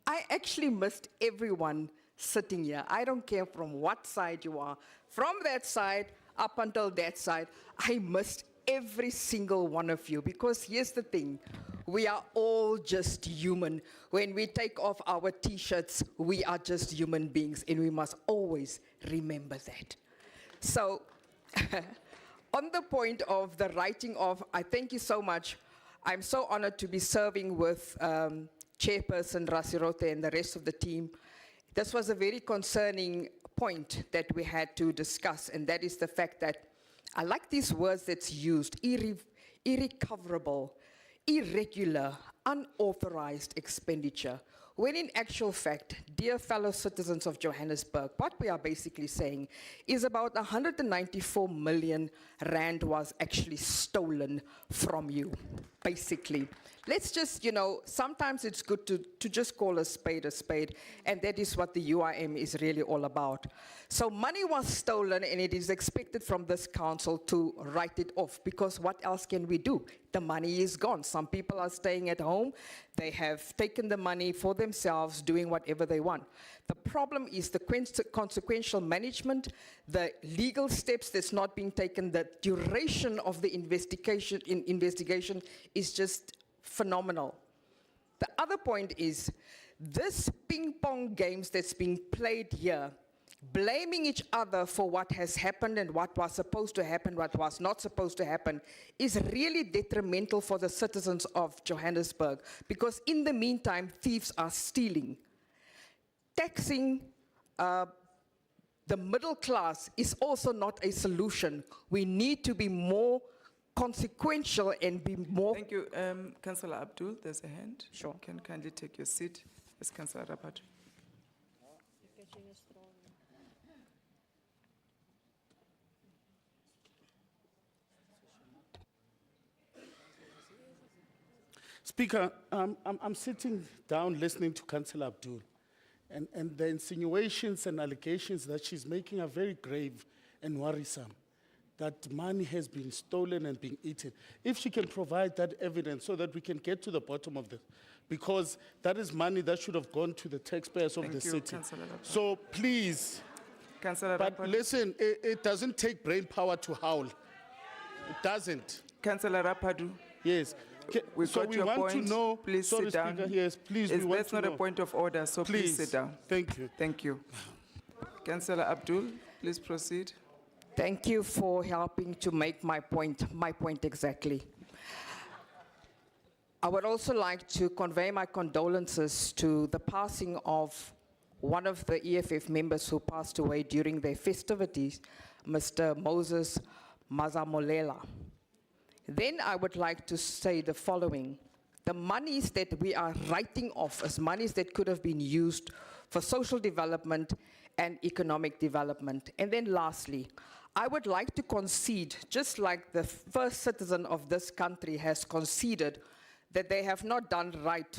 I actually missed everyone sitting here. I don't care from what side you are, from that side up until that side. I missed every single one of you because here's the thing. We are all just human. When we take off our t-shirts, we are just human beings, and we must always remember that. So, on the point of the writing off, I thank you so much. I'm so honored to be serving with Chairperson Rasirote and the rest of the team. This was a very concerning point that we had to discuss, and that is the fact that I like these words that's used, irrecoverable, irregular, unauthorized expenditure, when in actual fact, dear fellow citizens of Johannesburg, what we are basically saying is about 194 million rand was actually stolen from you, basically. Let's just, sometimes it's good to just call a spade, and that is what the UIM is really all about. So money was stolen, and it is expected from this council to write it off, because what else can we do? The money is gone. Some people are staying at home. They have taken the money for themselves, doing whatever they want. The problem is the consequential management, the legal steps that's not being taken, the duration of the investigation is just phenomenal. The other point is this ping pong games that's being played here, blaming each other for what has happened and what was supposed to happen, what was not supposed to happen, is really detrimental for the citizens of Johannesburg, because in the meantime, thieves are stealing. Taxing the middle class is also not a solution. We need to be more consequential and be more. Thank you. Councillor Abdul, there's a hand. Sure. Can kindly take your seat. Yes, Councillor Rapatu. Speaker, I'm sitting down listening to Councillor Abdul, and the insinuations and allegations that she's making are very grave and worrisome, that money has been stolen and been eaten. If she can provide that evidence so that we can get to the bottom of this, because that is money that should have gone to the taxpayers of the city. Councillor Rapatu. So please, Councillor but Rapatu. listen, it doesn't take brain power to howl. It doesn't. Councillor Rapadu. Yes. We So got we your want point. to know. Please Sorry, sit down. Speaker, yes, please, we want That's to not know. a point of order, so please sit down. Thank you. Thank you. Councillor Abdul, please proceed. Thank you for helping to make my point exactly. I would also like to convey my condolences to the passing of one of the EFF members who passed away during their festivities, Mr. Moses Mazamolela. Then I would like to say the following. The monies that we are writing off as monies that could have been used for social development and economic development. And then lastly, I would like to concede, just like the first citizen of this country has conceded that they have not done right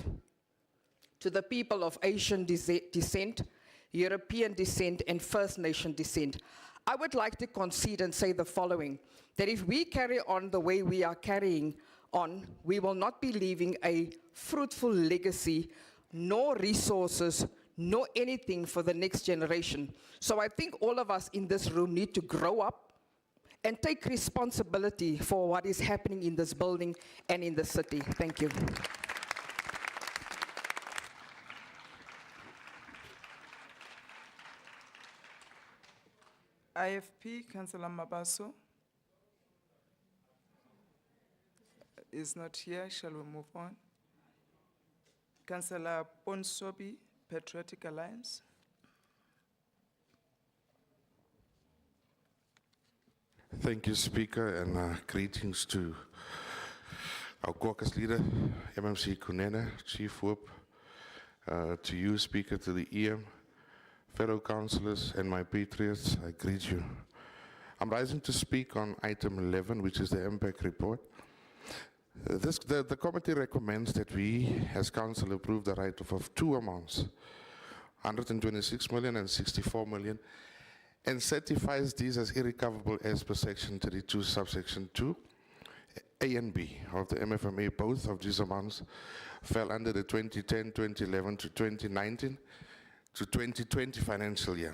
to the people of Asian descent, European descent, and First Nation descent. I would like to concede and say the following, that if we carry on the way we are carrying on, we will not be leaving a fruitful legacy, nor resources, nor anything for the next generation. So I think all of us in this room need to grow up and take responsibility for what is happening in this building and in the city. Thank you. IFP, Councillor Mabaso is not here. Shall we move on? Councillor Ponsobi, Patriotic Alliance. Thank you, Speaker, and greetings to our caucus leader, MMC Kunene, Chief Whip, to you, Speaker, to the EM, fellow councillors, and my patriots, I greet you. I'm rising to speak on item 11, which is the impact report. The committee recommends that we, as council, approve the write-off of two amounts, 126 million and 64 million, and certifies these as irrecoverable as per section 32, subsection 2, A and B of the MFMA. Both of these amounts fell under the 2010, 2011 to 2019 to 2020 financial year.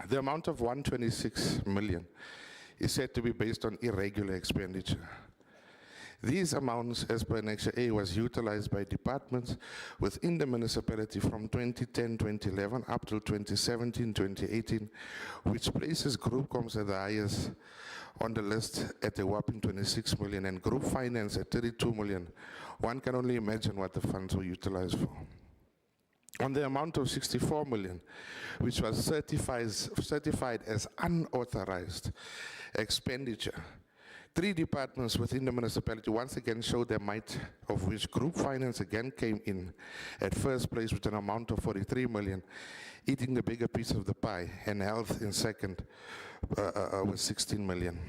The amount of 126 million is said to be based on irregular expenditure. These amounts, as per Annexure A, was utilized by departments within the municipality from 2010-2011 up till 2017-2018, which places group comms at the highest on the list at a whopping 26 million and group finance at 32 million. One can only imagine what the funds were utilized for. On the amount of 64 million, which was certified as unauthorized expenditure, 3 departments within the municipality once again showed their might, of which group finance again came in at first place with an amount of 43 million, eating the bigger piece of the pie, and health in second with 16 million.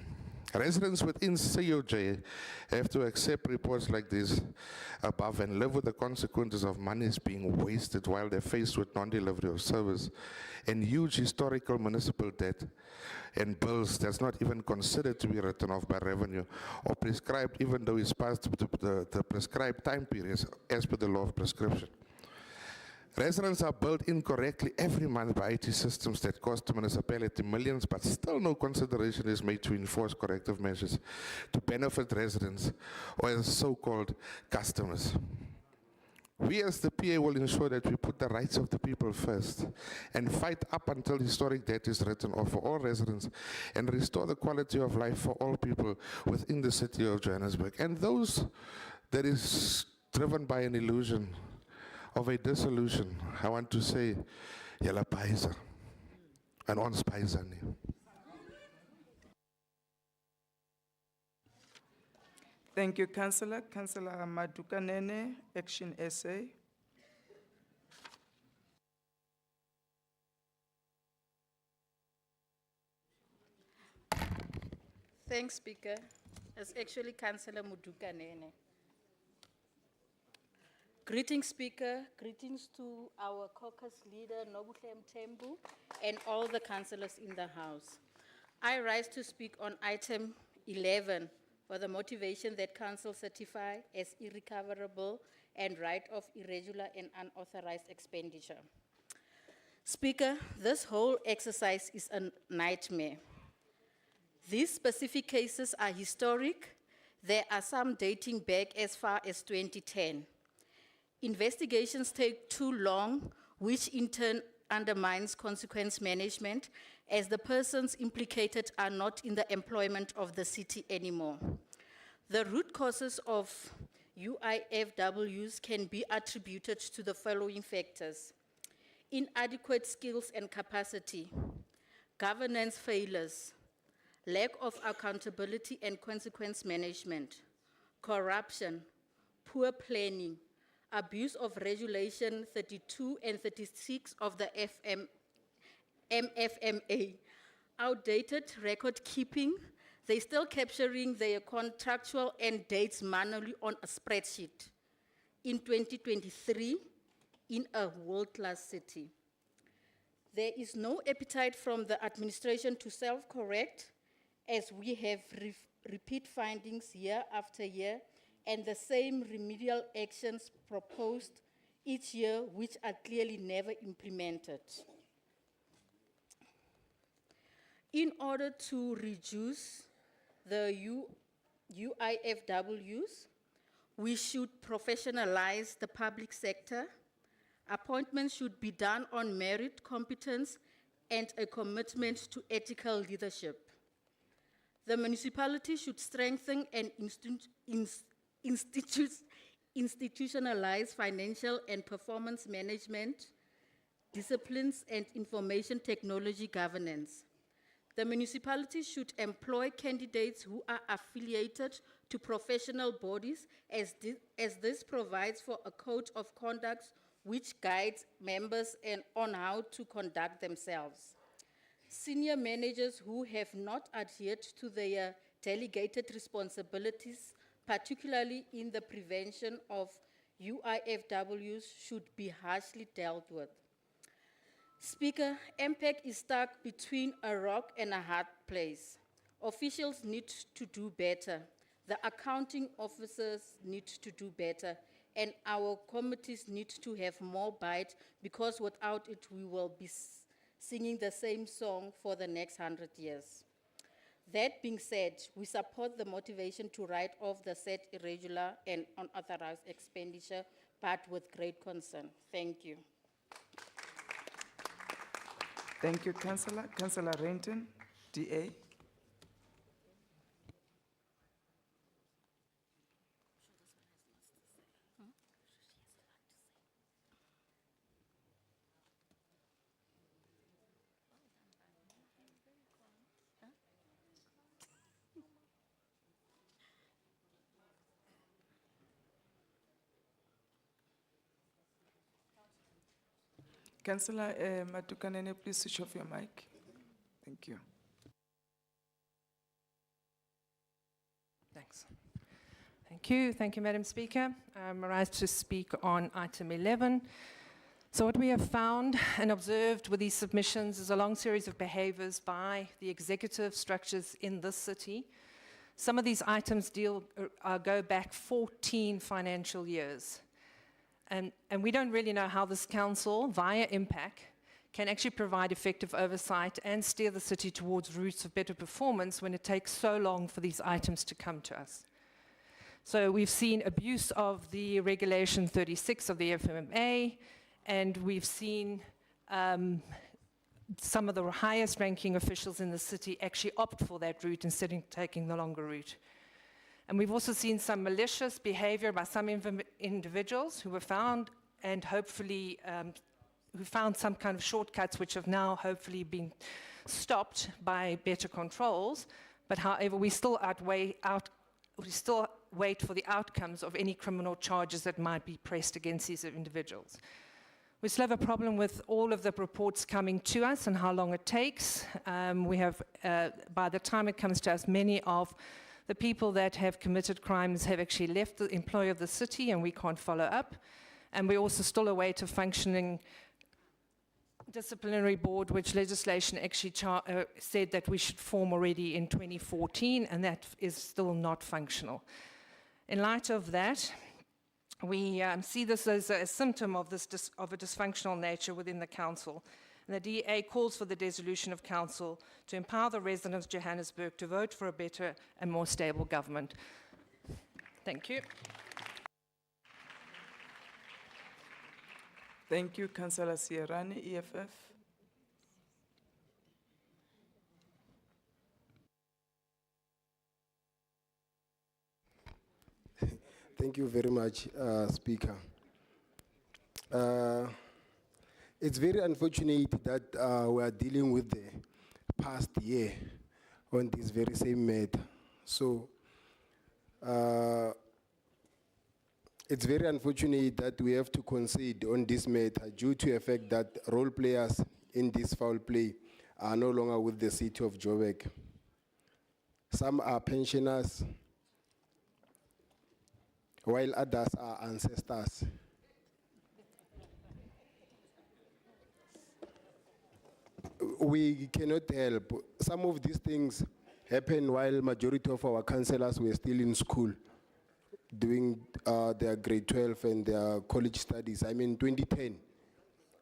Residents within COJ have to accept reports like this above and live with the consequences of monies being wasted while they're faced with non-delivery of service and huge historical municipal debt and bills that's not even considered to be written off by revenue or prescribed, even though it's past the prescribed time periods as per the law of prescription. Residents are billed incorrectly every month by IT systems that cost the municipality millions, but still no consideration is made to enforce corrective measures to benefit residents or as so-called customers. We as the PA will ensure that we put the rights of the people first and fight up until historic debt is written off for all residents and restore the quality of life for all people within the city of Johannesburg. And those that is driven by an illusion of a dissolution, I want to say, Yala Paisa and ons Paisani. Thank you, Councillor. Councillor Madukanene, Action SA. Thanks, Speaker. It's actually Councillor Mudukanene. Greetings, Speaker. Greetings to our caucus leader, Nobuhle Mthembu, and all the councillors in the House. I rise to speak on item 11 for the motivation that council certify as irrecoverable and write of irregular and unauthorized expenditure. Speaker, this whole exercise is a nightmare. These specific cases are historic. There are some dating back as far as 2010. Investigations take too long, which in turn undermines consequence management, as the persons implicated are not in the employment of the city anymore. The root causes of UIFWs can be attributed to the following factors: inadequate skills and capacity, governance failures, lack of accountability and consequence management, corruption, poor planning, abuse of Regulation 32 and 36 of the MFMA, outdated record keeping. They're still capturing their contractual end dates manually on a spreadsheet in 2023 in a world-class city. There is no appetite from the administration to self-correct, as we have repeat findings year after year, and the same remedial actions proposed each year, which are clearly never implemented. In order to reduce the UIFWs, we should professionalize the public sector. Appointments should be done on merit, competence, and a commitment to ethical leadership. The municipality should strengthen and institutionalize financial and performance management, disciplines, and information technology governance. The municipality should employ candidates who are affiliated to professional bodies, as this provides for a code of conduct which guides members on how to conduct themselves. Senior managers who have not adhered to their delegated responsibilities, particularly in the prevention of UIFWs, should be harshly dealt with. Speaker, MPEC is stuck between a rock and a hard place. Officials need to do better. The accounting officers need to do better. And our committees need to have more bite, because without it, we will be singing the same song for the next 100 years. That being said, we support the motivation to write off the said irregular and unauthorized expenditure, but with great concern. Thank you. Thank you, Councillor. Councillor Renton, DA. Councillor Matukanene, please switch off your mic. Thank you. Thanks. Thank you, Madam Speaker. I'm rise to speak on item 11. So what we have found and observed with these submissions is a long series of behaviors by the executive structures in this city. Some of these items go back 14 financial years. And we don't really know how this council, via impact, can actually provide effective oversight and steer the city towards routes of better performance when it takes so long for these items to come to us. So we've seen abuse of the Regulation 36 of the FMA, and we've seen some of the highest ranking officials in the city actually opt for that route instead of taking the longer route. And we've also seen some malicious behavior by some individuals who were found, and hopefully who found some kind of shortcuts which have now hopefully been stopped by better controls. But however, we still wait for the outcomes of any criminal charges that might be pressed against these individuals. We still have a problem with all of the reports coming to us and how long it takes. We have, by the time it comes to us, many of the people that have committed crimes have actually left the employ of the city, and we can't follow up. And we also still await a functioning disciplinary board, which legislation actually said that we should form already in 2014, and that is still not functional. In light of that, we see this as a symptom of, of a dysfunctional nature within the council. And the DA calls for the dissolution of council to empower the residents of Johannesburg to vote for a better and more stable government. Thank you. Thank you, Councillor Sierrani, EFF. Thank you very much, Speaker. It's very unfortunate that we are dealing with the past year on this very same matter. So, it's very unfortunate that we have to concede on this matter due to the fact that role players in this foul play are no longer with the city of Joburg. Some are pensioners, while others are ancestors. We cannot help. Some of these things happened while majority of our councillors were still in school, doing their grade 12 and their college studies. I mean, 2010.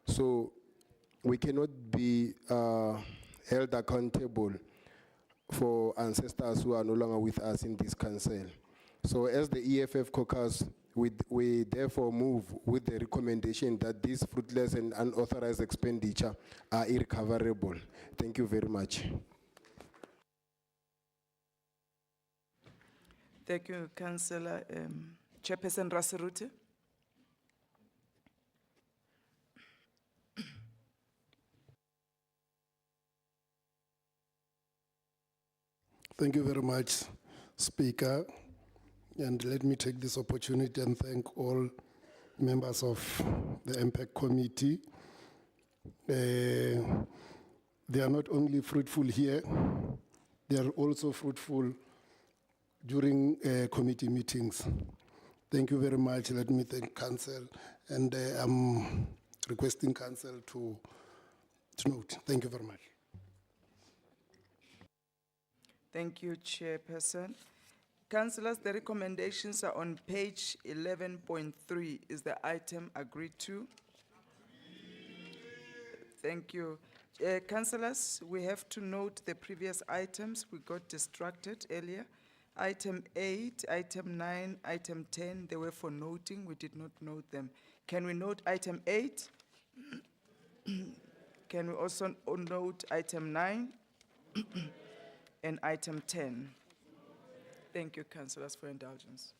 So we cannot be held accountable for ancestors who are no longer with us in this council. So as the EFF caucus, we therefore move with the recommendation that these fruitless and unauthorized expenditure are irrecoverable. Thank you very much. Thank you, Councillor. Chairperson Rasirute. Thank you very much, Speaker. And let me take this opportunity and thank all members of the MPEC committee. They are not only fruitful here, they are also fruitful during committee meetings. Thank you very much. Let me thank Council, and I'm requesting Council to note. Thank you very much. Thank you, Chairperson. Councillors, the recommendations are on page 11.3. Is the item agreed to? Thank you. Councillors, we have to note the previous items. We got distracted earlier. Item 8, item 9, item 10, they were for noting. We did not note them. Can we note item 8? Can we also note item 9 and item 10? Thank you, councillors, for indulgence.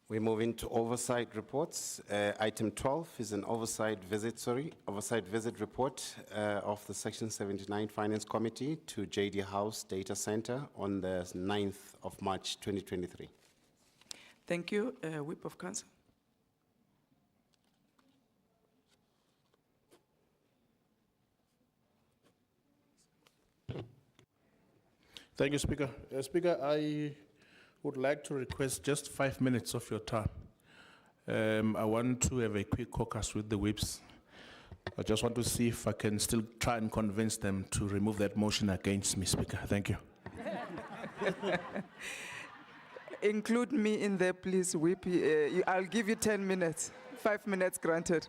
We move into oversight reports. Item 12 is an oversight visit report of the Section 79 Finance Committee to JD House Data Center on the 9th of March 2023. Thank you. Whip of Council. Thank you, Speaker. Speaker, I would like to request just 5 minutes of your time. I want to have a quick caucus with the whips. I just want to see if I can still try and convince them to remove that motion against me, Speaker. Thank you. Include me in there, please, Whip. I'll give you 10 minutes. 5 minutes granted.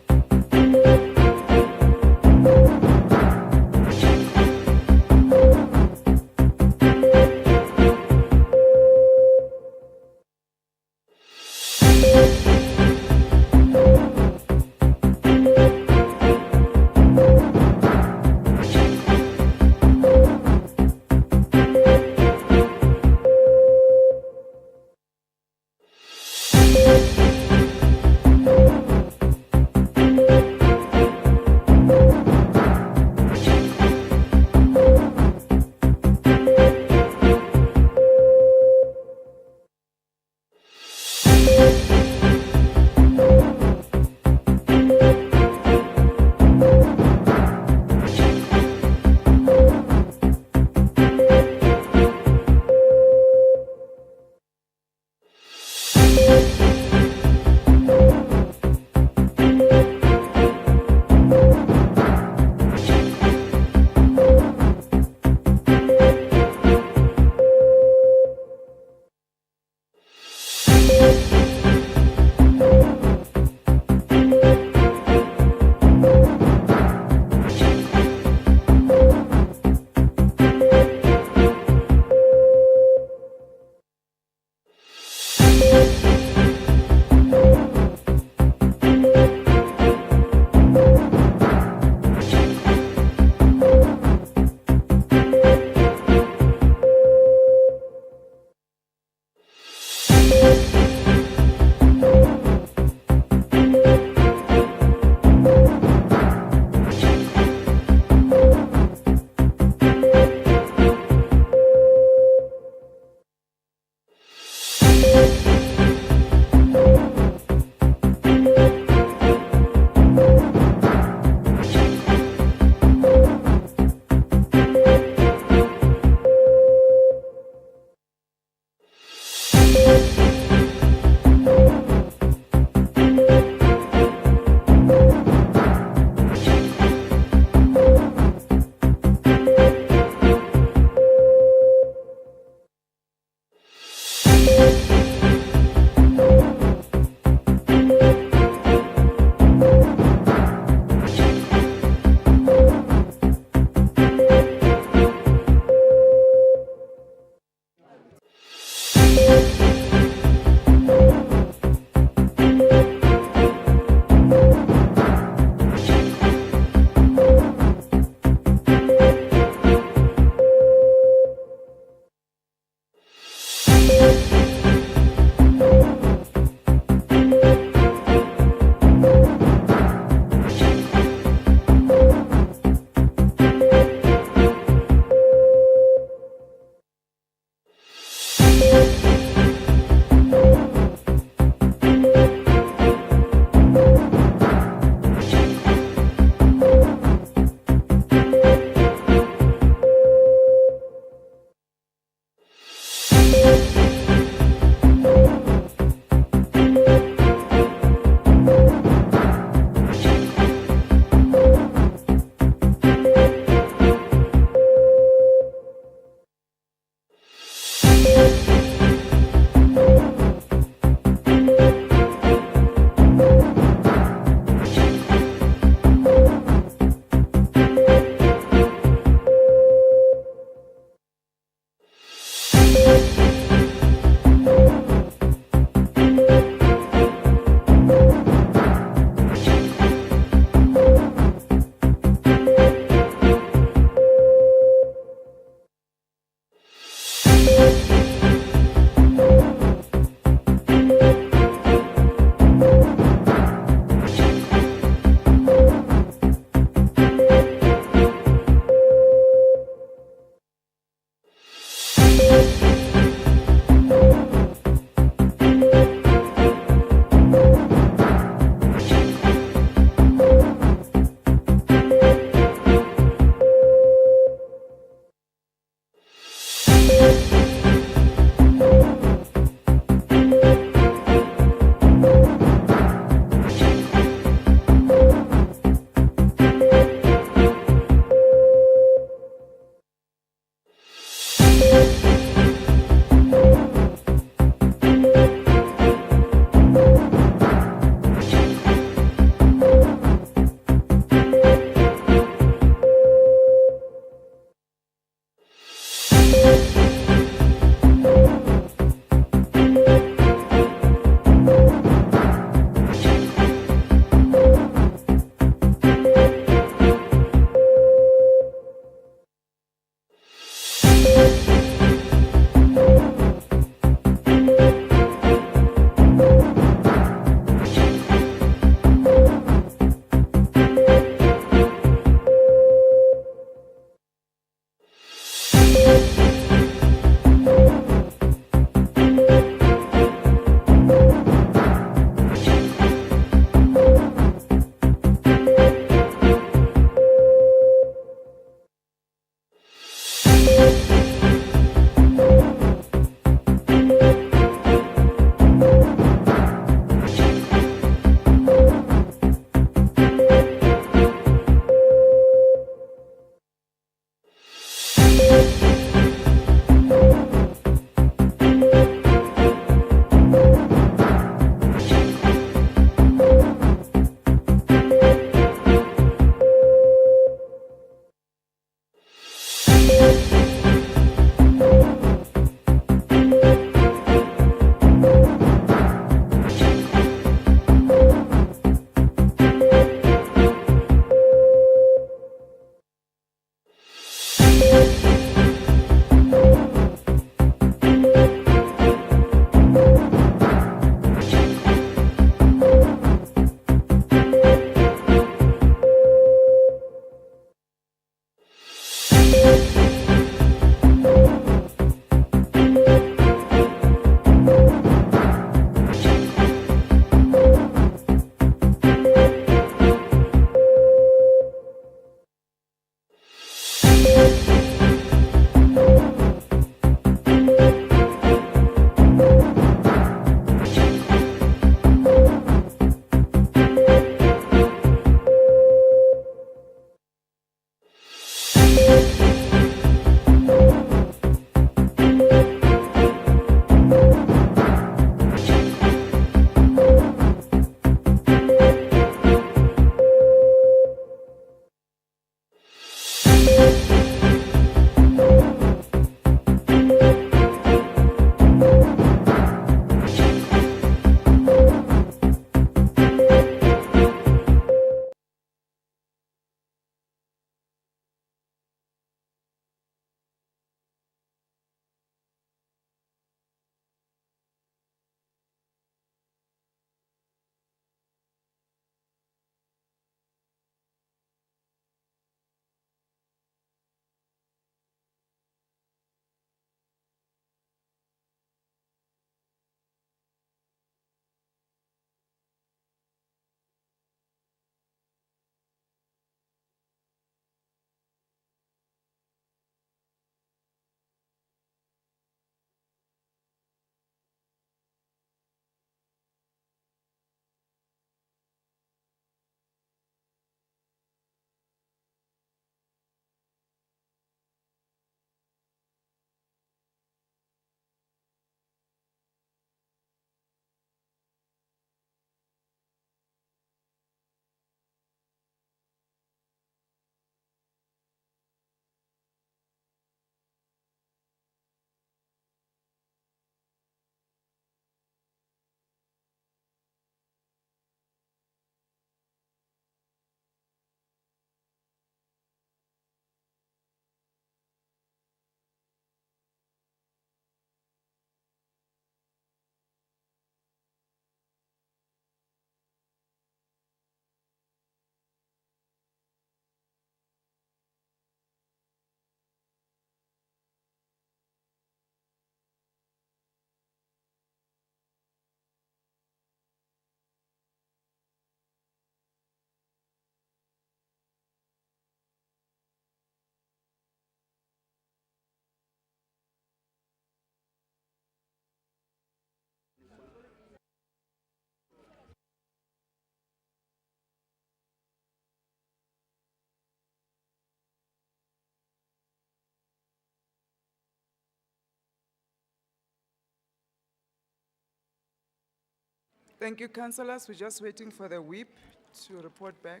Thank you, councillors. We're just waiting for the whip to report back.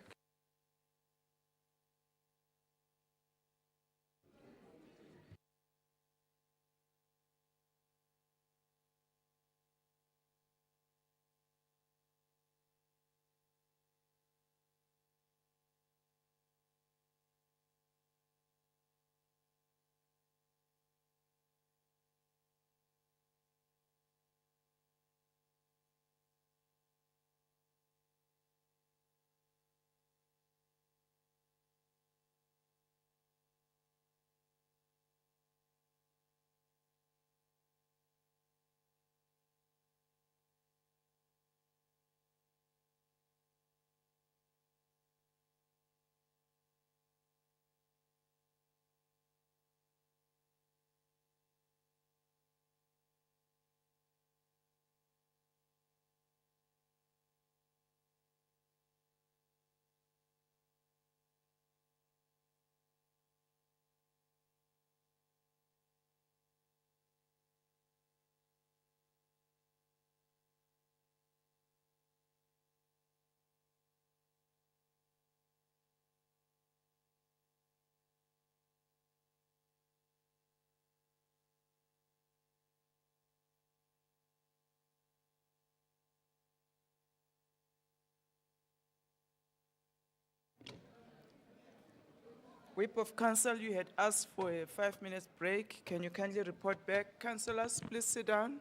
Whip of Council, you had asked for a 5-minute break. Can you kindly report back? Councillors, please sit down.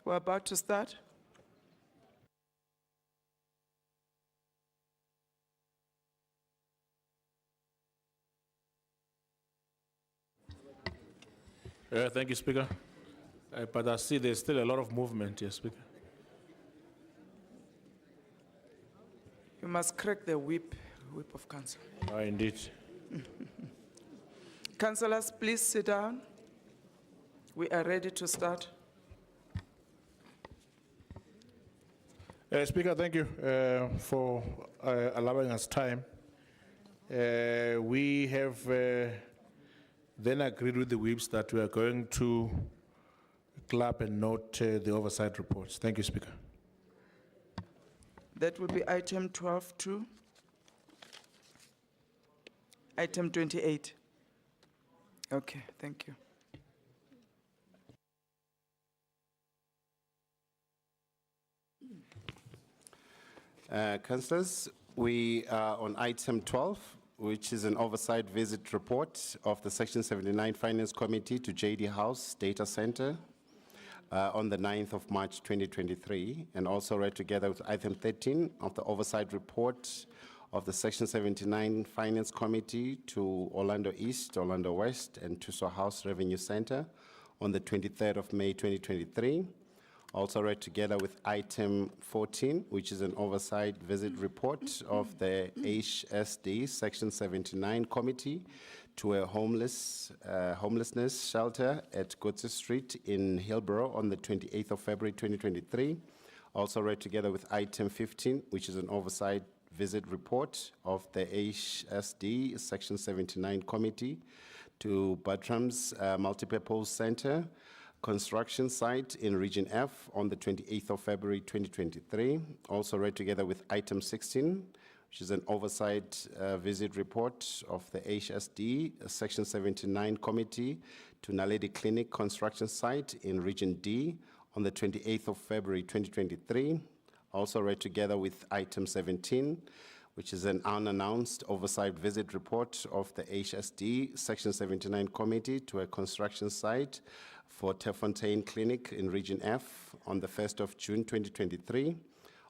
We're about to start. Thank you, Speaker. But I see there's still a lot of movement here, Speaker. You must crack the whip of Council. Indeed. Councillors, please sit down. We are ready to start. Speaker, thank you for allowing us time. We have then agreed with the whips that we are going to clap and note the oversight reports. Thank you, Speaker. That will be item 12.2. Item 28. Okay, thank you. Councillors, we are on item 12, which is an oversight visit report of the Section 79 Finance Committee to JD House Data Center on the 9th of March 2023, and also read together with item 13 of the oversight report of the Section 79 Finance Committee to Orlando East, Orlando West, and Tuso House Revenue Center on the 23rd of May 2023. Also read together with item 14, which is an oversight visit report of the HSD Section 79 Committee to a homelessness shelter at Gotse Street in Hillborough on the 28th of February 2023. Also read together with item 15, which is an oversight visit report of the HSD Section 79 Committee to Bartram's Multipurpose Center construction site in Region F on the 28th of February 2023. Also read together with item 16, which is an oversight visit report of the HSD Section 79 Committee to Naledi Clinic construction site in Region D on the 28th of February 2023. Also read together with item 17, which is an unannounced oversight visit report of the HSD Section 79 Committee to a construction site for Braamfontein Clinic in Region F on the 1st of June 2023.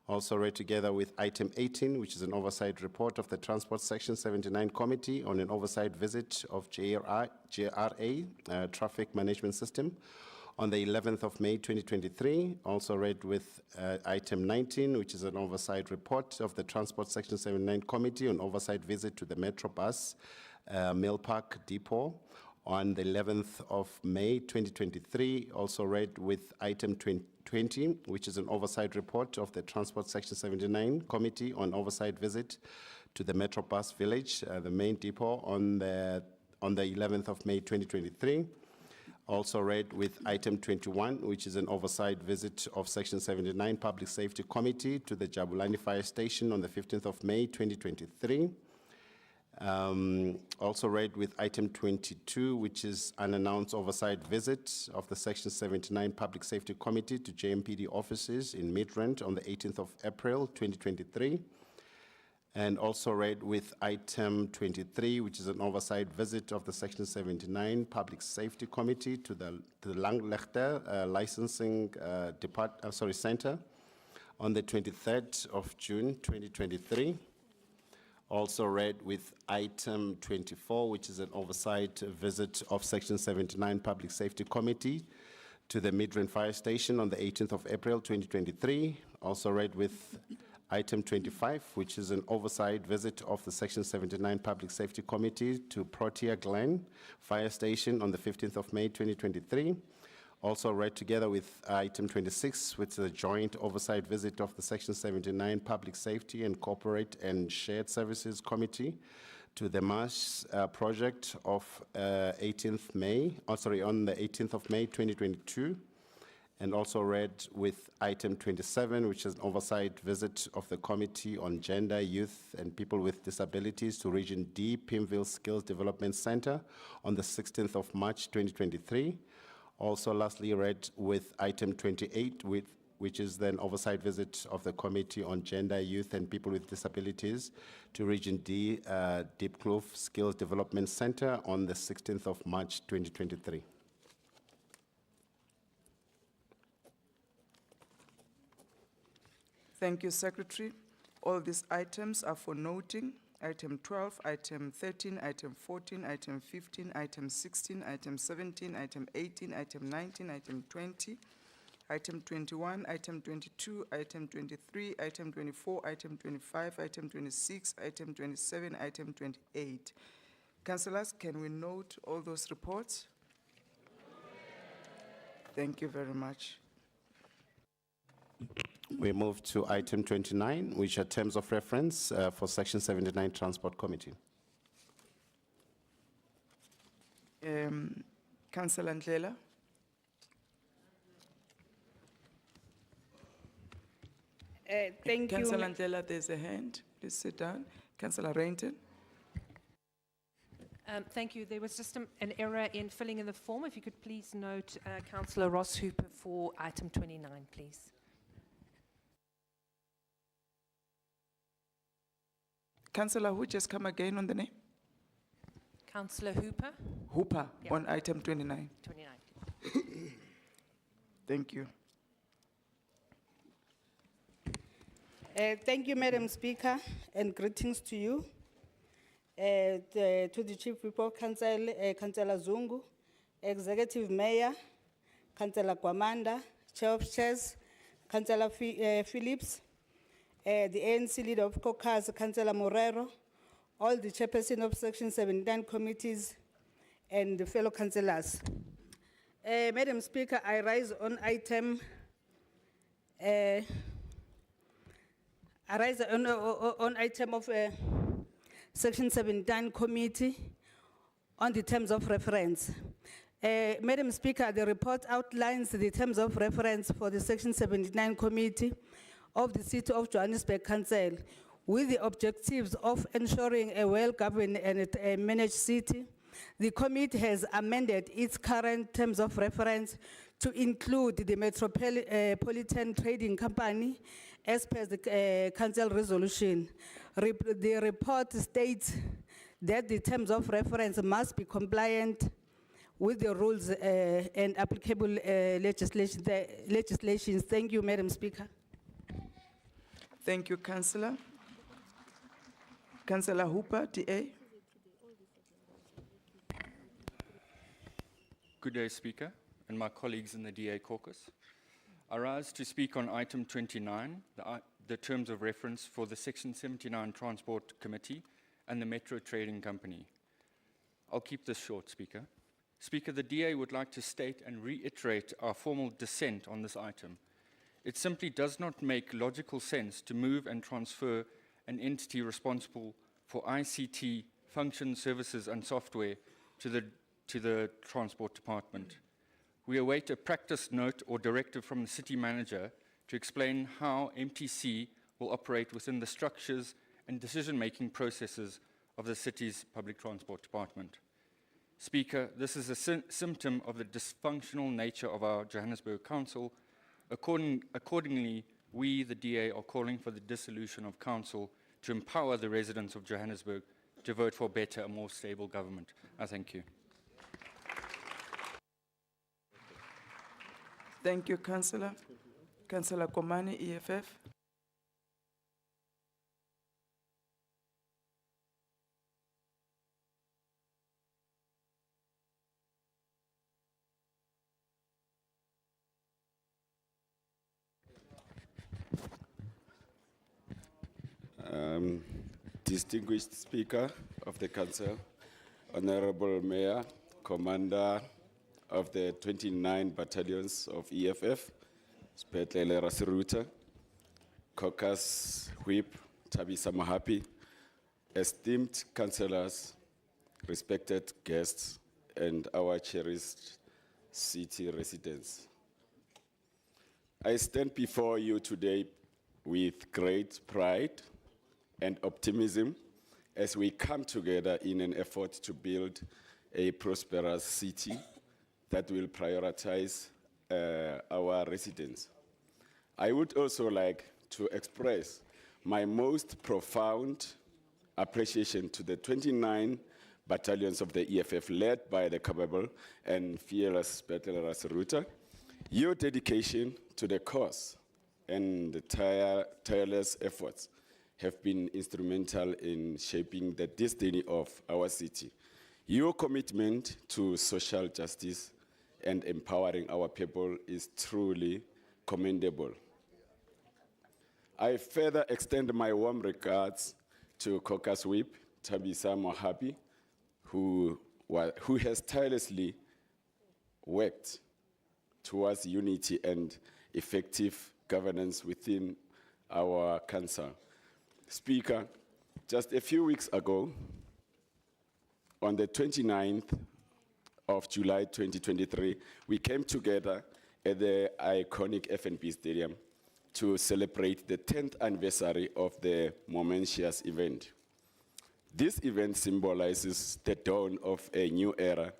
Also read together with item 18, which is an oversight report of the Transport Section 79 Committee on an oversight visit of JRA Traffic Management System on the 11th of May 2023. Also read with item 19, which is an oversight report of the Transport Section 79 Committee on oversight visit to the Metro Bus Mill Park Depot on the 11th of May 2023. Also read with item 20, which is an oversight report of the Transport Section 79 Committee on oversight visit to the Metro Bus Village, the main depot on the 11th of May 2023. Also read with item 21, which is an oversight visit of Section 79 Public Safety Committee to the Jabulani Fire Station on the 15th of May 2023. Also read with item 22, which is unannounced oversight visit of the Section 79 Public Safety Committee to JMPD offices in Midrand on the 18th of April 2023. And also read with item 23, which is an oversight visit of the Section 79 Public Safety Committee to the Langlegte Licensing Center on the 23rd of June 2023. Also read with item 24, which is an oversight visit of Section 79 Public Safety Committee to the Midrand Fire Station on the 18th of April 2023. Also read with item 25, which is an oversight visit of the Section 79 Public Safety Committee to Protea Glen Fire Station on the 15th of May 2023. Also read together with item 26, which is a joint oversight visit of the Section 79 Public Safety and Corporate and Shared Services Committee to the MASH project of on the 18th of May 2022. And also read with item 27, which is an oversight visit of the Committee on Gender, Youth, and People with Disabilities to Region D, Pimville Skills Development Center on the 16th of March 2023. Also lastly read with item 28, which is then oversight visit of the Committee on Gender, Youth, and People with Disabilities to Region D, Deep Kloof Skills Development Center on the 16th of March 2023. Thank you, Secretary. All these items are for noting. Item 12, item 13, item 14, item 15, item 16, item 17, item 18, item 19, item 20, item 21, item 22, item 23, item 24, item 25, item 26, item 27, item 28. Councillors, can we note all those reports? Thank you very much. We move to item 29, which are terms of reference for Section 79 Transport Committee. Councillor Ndlela. Thank you. Councillor Ndlela, there's a hand. Please sit down. Councillor Rainton. Thank you. There was just an error in filling in the form. If you could please note Councillor Ross Hooper for item 29, please. Councillor, who just come again on the name? Councillor Hooper. Hooper, Yeah. on item 29. 29. Thank you. Thank you, Madam Speaker, and greetings to you. To the Chief Whip of Council, Councillor Zungu, Executive Mayor, Councillor Kwamanda, Chair of Chairs, Councillor Phillips, the ANC Leader of Caucus, Councillor Morero, all the chairperson of Section 79 committees, and the fellow councillors. Madam Speaker, I rise on item of Section 79 committee on the terms of reference. Madam Speaker, the report outlines the terms of reference for the Section 79 committee of the City of Johannesburg Council with the objectives of ensuring a well-governed and managed city. The committee has amended its current terms of reference to include the Metropolitan Trading Company as per the council resolution. The report states that the terms of reference must be compliant with the rules and applicable legislations. Thank you, Madam Speaker. Thank you, Councillor. Councillor Hooper, DA. Good day, Speaker, and my colleagues in the DA caucus. I rise to speak on item 29, the terms of reference for the Section 79 Transport Committee and the Metro Trading Company. I'll keep this short, Speaker. Speaker, the DA would like to state and reiterate our formal dissent on this item. It simply does not make logical sense to move and transfer an entity responsible for ICT, functions, services, and software to the Transport Department. We await a practice note or directive from the city manager to explain how MTC will operate within the structures and decision-making processes of the city's public transport department. Speaker, this is a symptom of the dysfunctional nature of our Johannesburg Council. Accordingly, we, the DA, are calling for the dissolution of council to empower the residents of Johannesburg to vote for better and more stable government. I thank you. Thank you, Councillor. Councillor Komani, EFF. Distinguished Speaker of the Council, Honorable Mayor, Commander of the 29 battalions of EFF, Bapela Rasiruta, Caucus Whip, Tabisa Mahapi, esteemed councillors, respected guests, and our cherished city residents. I stand before you today with great pride and optimism as we come together in an effort to build a prosperous city that will prioritize our residents. I would also like to express my most profound appreciation to the 29 battalions of the EFF led by the capable and fearless Bapela Rasiruta. Your dedication to the cause and the tireless efforts have been instrumental in shaping the destiny of our city. Your commitment to social justice and empowering our people is truly commendable. I further extend my warm regards to Caucus Whip, Tabisa Mohapi, who has tirelessly worked towards unity and effective governance within our council. Speaker, just a few weeks ago, on the 29th of July 2023, we came together at the iconic FNB Stadium to celebrate the 10th anniversary of the momentous event. This event symbolizes the dawn of a new era,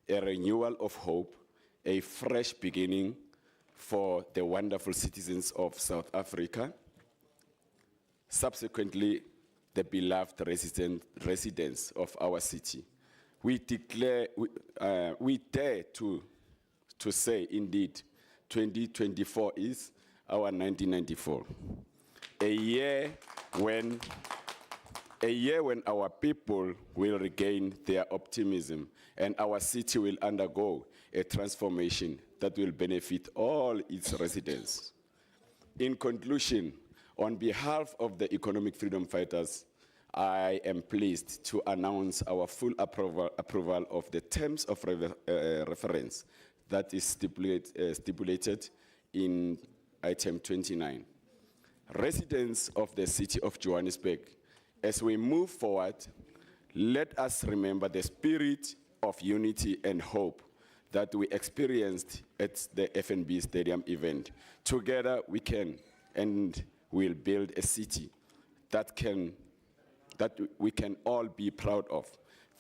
a renewal of hope, a fresh beginning for the wonderful citizens of South Africa, subsequently the beloved residents of our city. We dare to say, indeed, 2024 is our 1994, a year when our people will regain their optimism and our city will undergo a transformation that will benefit all its residents. In conclusion, on behalf of the economic freedom fighters, I am pleased to announce our full approval of the terms of reference that is stipulated in item 29. Residents of the city of Johannesburg, as we move forward, let us remember the spirit of unity and hope that we experienced at the FNB Stadium event. Together we can and will build a city that we can all be proud of.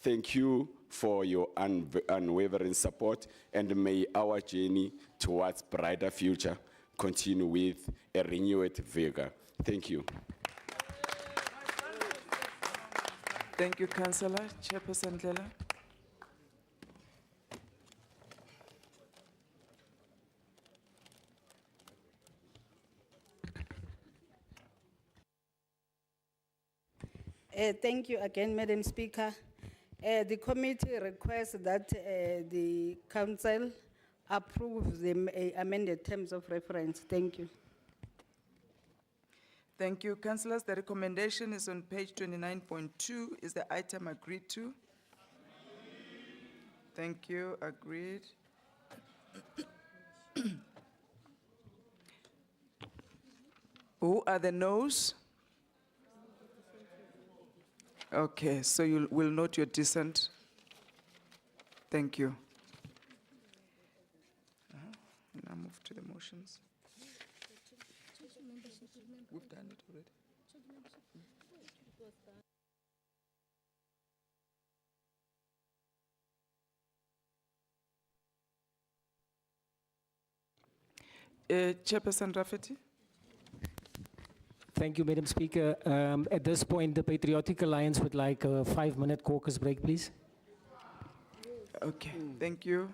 Thank you for your unwavering support, and may our journey towards brighter future continue with a renewed vigor. Thank you. Thank you, Councillor. Chairperson Dlela. Thank you again, Madam Speaker. The committee requests that the council approve the amended terms of reference. Thank you. Thank you, councillors. The recommendation is on page 29.2. Is the item agreed to? Thank you, agreed. Who are the noes? Okay, so you will note your dissent. Thank you. We've done it already. Chairperson Rafferty. Thank you, Madam Speaker. At this point, the Patriotic Alliance would like a 5-minute caucus break, please. Okay, thank you.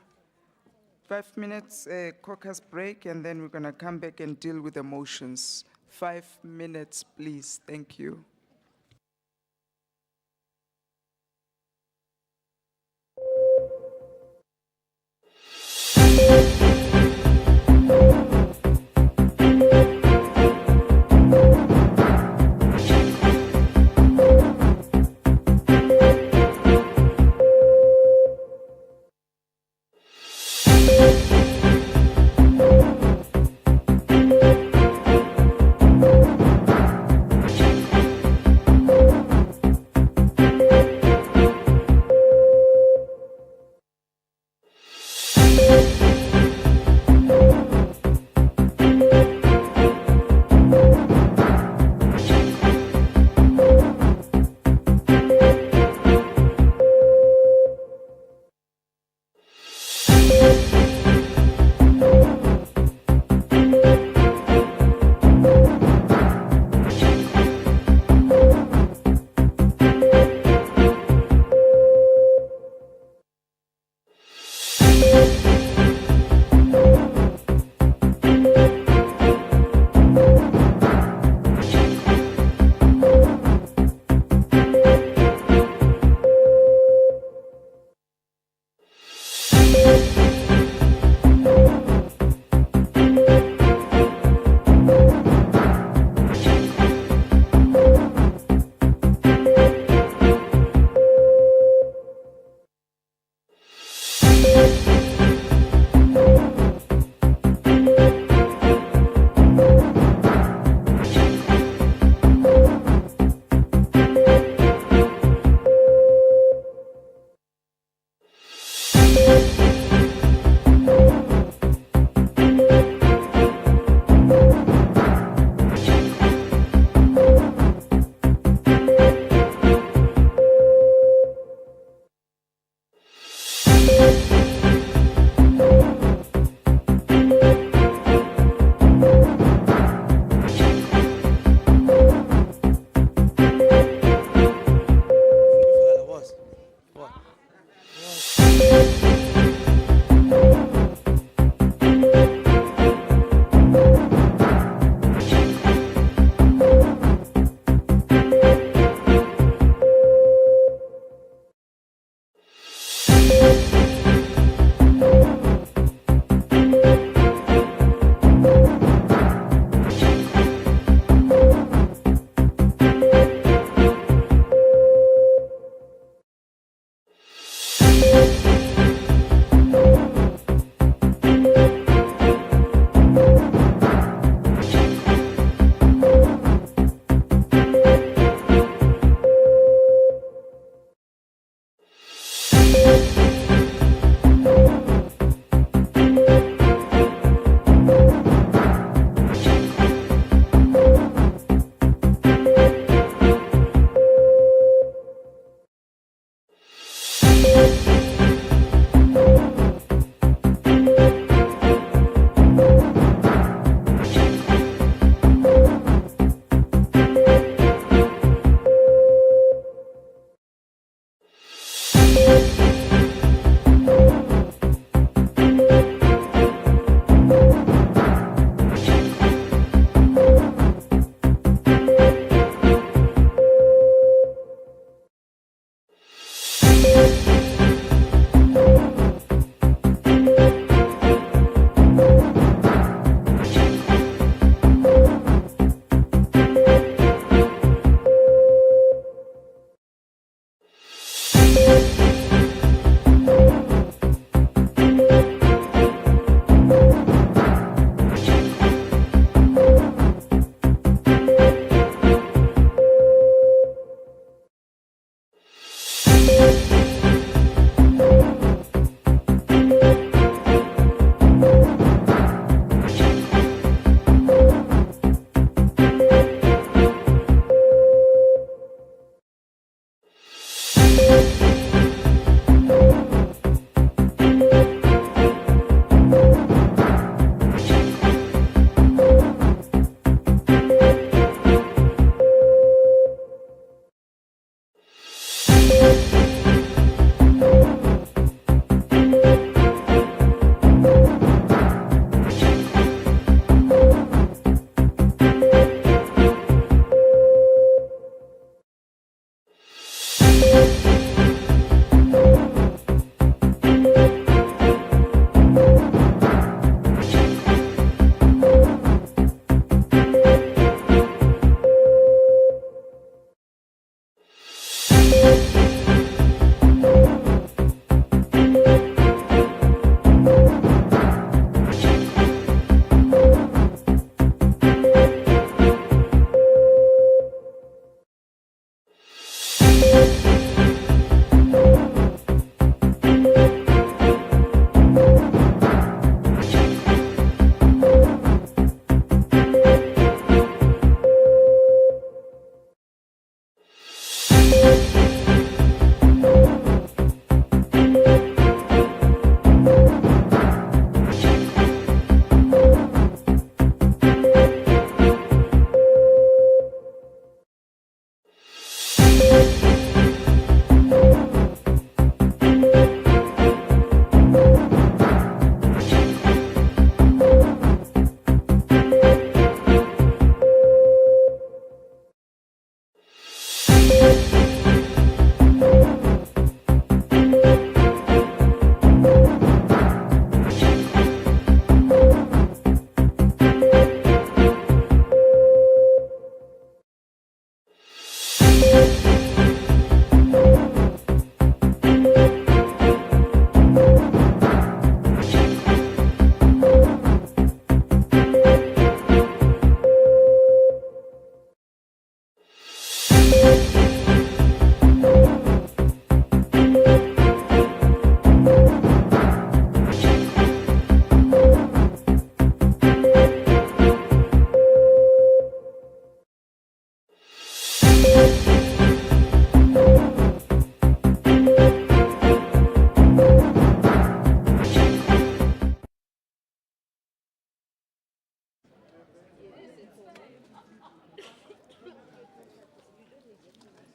5 minutes caucus break, and then we're going to come back and deal with the motions. 5 minutes, please. Thank you.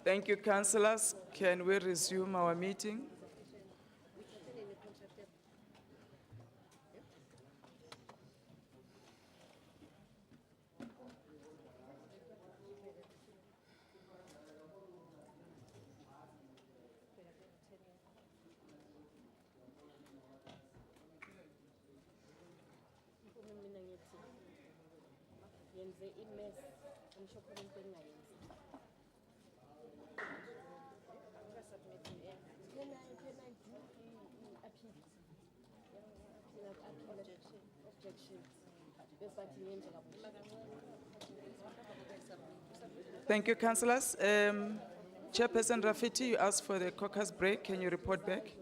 Thank you, councillors. Can we resume our meeting? Thank you, councillors. Chairperson Rafiti, you asked for the caucus break. Can you report back?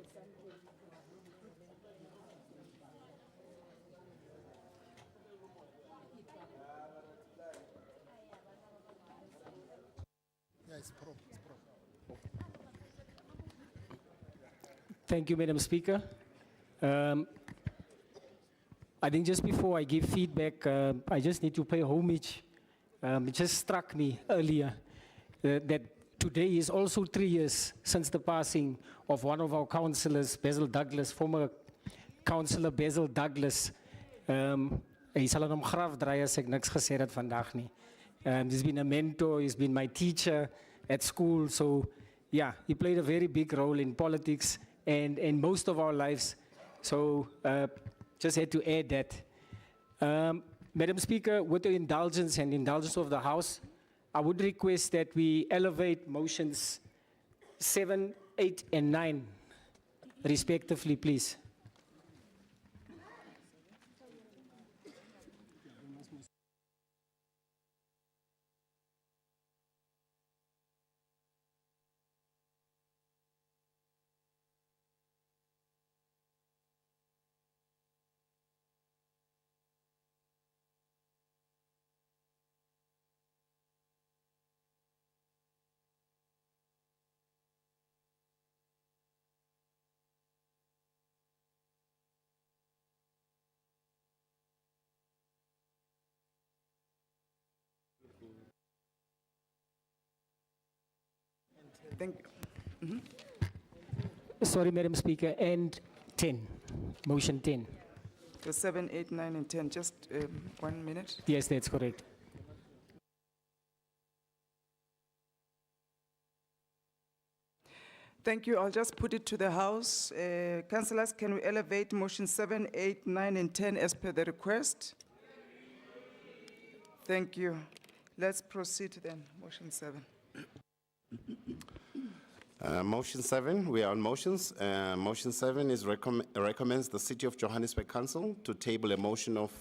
Thank you, Madam Speaker. I think just before I give feedback, I just need to pay homage. It just struck me earlier that today is also 3 years since the passing of one of our councillors, Basil Douglas, former councillor Basil Douglas. Hy sal aan hom graf draai as ek niks gesê het vandag nie. He's been a mentor, he's been my teacher at school, so yeah, he played a very big role in politics and most of our lives. So just had to add that. Madam Speaker, with your indulgence and indulgence of the House, I would request that we elevate motions 7, 8, and 9, respectively, please. Thank you. Sorry, Madam Speaker, and 10, motion 10. The 7, 8, 9, and 10, just 1 minute. Yes, that's correct. Thank you. I'll just put it to the House. Councillors, can we elevate motion 7, 8, 9, and 10 as per the request? Thank you. Let's proceed then. Motion 7. Motion 7, we are on motions. Motion 7 is recommends the City of Johannesburg Council to table a motion of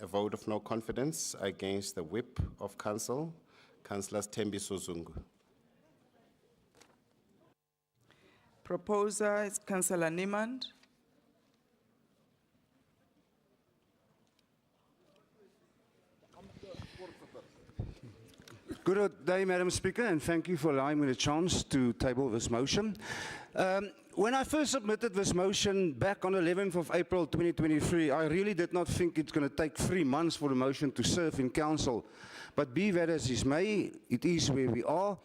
a vote of no confidence against the whip of council, Councillor Thembi Sozungu. Proposer is Councillor Niemand. Good day, Madam Speaker, and thank you for allowing me the chance to table this motion. When I first submitted this motion back on 11th of April 2023, I really did not think it's going to take 3 months for the motion to serve in council. But be that as it may, it is where we are.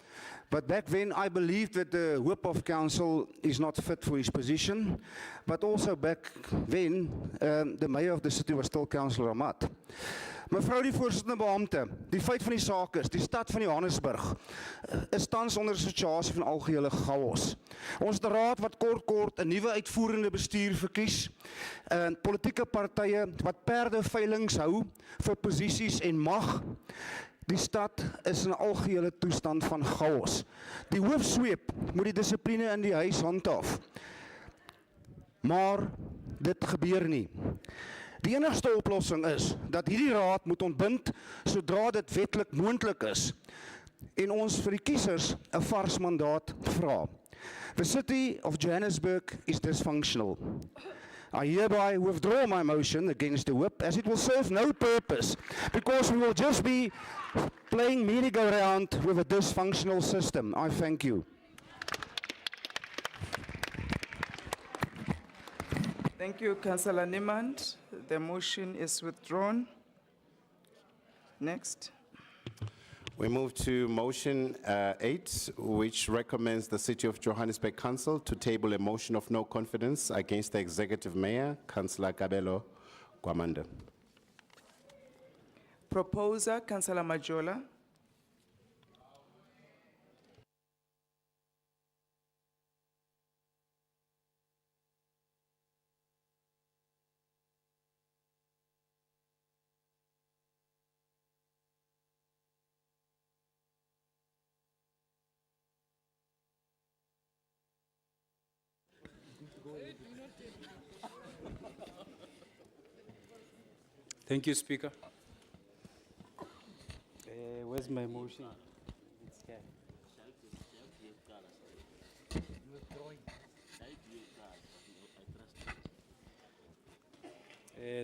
But back then, I believed that the whip of council is not fit for his position. But also back then, the mayor of the city was still Councillor Amat. Mevrou die voorsittende beampte, die feit van die saak is, die stad van Johannesburg is tans onder 'n situasie van algehele chaos. Ons het 'n raad wat kort 'n nuwe uitvoerende bestuur verkies, politieke partye wat perde veilings hou vir posisies en mag. Die stad is in 'n algehele toestand van chaos. Die hoofsweep moet die dissipline in die huis handhaaf. Maar dit gebeur nie. Die enigste oplossing is dat hierdie raad moet ontbind sodra dit wetlik moontlik is en ons vir die kiesers 'n vars mandaat vra. The city of Johannesburg is dysfunctional. I hereby withdraw my motion against the whip as it will serve no purpose because we will just be playing merry-go-round with a dysfunctional system. I thank you. Thank you, Councillor Niemand. The motion is withdrawn. Next. We move to motion 8, which recommends the City of Johannesburg Council to table a motion of no confidence against the Executive Mayor, Councillor Kabelo Gwamanda. Proposer, Councillor Majola. Thank you, Speaker. Where's my motion? It's here.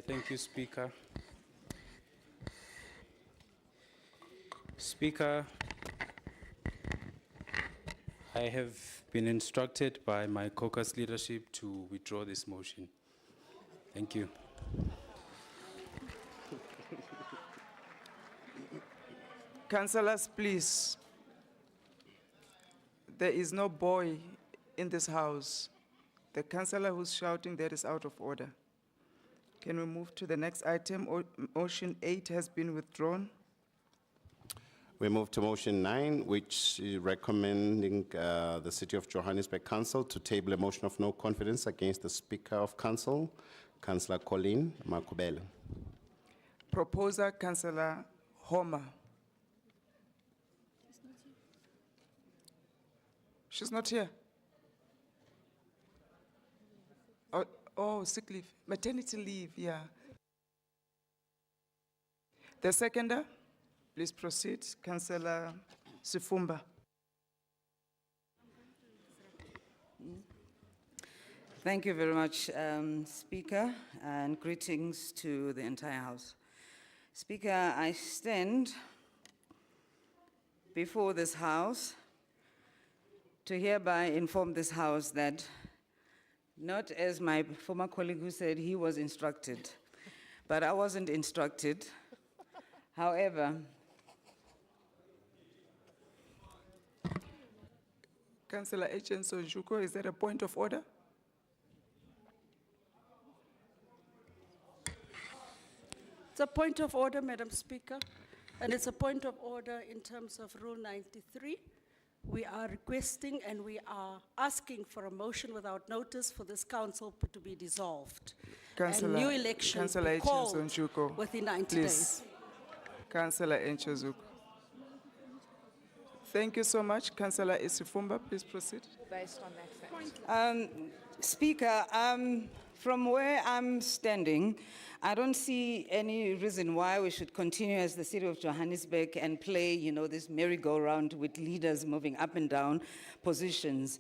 Thank you, Speaker. Speaker, I have been instructed by my caucus leadership to withdraw this motion. Thank you. Councillors, please. There is no boy in this house. The councillor who's shouting there is out of order. Can we move to the next item? Motion 8 has been withdrawn. We move to motion 9, which is recommending the City of Johannesburg Council to table a motion of no confidence against the Speaker of Council, Councillor Colleen Makubele. Proposer, Councillor Homer. She's not here. Oh, sick leave, maternity leave, yeah. The seconder, please proceed, Councillor Sifumba. Thank you very much, Speaker, and greetings to the entire House. Speaker, I stand before this House to hereby inform this House that, not as my former colleague who said he was instructed, but I wasn't instructed. However, Councillor Echenso Njuko, is there a point of order? It's a point of order, Madam Speaker, and it's a point of order in terms of Rule 93. We are requesting and we are asking for a motion without notice for this council to be dissolved. And new elections be called within 90 days. Councillor Enchozuko. Thank you so much. Councillor Isifumba, please proceed. based on that fact. Speaker, from where I'm standing, I don't see any reason why we should continue as the City of Johannesburg and play, this merry-go-round with leaders moving up and down positions.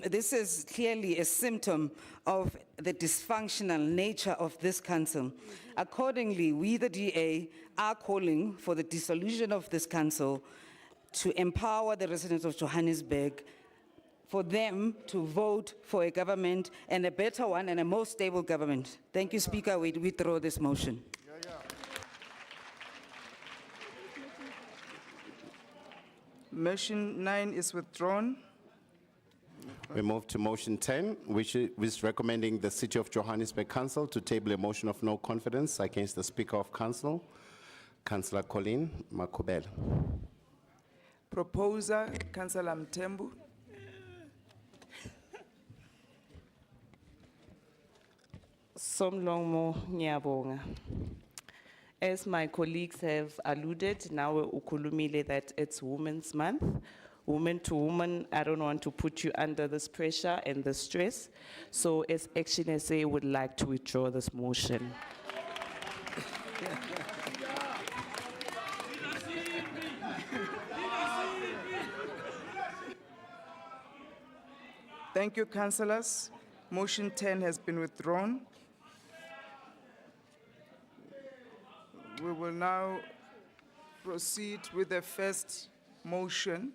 This is clearly a symptom of the dysfunctional nature of this council. Accordingly, we, the DA, are calling for the dissolution of this council to empower the residents of Johannesburg, for them to vote for a government and a better one and a more stable government. Thank you, Speaker. We withdraw this motion. Motion 9 is withdrawn. We move to motion 10, which is recommending the City of Johannesburg Council to table a motion of no confidence against the Speaker of Council, Councillor Colleen Makubele. Proposer, Councillor Mtembu. Somlongo Nyabonga. As my colleagues have alluded, now ukulumile that it's Women's Month. Woman to woman, I don't want to put you under this pressure and the stress. So as Action SA would like to withdraw this motion. Thank you, councillors. Motion 10 has been withdrawn. We will now proceed with the first motion.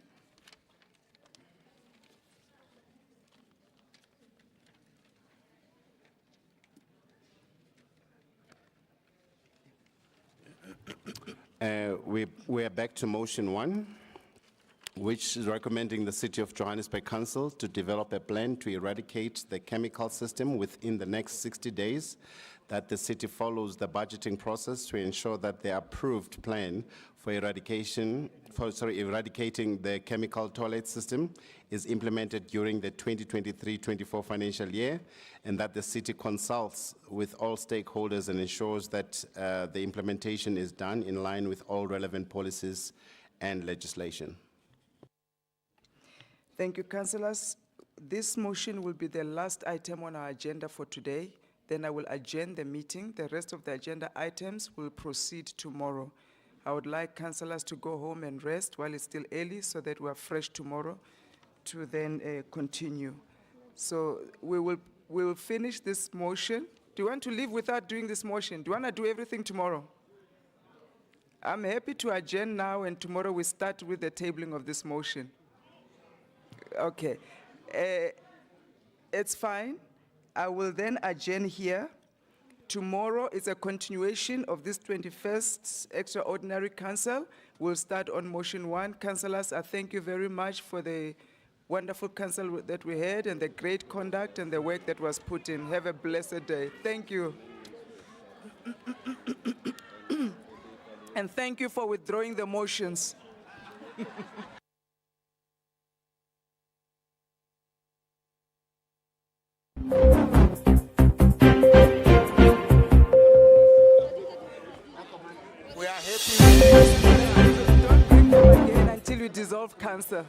We are back to motion 1, which is recommending the City of Johannesburg Council to develop a plan to eradicate the chemical system within the next 60 days, that the city follows the budgeting process to ensure that the approved plan for eradicating the chemical toilet system is implemented during the 2023-24 financial year, and that the city consults with all stakeholders and ensures that the implementation is done in line with all relevant policies and legislation. Thank you, councillors. This motion will be the last item on our agenda for today. Then I will adjourn the meeting. The rest of the agenda items will proceed tomorrow. I would like councillors to go home and rest while it's still early so that we are fresh tomorrow to then continue. So we will finish this motion. Do you want to leave without doing this motion? Do you want to do everything tomorrow? I'm happy to adjourn now, and tomorrow we start with the tabling of this motion. Okay. It's fine. I will then adjourn here. Tomorrow is a continuation of this 21st Extraordinary Council. We'll start on motion 1. Councillors, I thank you very much for the wonderful council that we had and the great conduct and the work that was put in. Have a blessed day. Thank you. And thank you for withdrawing the motions. We are happy. Don't bring them again until you dissolve council.